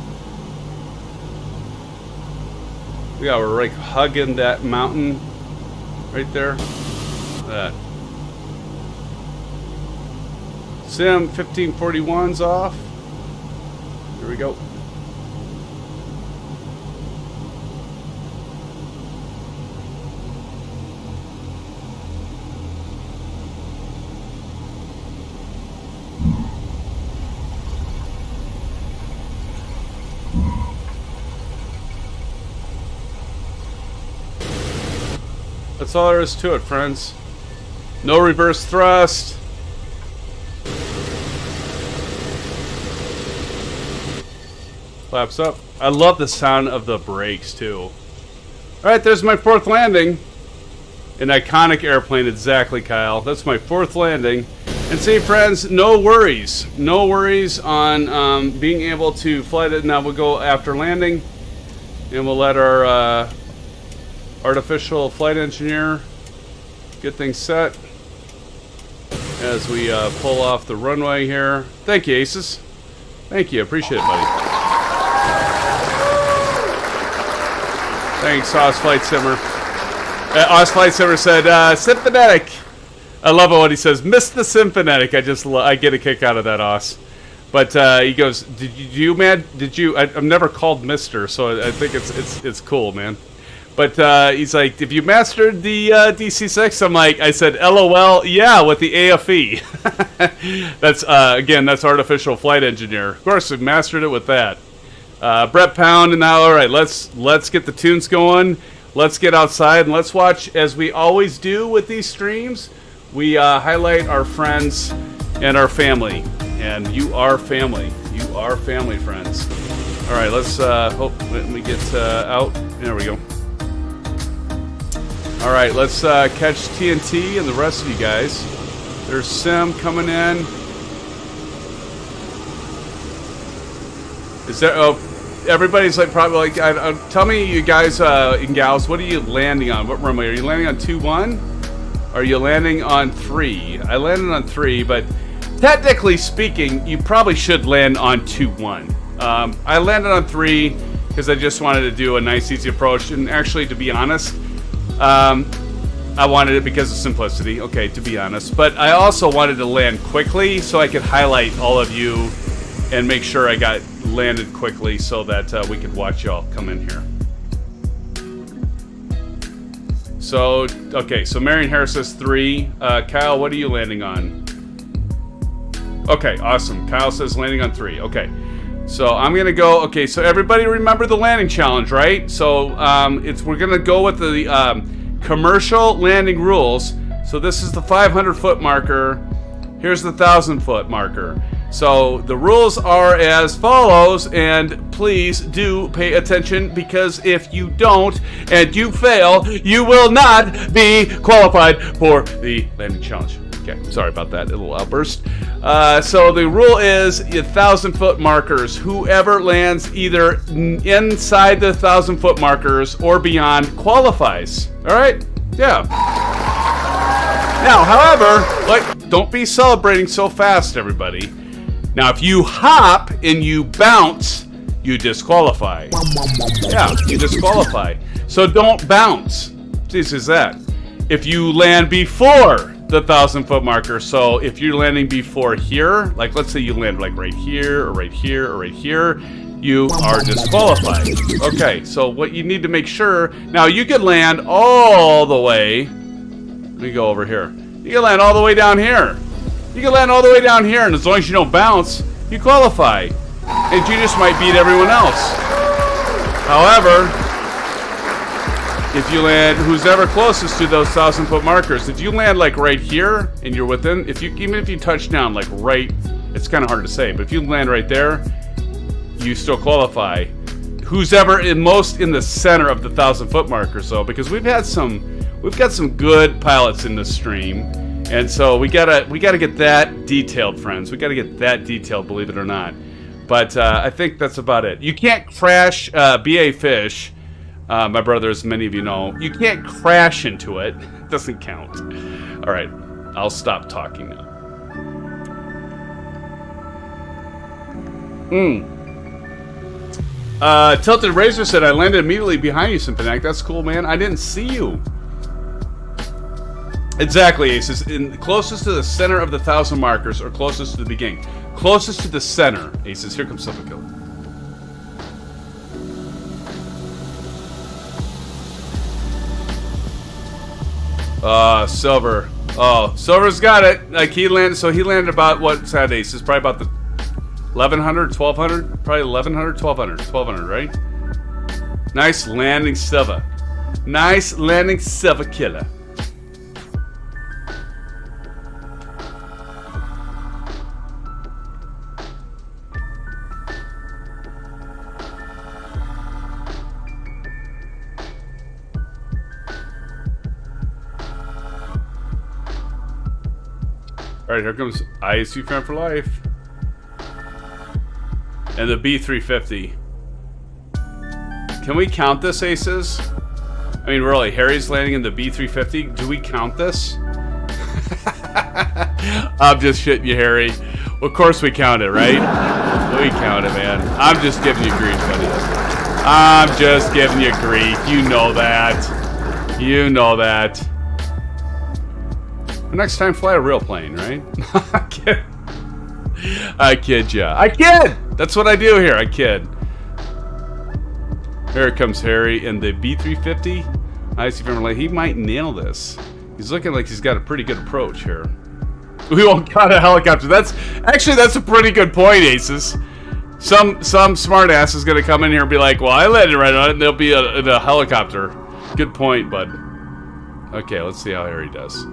A: Yeah, we're like hugging that mountain right there. That. Sim 1541's off. Here we go. That's all there is to it, friends. No reverse thrust. Flaps up. I love the sound of the brakes, too. Alright, there's my 4th landing. An iconic airplane, exactly, Kyle. That's my 4th landing. And see, friends, no worries. No worries on being able to fly it. Now we'll go after landing. And we'll let our... artificial flight engineer get things set as we pull off the runway here. Thank you, Aces. Thank you. Appreciate it, buddy. Thanks, Oz Flight Simmer. Oz Flight Simmer said, SimFanatic. I love it when he says, "Miss the SimFanatic." I get a kick out of that, Oz. But he goes, "Did you, man? Did you?" I'm never called Mister, so I think it's cool, man. But he's like, "If you mastered the DC-6, I said, LOL, yeah, with the AFE. That's, again, that's artificial flight engineer. Of course, we mastered it with that. Brett Pound, and now, all right, let's get the tunes going. Let's get outside, and let's watch, as we always do with these streams, we highlight our friends and our family. And you are family. You are family, friends. All right, let's hope we get out. There we go. All right, let's catch TNT and the rest of you guys. There's Sim coming in. Is there? Oh, everybody's like probably like. Tell me, you guys and gals, what are you landing on? What runway are you landing on? 2-1? Are you landing on 3? I landed on 3, but technically speaking, you probably should land on 2-1. I landed on 3 because I just wanted to do a nice, easy approach, and actually, to be honest. I wanted it because of simplicity, okay, to be honest. But I also wanted to land quickly so I could highlight all of you and make sure I got landed quickly so that we could watch y'all come in here. So, okay, so Marion Harris says 3. Kyle, what are you landing on? Okay, awesome. Kyle says landing on 3. Okay. So I'm gonna go. Okay, so everybody remember the landing challenge, right? So we're gonna go with the commercial landing rules. So this is the 500-foot marker. Here's the 1,000-foot marker. So the rules are as follows, and please do pay attention, because if you don't and you fail, you will not be qualified for the landing challenge. Okay, sorry about that little outburst. So the rule is 1,000-foot markers. Whoever lands either inside the 1,000-foot markers or beyond qualifies. All right? Yeah. Now, however, like, don't be celebrating so fast, everybody. Now, if you hop and you bounce, you disqualify. Yeah, you disqualify. So don't bounce. This is that. If you land before the 1,000-foot marker, so if you're landing before here, like let's say you land like right here or right here or right here, you are disqualified. Okay, so what you need to make sure, now you could land all the way, let me go over here. You can land all the way down here. You can land all the way down here, and as long as you don't bounce, you qualify. And you just might beat everyone else. However, if you land, who's ever closest to those 1,000-foot markers, if you land like right here and you're within, even if you touch down like right, it's kind of hard to say, but if you land right there, you still qualify. Who's ever most in the center of the 1,000-foot markers, though, because we've got some good pilots in this stream, and so we gotta get that detailed, friends. We gotta get that detailed, believe it or not. But I think that's about it. You can't crash BA Fish. My brother, as many of you know, you can't crash into it. It doesn't count. All right, I'll stop talking now. Tilted Razor said, I landed immediately behind you, SimFanatic. That's cool, man. I didn't see you. Exactly, Aces. Closest to the center of the 1,000 markers, or closest to the beginning. Closest to the center, Aces. Here comes Silver Killer. Silver. Oh, Silver's got it. Like he landed about what side, Aces? Probably about the 1,100, 1,200? Probably 1,100, 1,200. 1,200, right? Nice landing, Silver. Nice landing, Silver Killer. Alright, here comes ISU Fan for Life. And the B350. Can we count this, Aces? I mean, really, Harry's landing in the B350. Do we count this? I'm just shitting you, Harry. Well, of course we count it, right? We count it, man. I'm just giving you grief, buddy. I'm just giving you grief. You know that. You know that. Next time, fly a real plane, right? I kid ya. I kid! That's what I do here. I kid. Here comes Harry in the B350. I see from like he might nail this. He's looking like he's got a pretty good approach here. We won't got a helicopter. That's a pretty good point, Aces. Some smart ass is gonna come in here and be like, "Well, I landed right on it, and there'll be a helicopter." Good point, bud. Okay, let's see how Harry does.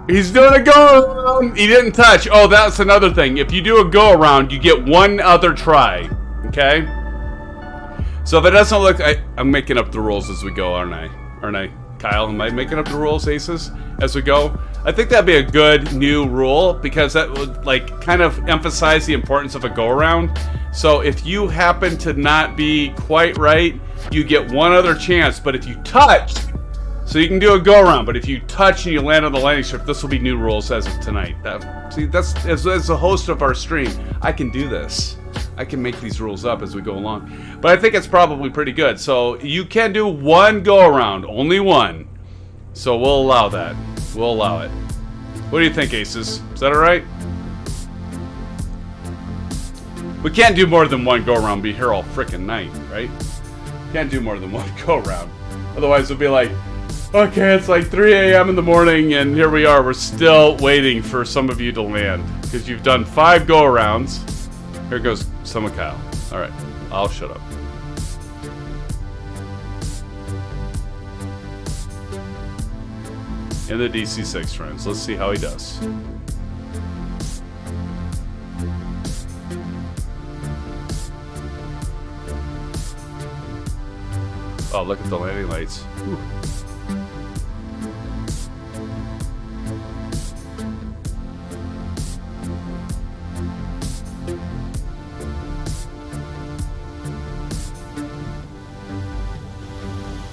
A: He's doing a go-around. He didn't touch. Oh, that's another thing. If you do a go-around, you get one other try. Okay? So if it doesn't look... I'm making up the rules as we go, aren't I? Aren't I? Kyle, am I making up the rules, Aces, as we go? I think that'd be a good new rule, because that would, like, kind of emphasize the importance of a go-around. So if you happen to not be quite right, you get one other chance. But if you touch... So you can do a go-around, but if you touch and you land on the landing strip, this will be new rules as of tonight. See, that's as the host of our stream, I can do this. I can make these rules up as we go along. But I think it's probably pretty good. So you can do one go-around, only one. So we'll allow that. We'll allow it. What do you think, Aces? Is that all right? We can't do more than one go-around. Be here all frickin' night, right? Can't do more than one go-around. Otherwise, it'll be like, okay, it's like 3 a.m. in the morning, and here we are. We're still waiting for some of you to land, because you've done 5 go-arounds. Here goes some of Kyle. All right, I'll shut up. In the DC-6, friends. Let's see how he does. Oh, look at the landing lights. Whew.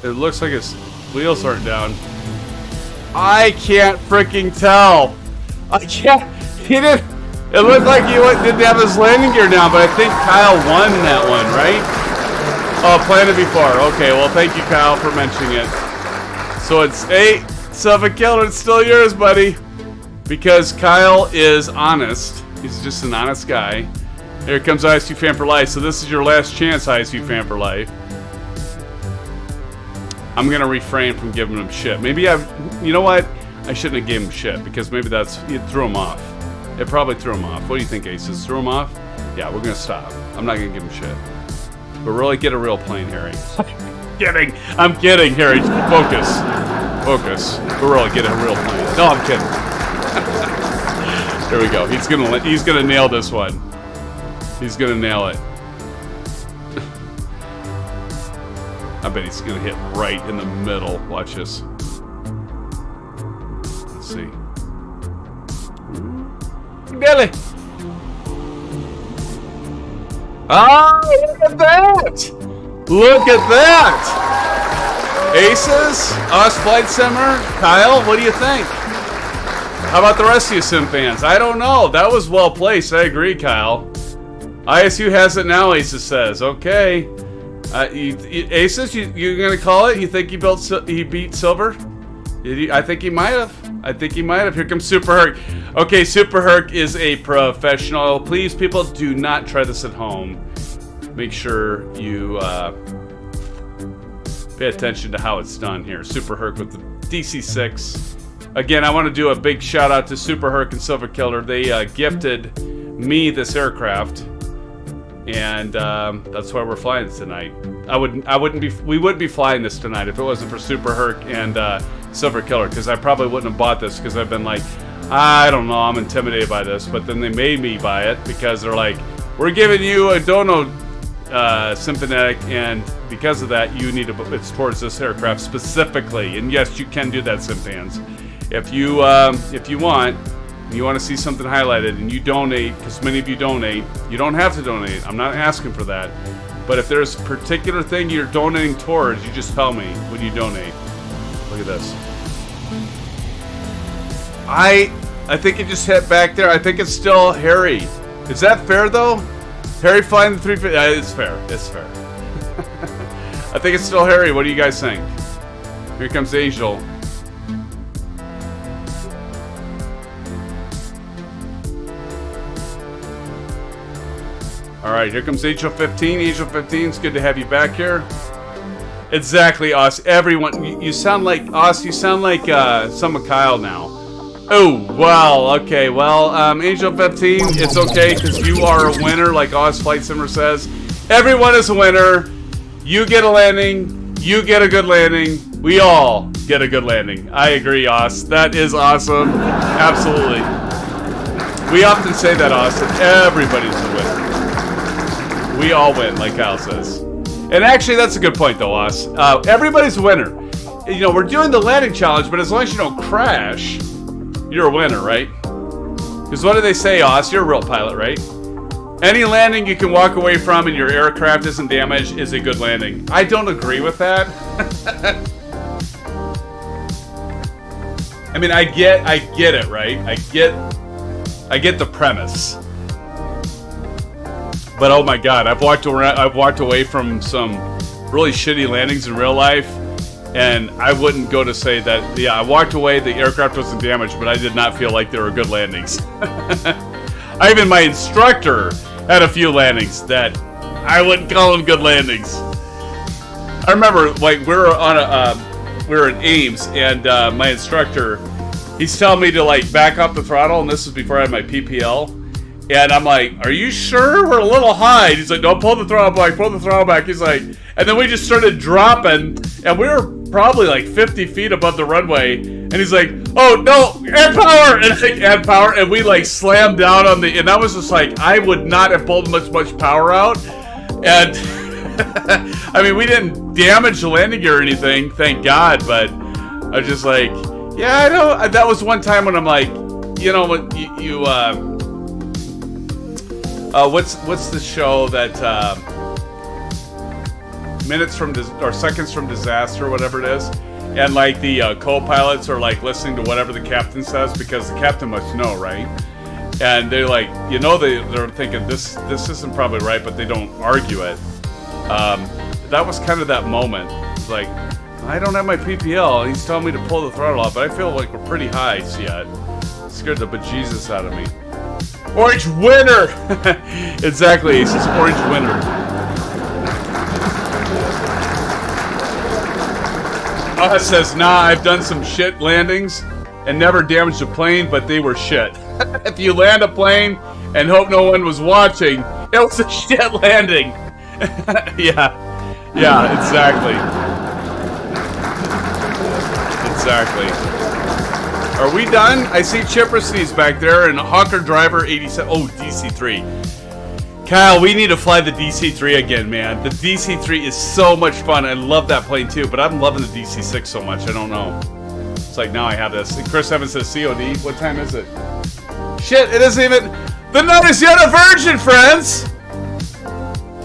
A: It looks like his wheels aren't down. I can't freaking tell. I can't. He didn't. It looked like he didn't have his landing gear down, but I think Kyle won that one, right? Oh, planned it before. Okay, well, thank you, Kyle, for mentioning it. So it's 8, Suffolk Killer. It's still yours, buddy. Because Kyle is honest. He's just an honest guy. Here comes ISU Fan for Life. So this is your last chance, ISU Fan for Life. I'm going to refrain from giving him shit. Maybe you know what? I shouldn't have gave him shit because maybe it threw him off. It probably threw him off. What do you think, Aces? Threw him off? Yeah, we're going to stop. I'm not going to give him shit. But really get a real plane, Harry. Kidding. I'm kidding, Harry. Focus. Focus. But really get a real plane. No, I'm kidding. There we go. He's gonna nail this one. He's gonna nail it. I bet he's gonna hit right in the middle. Watch this. Let's see. Nelly. Oh, look at that! Look at that! Aces, us Flight Simmer, Kyle, what do you think? How about the rest of you SimFans? I don't know. That was well placed. I agree, Kyle. ISU has it now, Aces says. Okay. Aces, you're going to call it? You think he beat Silver? I think he might have. I think he might have. Here comes Super Herc. Okay, Super Herc is a professional. Please, people, do not try this at home. Make sure you pay attention to how it's done here. Super Herc with the DC-6. Again, I want to do a big shout out to Super Herc and Silver Killer. They gifted me this aircraft, and that's why we're flying this tonight. We wouldn't be flying this tonight if it wasn't for Super Herc and Silver Killer, because I probably wouldn't have bought this because I've been like, I don't know, I'm intimidated by this. But then they made me buy it because they're like, we're giving you a dono SimFanatic, and because of that, you need to. It's towards this aircraft specifically. And yes, you can do that, SimFans. If you want, and you want to see something highlighted, and you donate, because many of you donate, you don't have to donate. I'm not asking for that. But if there's a particular thing you're donating towards, you just tell me when you donate. Look at this. I think it just hit back there. I think it's still Harry. Is that fair though? Harry flying the 350. It's fair. It's fair. I think it's still Harry. What do you guys think? Here comes Angel. All right, here comes Angel 15. Angel 15, it's good to have you back here. Exactly, Us. Everyone, you sound like Us. You sound like some of Kyle now. Oh, well, okay. Well, Angel 15, it's okay because you are a winner, like Us Flight Simmer says. Everyone is a winner. You get a landing. You get a good landing. We all get a good landing. I agree, Us. That is awesome. Absolutely. We often say that, Us, that everybody's a winner. We all win, like Kyle says. And actually, that's a good point, though, Us. Everybody's a winner. You know, we're doing the landing challenge, but as long as you don't crash, you're a winner, right? Because what do they say, Us? You're a real pilot, right? Any landing you can walk away from and your aircraft isn't damaged is a good landing. I don't agree with that. I mean, I get it, right? I get the premise. But oh my God, I've walked away from some really shitty landings in real life, and I wouldn't go to say that. Yeah, I walked away, the aircraft wasn't damaged, but I did not feel like they were good landings. Even my instructor had a few landings that I wouldn't call them good landings. I remember, like, we were in Ames, and my instructor, he's telling me to like back up the throttle, and this is before I had my PPL. And I'm like, are you sure we're a little high? He's like, no, pull the throttle back, pull the throttle back. He's like, and then we just started dropping, and we were probably like 50 feet above the runway. And he's like, oh no, add power! And I think add power, and we like slammed down on the, and I was just like, I would not have pulled much power out. And I mean, we didn't damage the landing gear or anything, thank God, but I was just like, yeah, I know. That was one time when I'm like, you know, when what's the show that minutes from or seconds from disaster, whatever it is, and like the co-pilots are like listening to whatever the captain says because the captain must know, right? And they're like, you know, they're thinking this isn't probably right, but they don't argue it. That was kind of that moment. It's like, I don't have my PPL. He's telling me to pull the throttle off, but I feel like we're pretty high yet. Scared the bejesus out of me. Orange winner! Exactly, Ace. It's orange winner. Says, nah, I've done some shit landings and never damaged a plane, but they were shit. If you land a plane and hope no one was watching, it was a shit landing. Yeah, exactly. Exactly. Are we done? I see Chipper Sneeze back there and Hawker Driver 87. Oh, DC-3. Kyle, we need to fly the DC-3 again, man. The DC-3 is so much fun. I love that plane too, but I'm loving the DC-6 so much. I don't know. It's like now I have this. And Chris Evans says COD. What time is it? Shit, it isn't even. The night is yet a virgin, friends!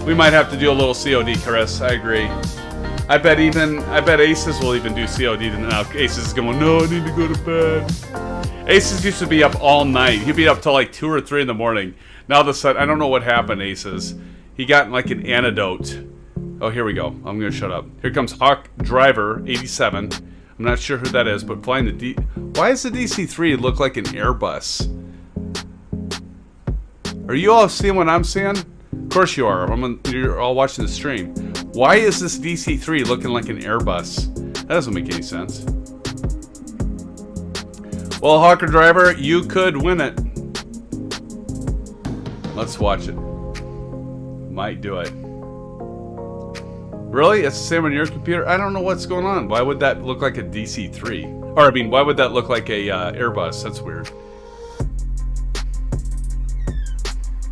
A: We might have to do a little COD, Chris. I agree. I bet Aces will even do COD now. Aces is going, no, I need to go to bed. Aces used to be up all night. He'd be up till like 2 or 3 in the morning. Now the sun, I don't know what happened, Aces. He got like an antidote. Oh, here we go. I'm gonna shut up. Here comes Hawk Driver 87. I'm not sure who that is, but flying the Why does the DC-3 look like an Airbus? Are you all seeing what I'm seeing? Of course you are. You're all watching the stream. Why is this DC-3 looking like an Airbus? That doesn't make any sense. Well, Hawker Driver, you could win it. Let's watch it. Might do it. Really? It's the same on your computer? I don't know what's going on. Why would that look like a DC-3? Or, I mean, why would that look like a Airbus? That's weird.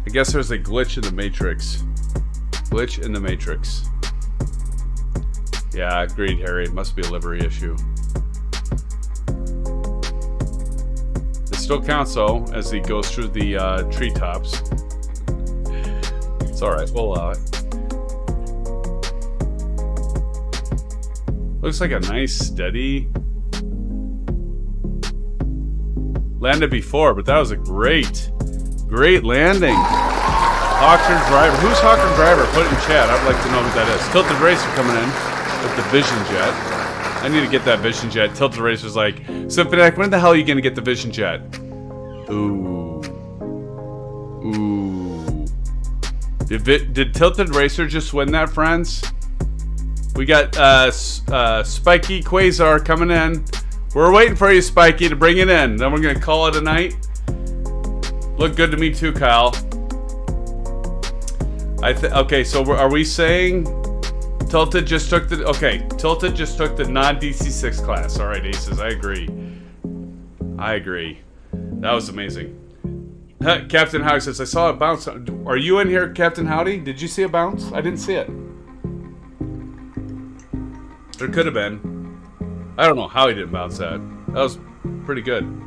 A: I guess there's a glitch in the Matrix. Glitch in the Matrix. Yeah, agreed, Harry. It must be a livery issue. It still counts, though, as he goes through the treetops. It's alright, we'll allow it. Looks like a nice, steady... Landed before, but that was a great landing. Hawker Driver. Who's Hawker Driver? Put it in chat. I'd like to know who that is. Tilted Racer coming in with the Vision Jet. I need to get that Vision Jet. Tilted Racer's like, SimFanatic, when the hell are you going to get the Vision Jet? Ooh. Did Tilted Racer just win that, friends? We got Spiky Quasar coming in. We're waiting for you, Spiky, to bring it in. Then we're going to call it a night. Look good to me too, Kyle. Okay, so are we saying Tilted just took the... Okay, Tilted just took the non-DC-6 class. All right, Aces, I agree. That was amazing. Captain Howdy says, I saw a bounce. Are you in here, Captain Howdy? Did you see a bounce? I didn't see it. There could have been. I don't know how he didn't bounce that. That was pretty good.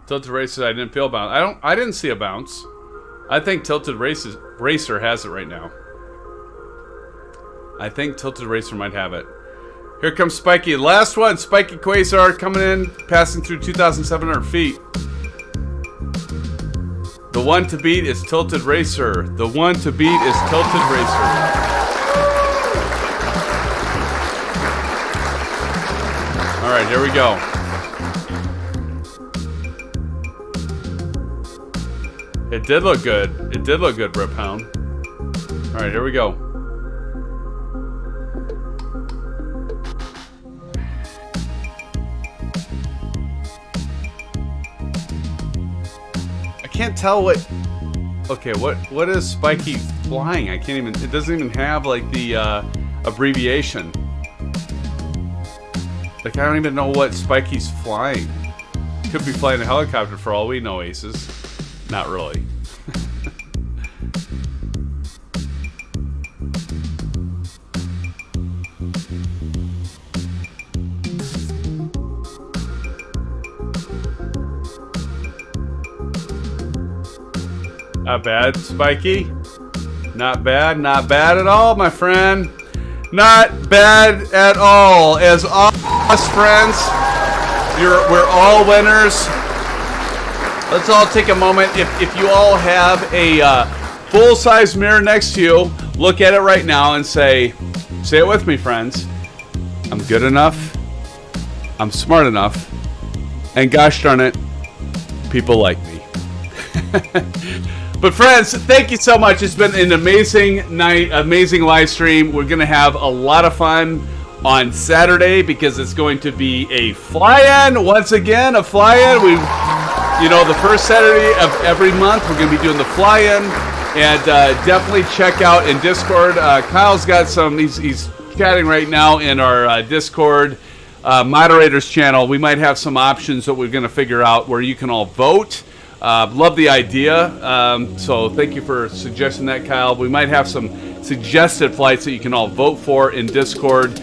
A: Tilted Racer, I didn't feel bounce. I didn't see a bounce. I think Tilted Racer has it right now. I think Tilted Racer might have it. Here comes Spiky. Last one. Spiky Quasar coming in, passing through 2,700 feet. The one to beat is Tilted Racer. The one to beat is Tilted Racer. Alright, here we go. It did look good. It did look good, Rip Hound. Alright, here we go. I can't tell what... Okay, what is Spiky flying? I can't even... It doesn't even have, like, the abbreviation. Like, I don't even know what Spiky's flying. Could be flying a helicopter for all we know, Aces. Not really. Not bad, Spiky. Not bad. Not bad at all, my friend. Not bad at all. As us friends, we're all winners. Let's all take a moment. If you all have a full-size mirror next to you, look at it right now and say it with me, friends. I'm good enough. I'm smart enough. And gosh darn it, people like me. But friends, thank you so much. It's been an amazing night, amazing live stream. We're going to have a lot of fun on Saturday because it's going to be a fly-in. Once again, a fly-in. You know, the first Saturday of every month, we're going to be doing the fly-in. And definitely check out in Discord. Kyle's got some, he's chatting right now in our Discord moderators channel. We might have some options that we're going to figure out where you can all vote. Love the idea. So thank you for suggesting that, Kyle. We might have some suggested flights that you can all vote for in Discord.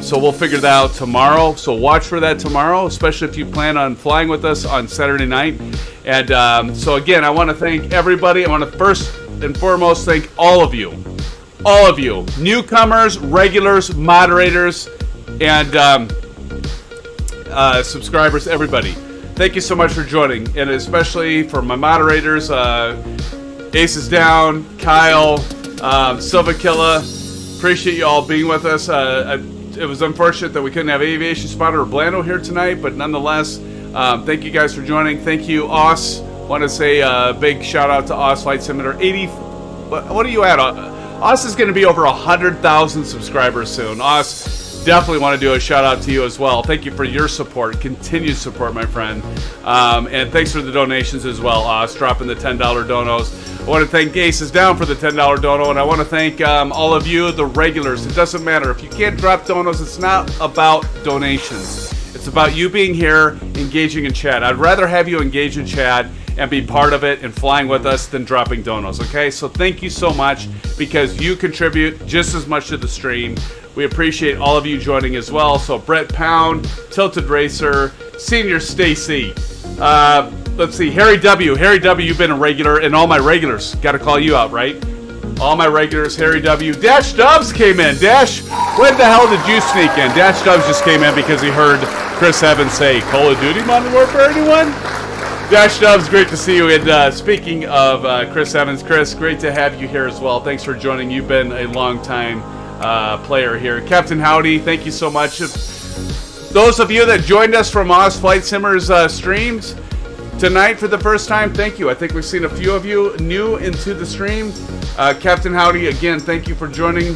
A: So we'll figure that out tomorrow. So watch for that tomorrow, especially if you plan on flying with us on Saturday night. And so again, I want to thank everybody. I want to first and foremost thank all of you, newcomers, regulars, moderators, and subscribers, everybody. Thank you so much for joining, and especially for my moderators, Ace is Down, Kyle, Silva Killa. Appreciate you all being with us. It was unfortunate that we couldn't have Aviation Spotter or Blando here tonight, but nonetheless, thank you guys for joining. Thank you, Oss. Want to say a big shout out to Oss Flight Simulator. What are you at? Oss is going to be over 100,000 subscribers soon. Oss, definitely want to do a shout out to you as well. Thank you for your support, continued support, my friend. And thanks for the donations as well, Oss, dropping the $10 donos. I want to thank Aces Down for the $10 dono, and I want to thank all of you, the regulars. It doesn't matter. If you can't drop donos, it's not about donations. It's about you being here, engaging in chat. I'd rather have you engage in chat and be part of it and flying with us than dropping donos, okay? So thank you so much because you contribute just as much to the stream. We appreciate all of you joining as well. So Brett Pound, Tilted Racer, Senior Stacy, let's see, Harry W. Harry W, you've been a regular, and all my regulars. Got to call you out, right? All my regulars, Harry W. Dash Dubs came in. Dash, when the hell did you sneak in? Dash Dubs just came in because he heard Chris Evans say, Call of Duty Modern Warfare, anyone? Dash Dubs, great to see you. And speaking of Chris Evans, Chris, great to have you here as well. Thanks for joining. You've been a long time player here. Captain Howdy, thank you so much. Those of you that joined us from Oz Flight Simmers streams tonight for the first time, thank you. I think we've seen a few of you new into the stream. Captain Howdy, again, thank you for joining.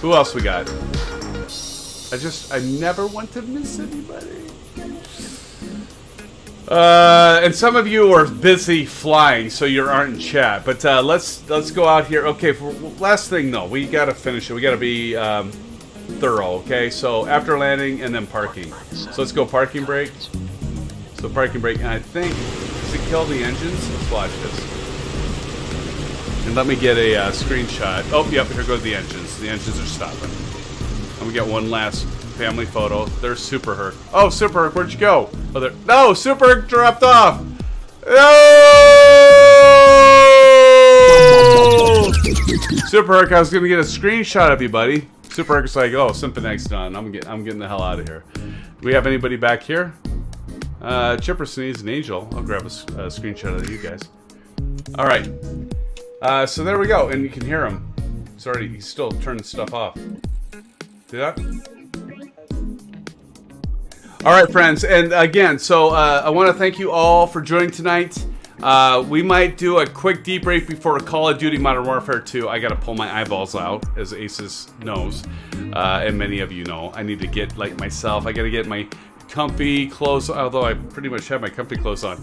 A: Who else we got? I never want to miss anybody. And some of you are busy flying, so you aren't in chat. But let's go out here. Okay, for last thing though, we gotta finish it. We gotta be thorough. Okay, so after landing and then parking. So let's go parking brake. So parking brake, and I think does it kill the engines? Let's watch this. And let me get a screenshot. Oh, yep, here goes the engines. The engines are stopping. And we got one last family photo. There's Super Herc. Oh, Super Herc, where'd you go? Oh, there. No, Super Herc dropped off. No! Super Herc, I was gonna get a screenshot of you, buddy. Super Herc's like, oh, SimFanatic's done. I'm getting the hell out of here. Do we have anybody back here? Chipper Sneeze and Angel. I'll grab a screenshot of you guys. All right. So there we go, and you can hear him. Sorry, he's still turning stuff off. See that? All right, friends, and again, so I want to thank you all for joining tonight. We might do a quick debrief before Call of Duty Modern Warfare 2. I got to pull my eyeballs out, as Aces knows, and many of you know. I need to get, like myself, I got to get my comfy clothes, although I pretty much have my comfy clothes on.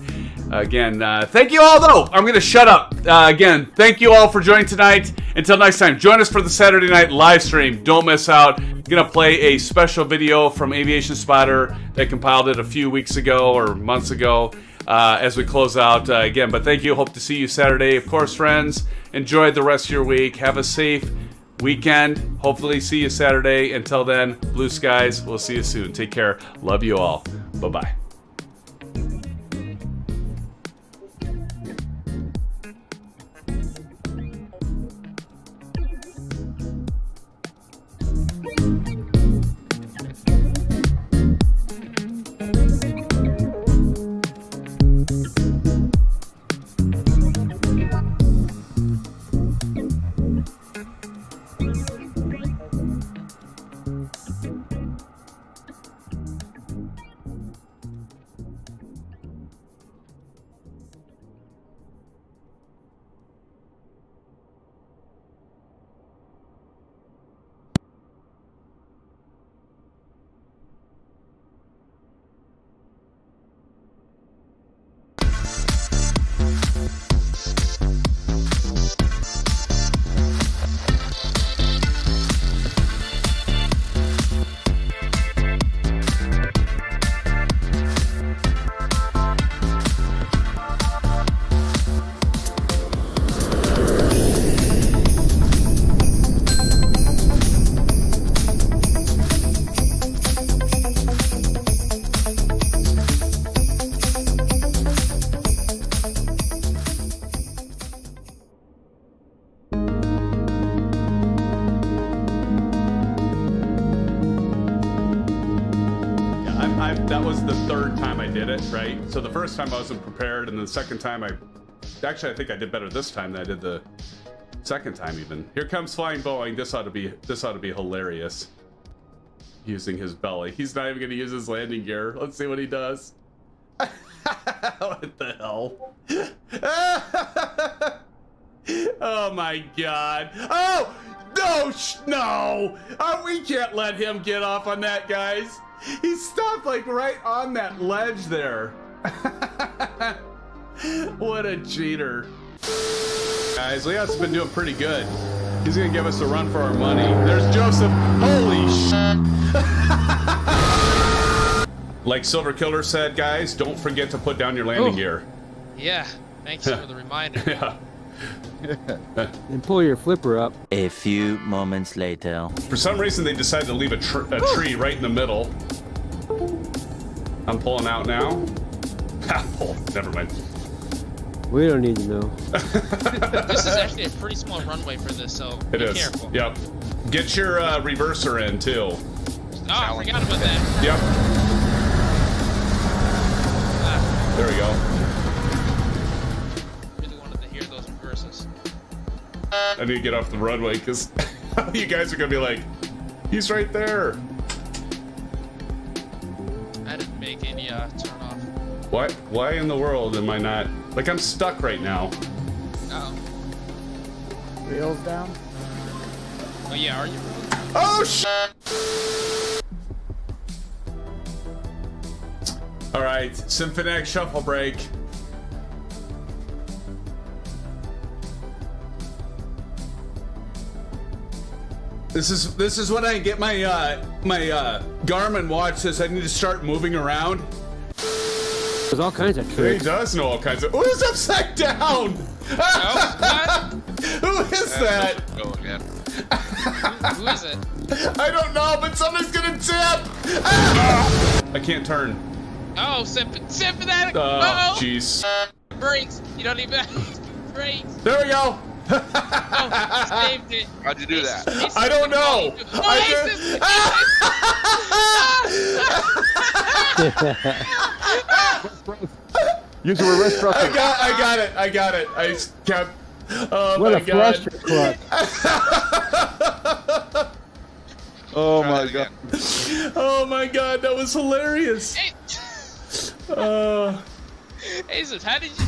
A: Again, thank you all, though. I'm going to shut up. Again, thank you all for joining tonight. Until next time, join us for the Saturday night live stream. Don't miss out. I'm going to play a special video from Aviation Spotter that compiled it a few weeks ago or months ago as we close out again. But thank you. Hope to see you Saturday. Of course, friends, enjoy the rest of your week. Have a safe weekend. Hopefully see you Saturday. Until then, blue skies. We'll see you soon. Take care. Love you all. Bye-bye. was the third time I did it, right? So the first time I wasn't prepared, and the second time actually I think I did better this time than I did the second time even. Here comes Flying Boeing. This ought to be hilarious. Using his belly. He's not even gonna use his landing gear. Let's see what he does. What the hell? Oh my god. Oh! No! No! Oh, we can't let him get off on that, guys. He stopped like right on that ledge there. What a cheater. Guys, Leon's been doing pretty good. He's gonna give us a run for our money. There's Joseph. Holy shit. Like Silver Killer said, guys, don't forget to put down your landing gear.
C: Yeah, thanks for the reminder.
A: Yeah.
D: And pull your flipper up.
E: A few moments later.
A: For some reason, they decided to leave a tree right in the middle. I'm pulling out now. Oh, never mind.
D: We don't need to know.
C: This is actually a pretty small runway for this, so be careful.
A: Yep. Get your reverser in, too.
C: Oh, I forgot about that.
A: Yep. There we go.
C: Really wanted to hear those reverses.
A: I need to get off the runway, because you guys are going to be like, he's right there.
C: I didn't make any turn off.
A: What? Why in the world am I not? Like, I'm stuck right now.
C: Uh-oh.
F: Wheels down.
C: Oh yeah, are you?
A: Oh, shit! All right, SimFanatic shuffle break. This is when I get my Garmin watch says I need to start moving around.
D: There's all kinds of tricks.
A: He does know all kinds of. Who's upside down? Who is that?
G: Go again.
C: Who is it?
A: I don't know, but somebody's gonna tip. I can't turn.
C: Oh, SimFanatic!
A: Oh, jeez.
C: Brakes! You don't even brakes!
A: There we go.
C: Oh, saved it.
G: How'd you do that?
A: I don't know.
F: Use a reverse thruster.
A: I got it. I kept. Oh
D: What
A: my
D: a
A: god.
D: thruster clutch.
F: Oh
G: Try
F: my
G: that
F: god.
G: again.
A: Oh my god, that was hilarious.
C: Hey, Aces, how did you?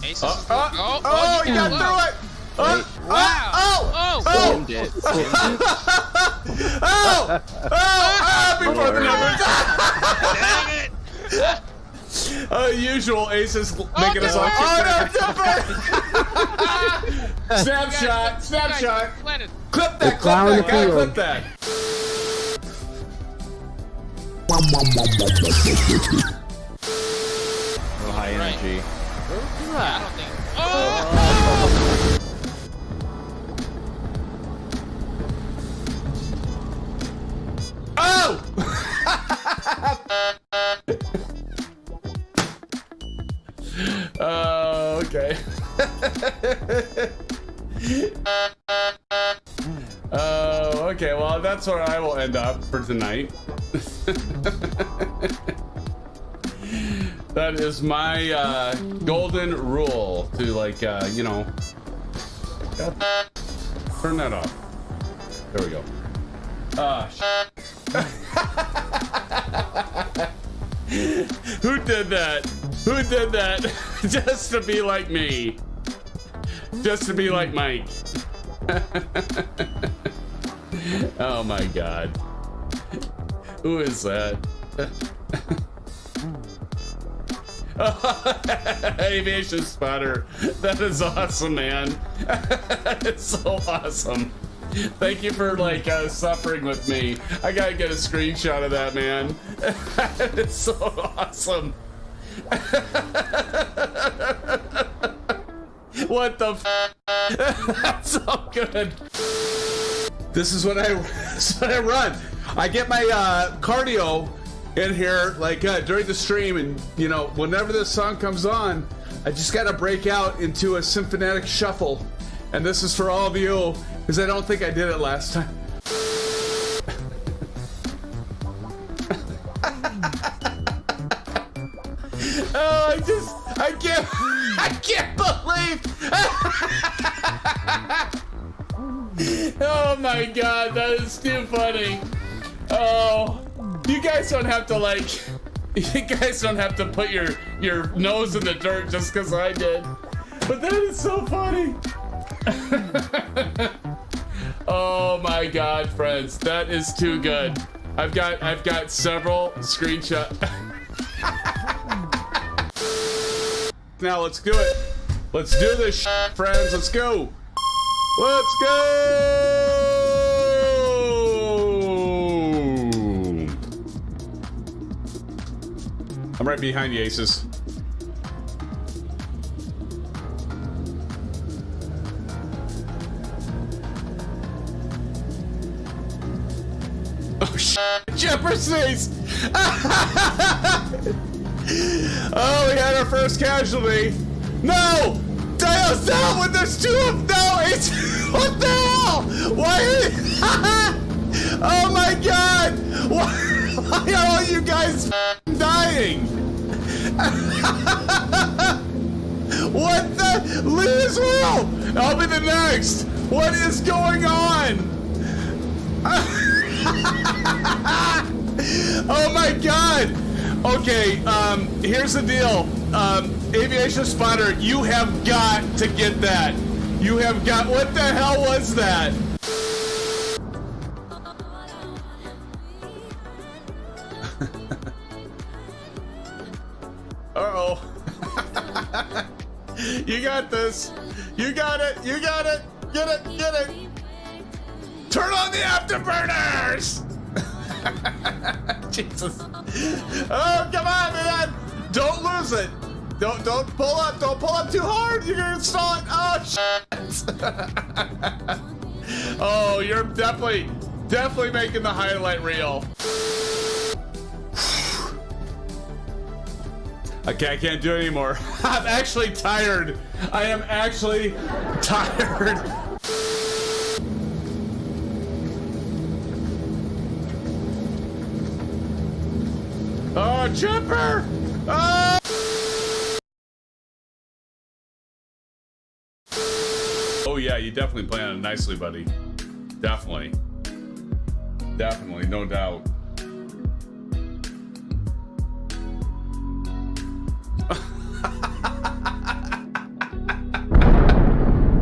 C: Aces.
A: You got through it.
C: Wow.
F: Skimmed it.
A: Before the numbers.
C: Dang it!
A: Usual Aces making us all kick back. Snapshot. Clip that, clip that.
F: Oh, high energy.
C: I don't think.
A: Oh! Oh, okay. Oh, okay. Well, that's where I will end up for tonight. That is my golden rule to, like, you know, turn that off. There we go. Who did that? Who did that? Just to be like me. Just to be like Mike. Oh my god. Who is that? Aviation spotter. That is awesome, man. It's so awesome. Thank you for like suffering with me. I gotta get a screenshot of that, man. It's so awesome. What the f? That's so good. This is what I run. I get my cardio in here like during the stream, and you know, whenever this song comes on, I just gotta break out into a SimFanatic shuffle. And this is for all of you, because I don't think I did it last time. Oh, I can't believe. Oh my God, that is too funny. Oh, you guys don't have to put your nose in the dirt just because I did. But that is so funny. Oh my God, friends, that is too good. I've got several screenshots. Now let's do it. Let's do this, friends. Let's go. Let's go. I'm right behind you, Aces. Oh shit, Jefferson's! Oh, we had our first casualty. No! Dio's down when there's two of no! It's what the hell? Why oh my God! Why are all you guys dying? What the? Leave as well! I'll be the next! What is going on? Oh my God! Okay, here's the deal. Aviation Spotter, you have got to get that. You have got, what the hell was that? Uh-oh. You got this. You got it. You got it. Get it. Get it. Turn on the afterburners! Jesus. Oh, come on, man. Don't lose it. Don't pull up. Don't pull up too hard. You're gonna stall it. Oh, shit. Oh, you're definitely making the highlight reel. Okay, I can't do it anymore. I'm actually tired. I am actually tired. Oh, Chipper! Oh! Oh yeah, you definitely planned it nicely, buddy. Definitely. Definitely, no doubt.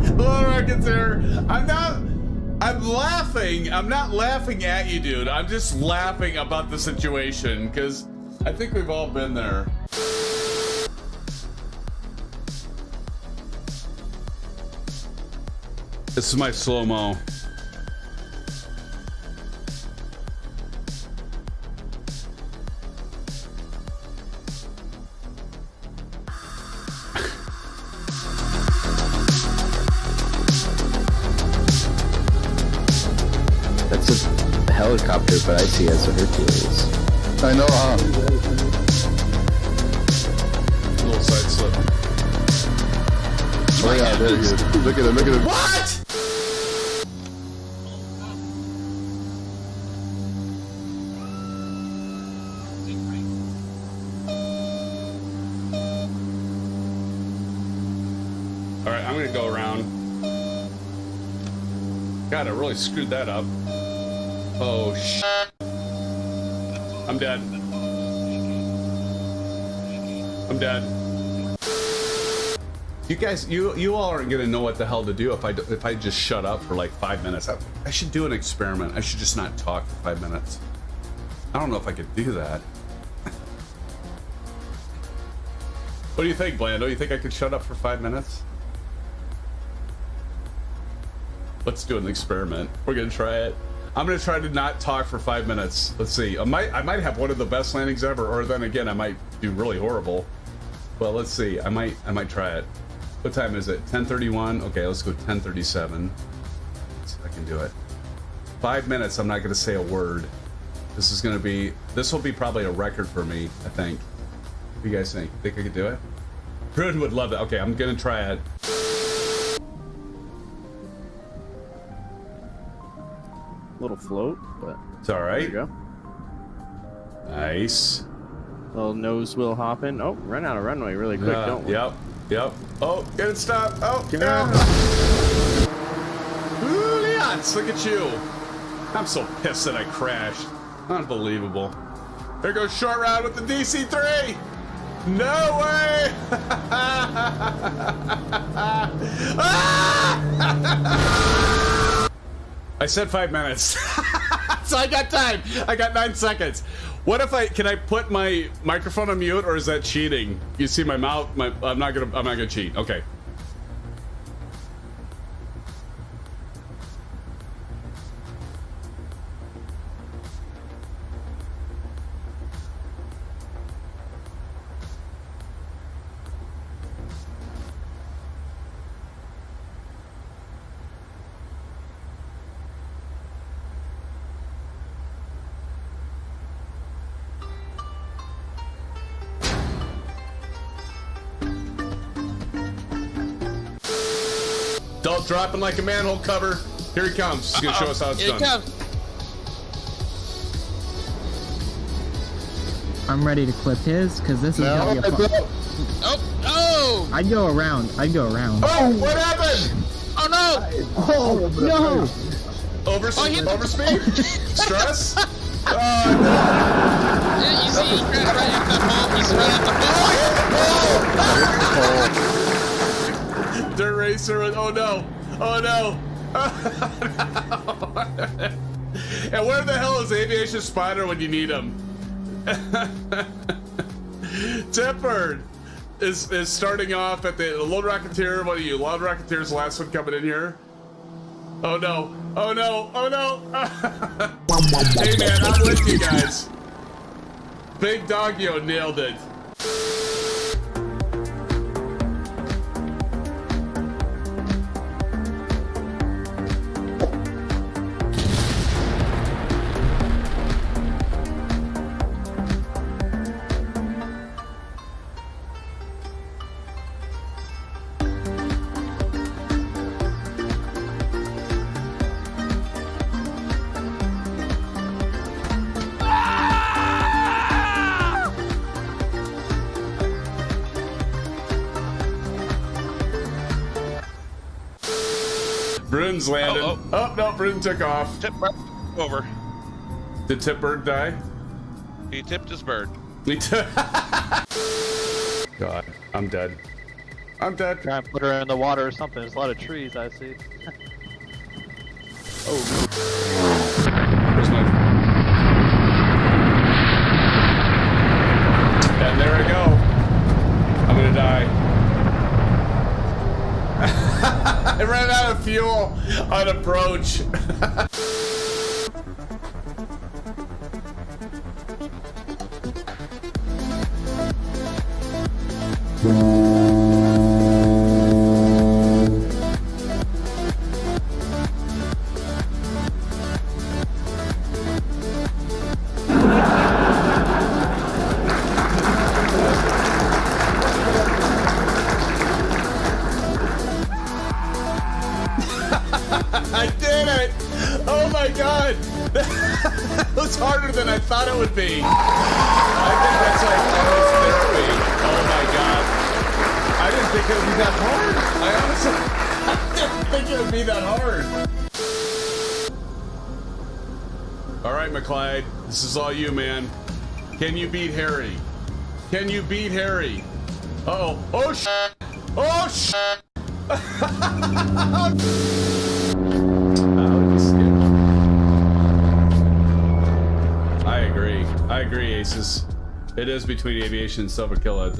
A: Hello, Rockets here. I'm laughing. I'm not laughing at you, dude. I'm just laughing about the situation, because I think we've all been there. This is my slow-mo.
G: That's a helicopter, but I see it as a Hercules.
F: I know, huh?
A: Little side slip.
F: Oh yeah, there he is. Look at him, look at him.
A: What? Alright, I'm gonna go around. God, I really screwed that up. Oh, I'm dead. I'm dead. You guys, you all aren't gonna know what the hell to do if I just shut up for like 5 minutes. I should do an experiment. I should just not talk for 5 minutes. I don't know if I could do that. What do you think, Blando? You think I could shut up for 5 minutes? Let's do an experiment. We're gonna try it. I'm gonna try to not talk for 5 minutes. Let's see. I might have one of the best landings ever, or then again I might do really horrible. Well, let's see. I might try it. What time is it? 10:31. Okay, let's go 10:37. Let's see if I can do it. 5 minutes. I'm not gonna say a word. This will be probably a record for me. I think. What do you guys think? Think I could do it? Pruden would love it. Okay, I'm gonna try it.
F: Little float, but
A: It's all right.
F: there you go.
A: Nice.
H: Little nose wheel hopping. Oh, run out of runway really quick, don't we?
A: Yep. Oh, get it stopped. Oh, no. Ooh, Leons, look at you. I'm so pissed that I crashed. Unbelievable. There goes short round with the DC-3. No way. I said 5 minutes. So I got time. I got 9 seconds. What if can I put my microphone on mute, or is that cheating? You see my mouth, I'm not gonna cheat. Okay. Adult dropping like a manhole cover. Here he comes. He's gonna show us how it's done.
C: Here he comes.
I: I'm ready to clip his, because this is gonna be a fun.
C: Oh!
I: I'd go around.
A: Oh, what happened?
C: Oh no!
I: Oh, no!
A: Overspeed? Stress? Oh,
C: Yeah, you see, he crashed right into the hole. He's right at the hole.
A: Dirt racer. Oh no. Oh no. And where the hell is Aviation Spider when you need him? Tipper is starting off at the Load Rocketeer. What are you? Loud Rocketeer's the last one coming in here. Oh no. Oh no. Oh no. Hey man, I'm with you guys. Big Doggio nailed it. Brun's landed. Oh no, Brun took off.
J: Tip bird over.
A: Did Tip Bird die?
J: He tipped his bird.
A: God, I'm dead. I'm dead.
H: Try and put her in the water or something. There's a lot of trees I see.
A: Oh. Where's my... And there I go. I'm gonna die. I ran out of fuel on approach. I did it! Oh my god! That was harder than I thought it would be. I think that's like almost therapy. Oh my god. I didn't think it would be that hard. I didn't think it would be that hard. Alright, McClyde. This is all you, man. Can you beat Harry? Can you beat Harry? Uh-oh. Oh, shit! Oh, shit! I agree, Aces. It is between Aviation and Silver Killa.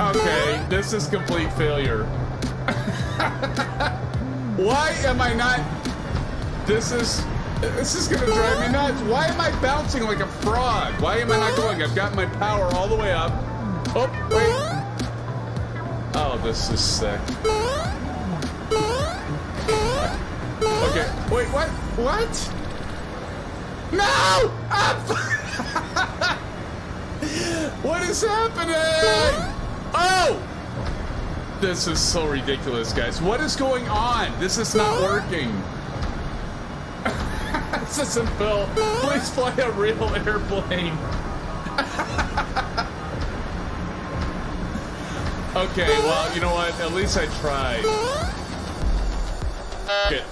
A: Okay, this is complete failure. Why am I not? This is gonna drive me nuts. Why am I bouncing like a frog? Why am I not going? I've got my power all the way up. Oh, wait. Oh, this is sick. Okay, wait, what? What? No! What is happening? Oh! This is so ridiculous, guys. What is going on? This is not working. This isn't Phil. Please fly a real airplane. Okay, well, you know what? At least I tried. It.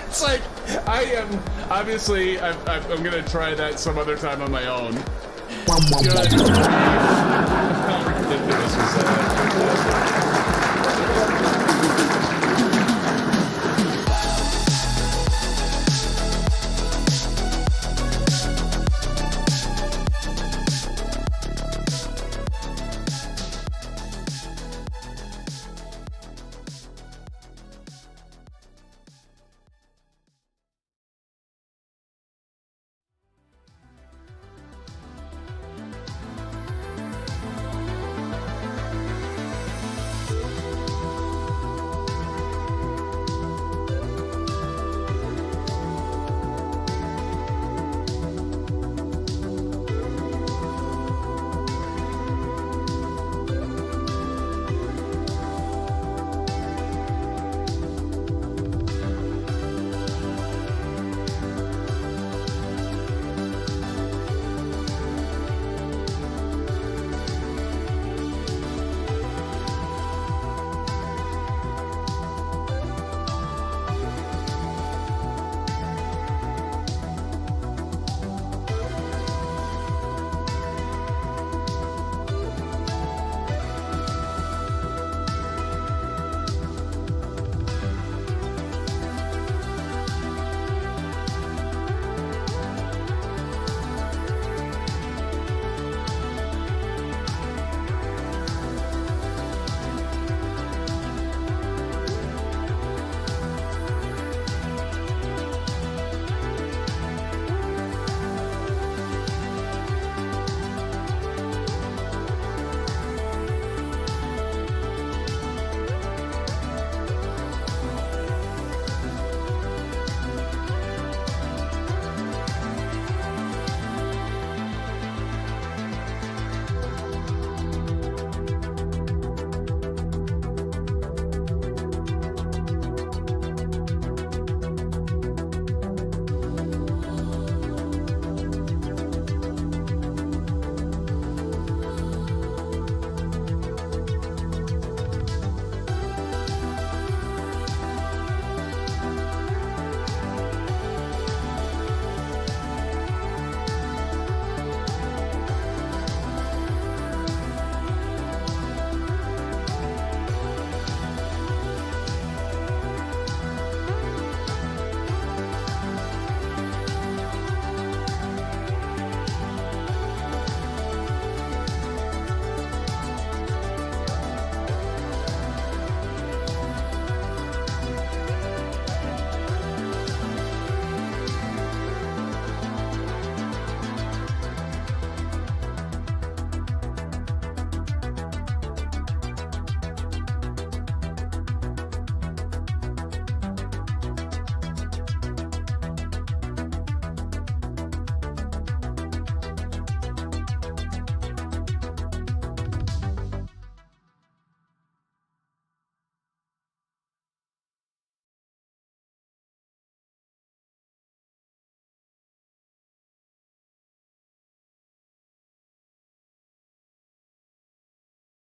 A: It's like, I am, obviously, I'm gonna try that some other time on my own. You know, how ridiculous was that?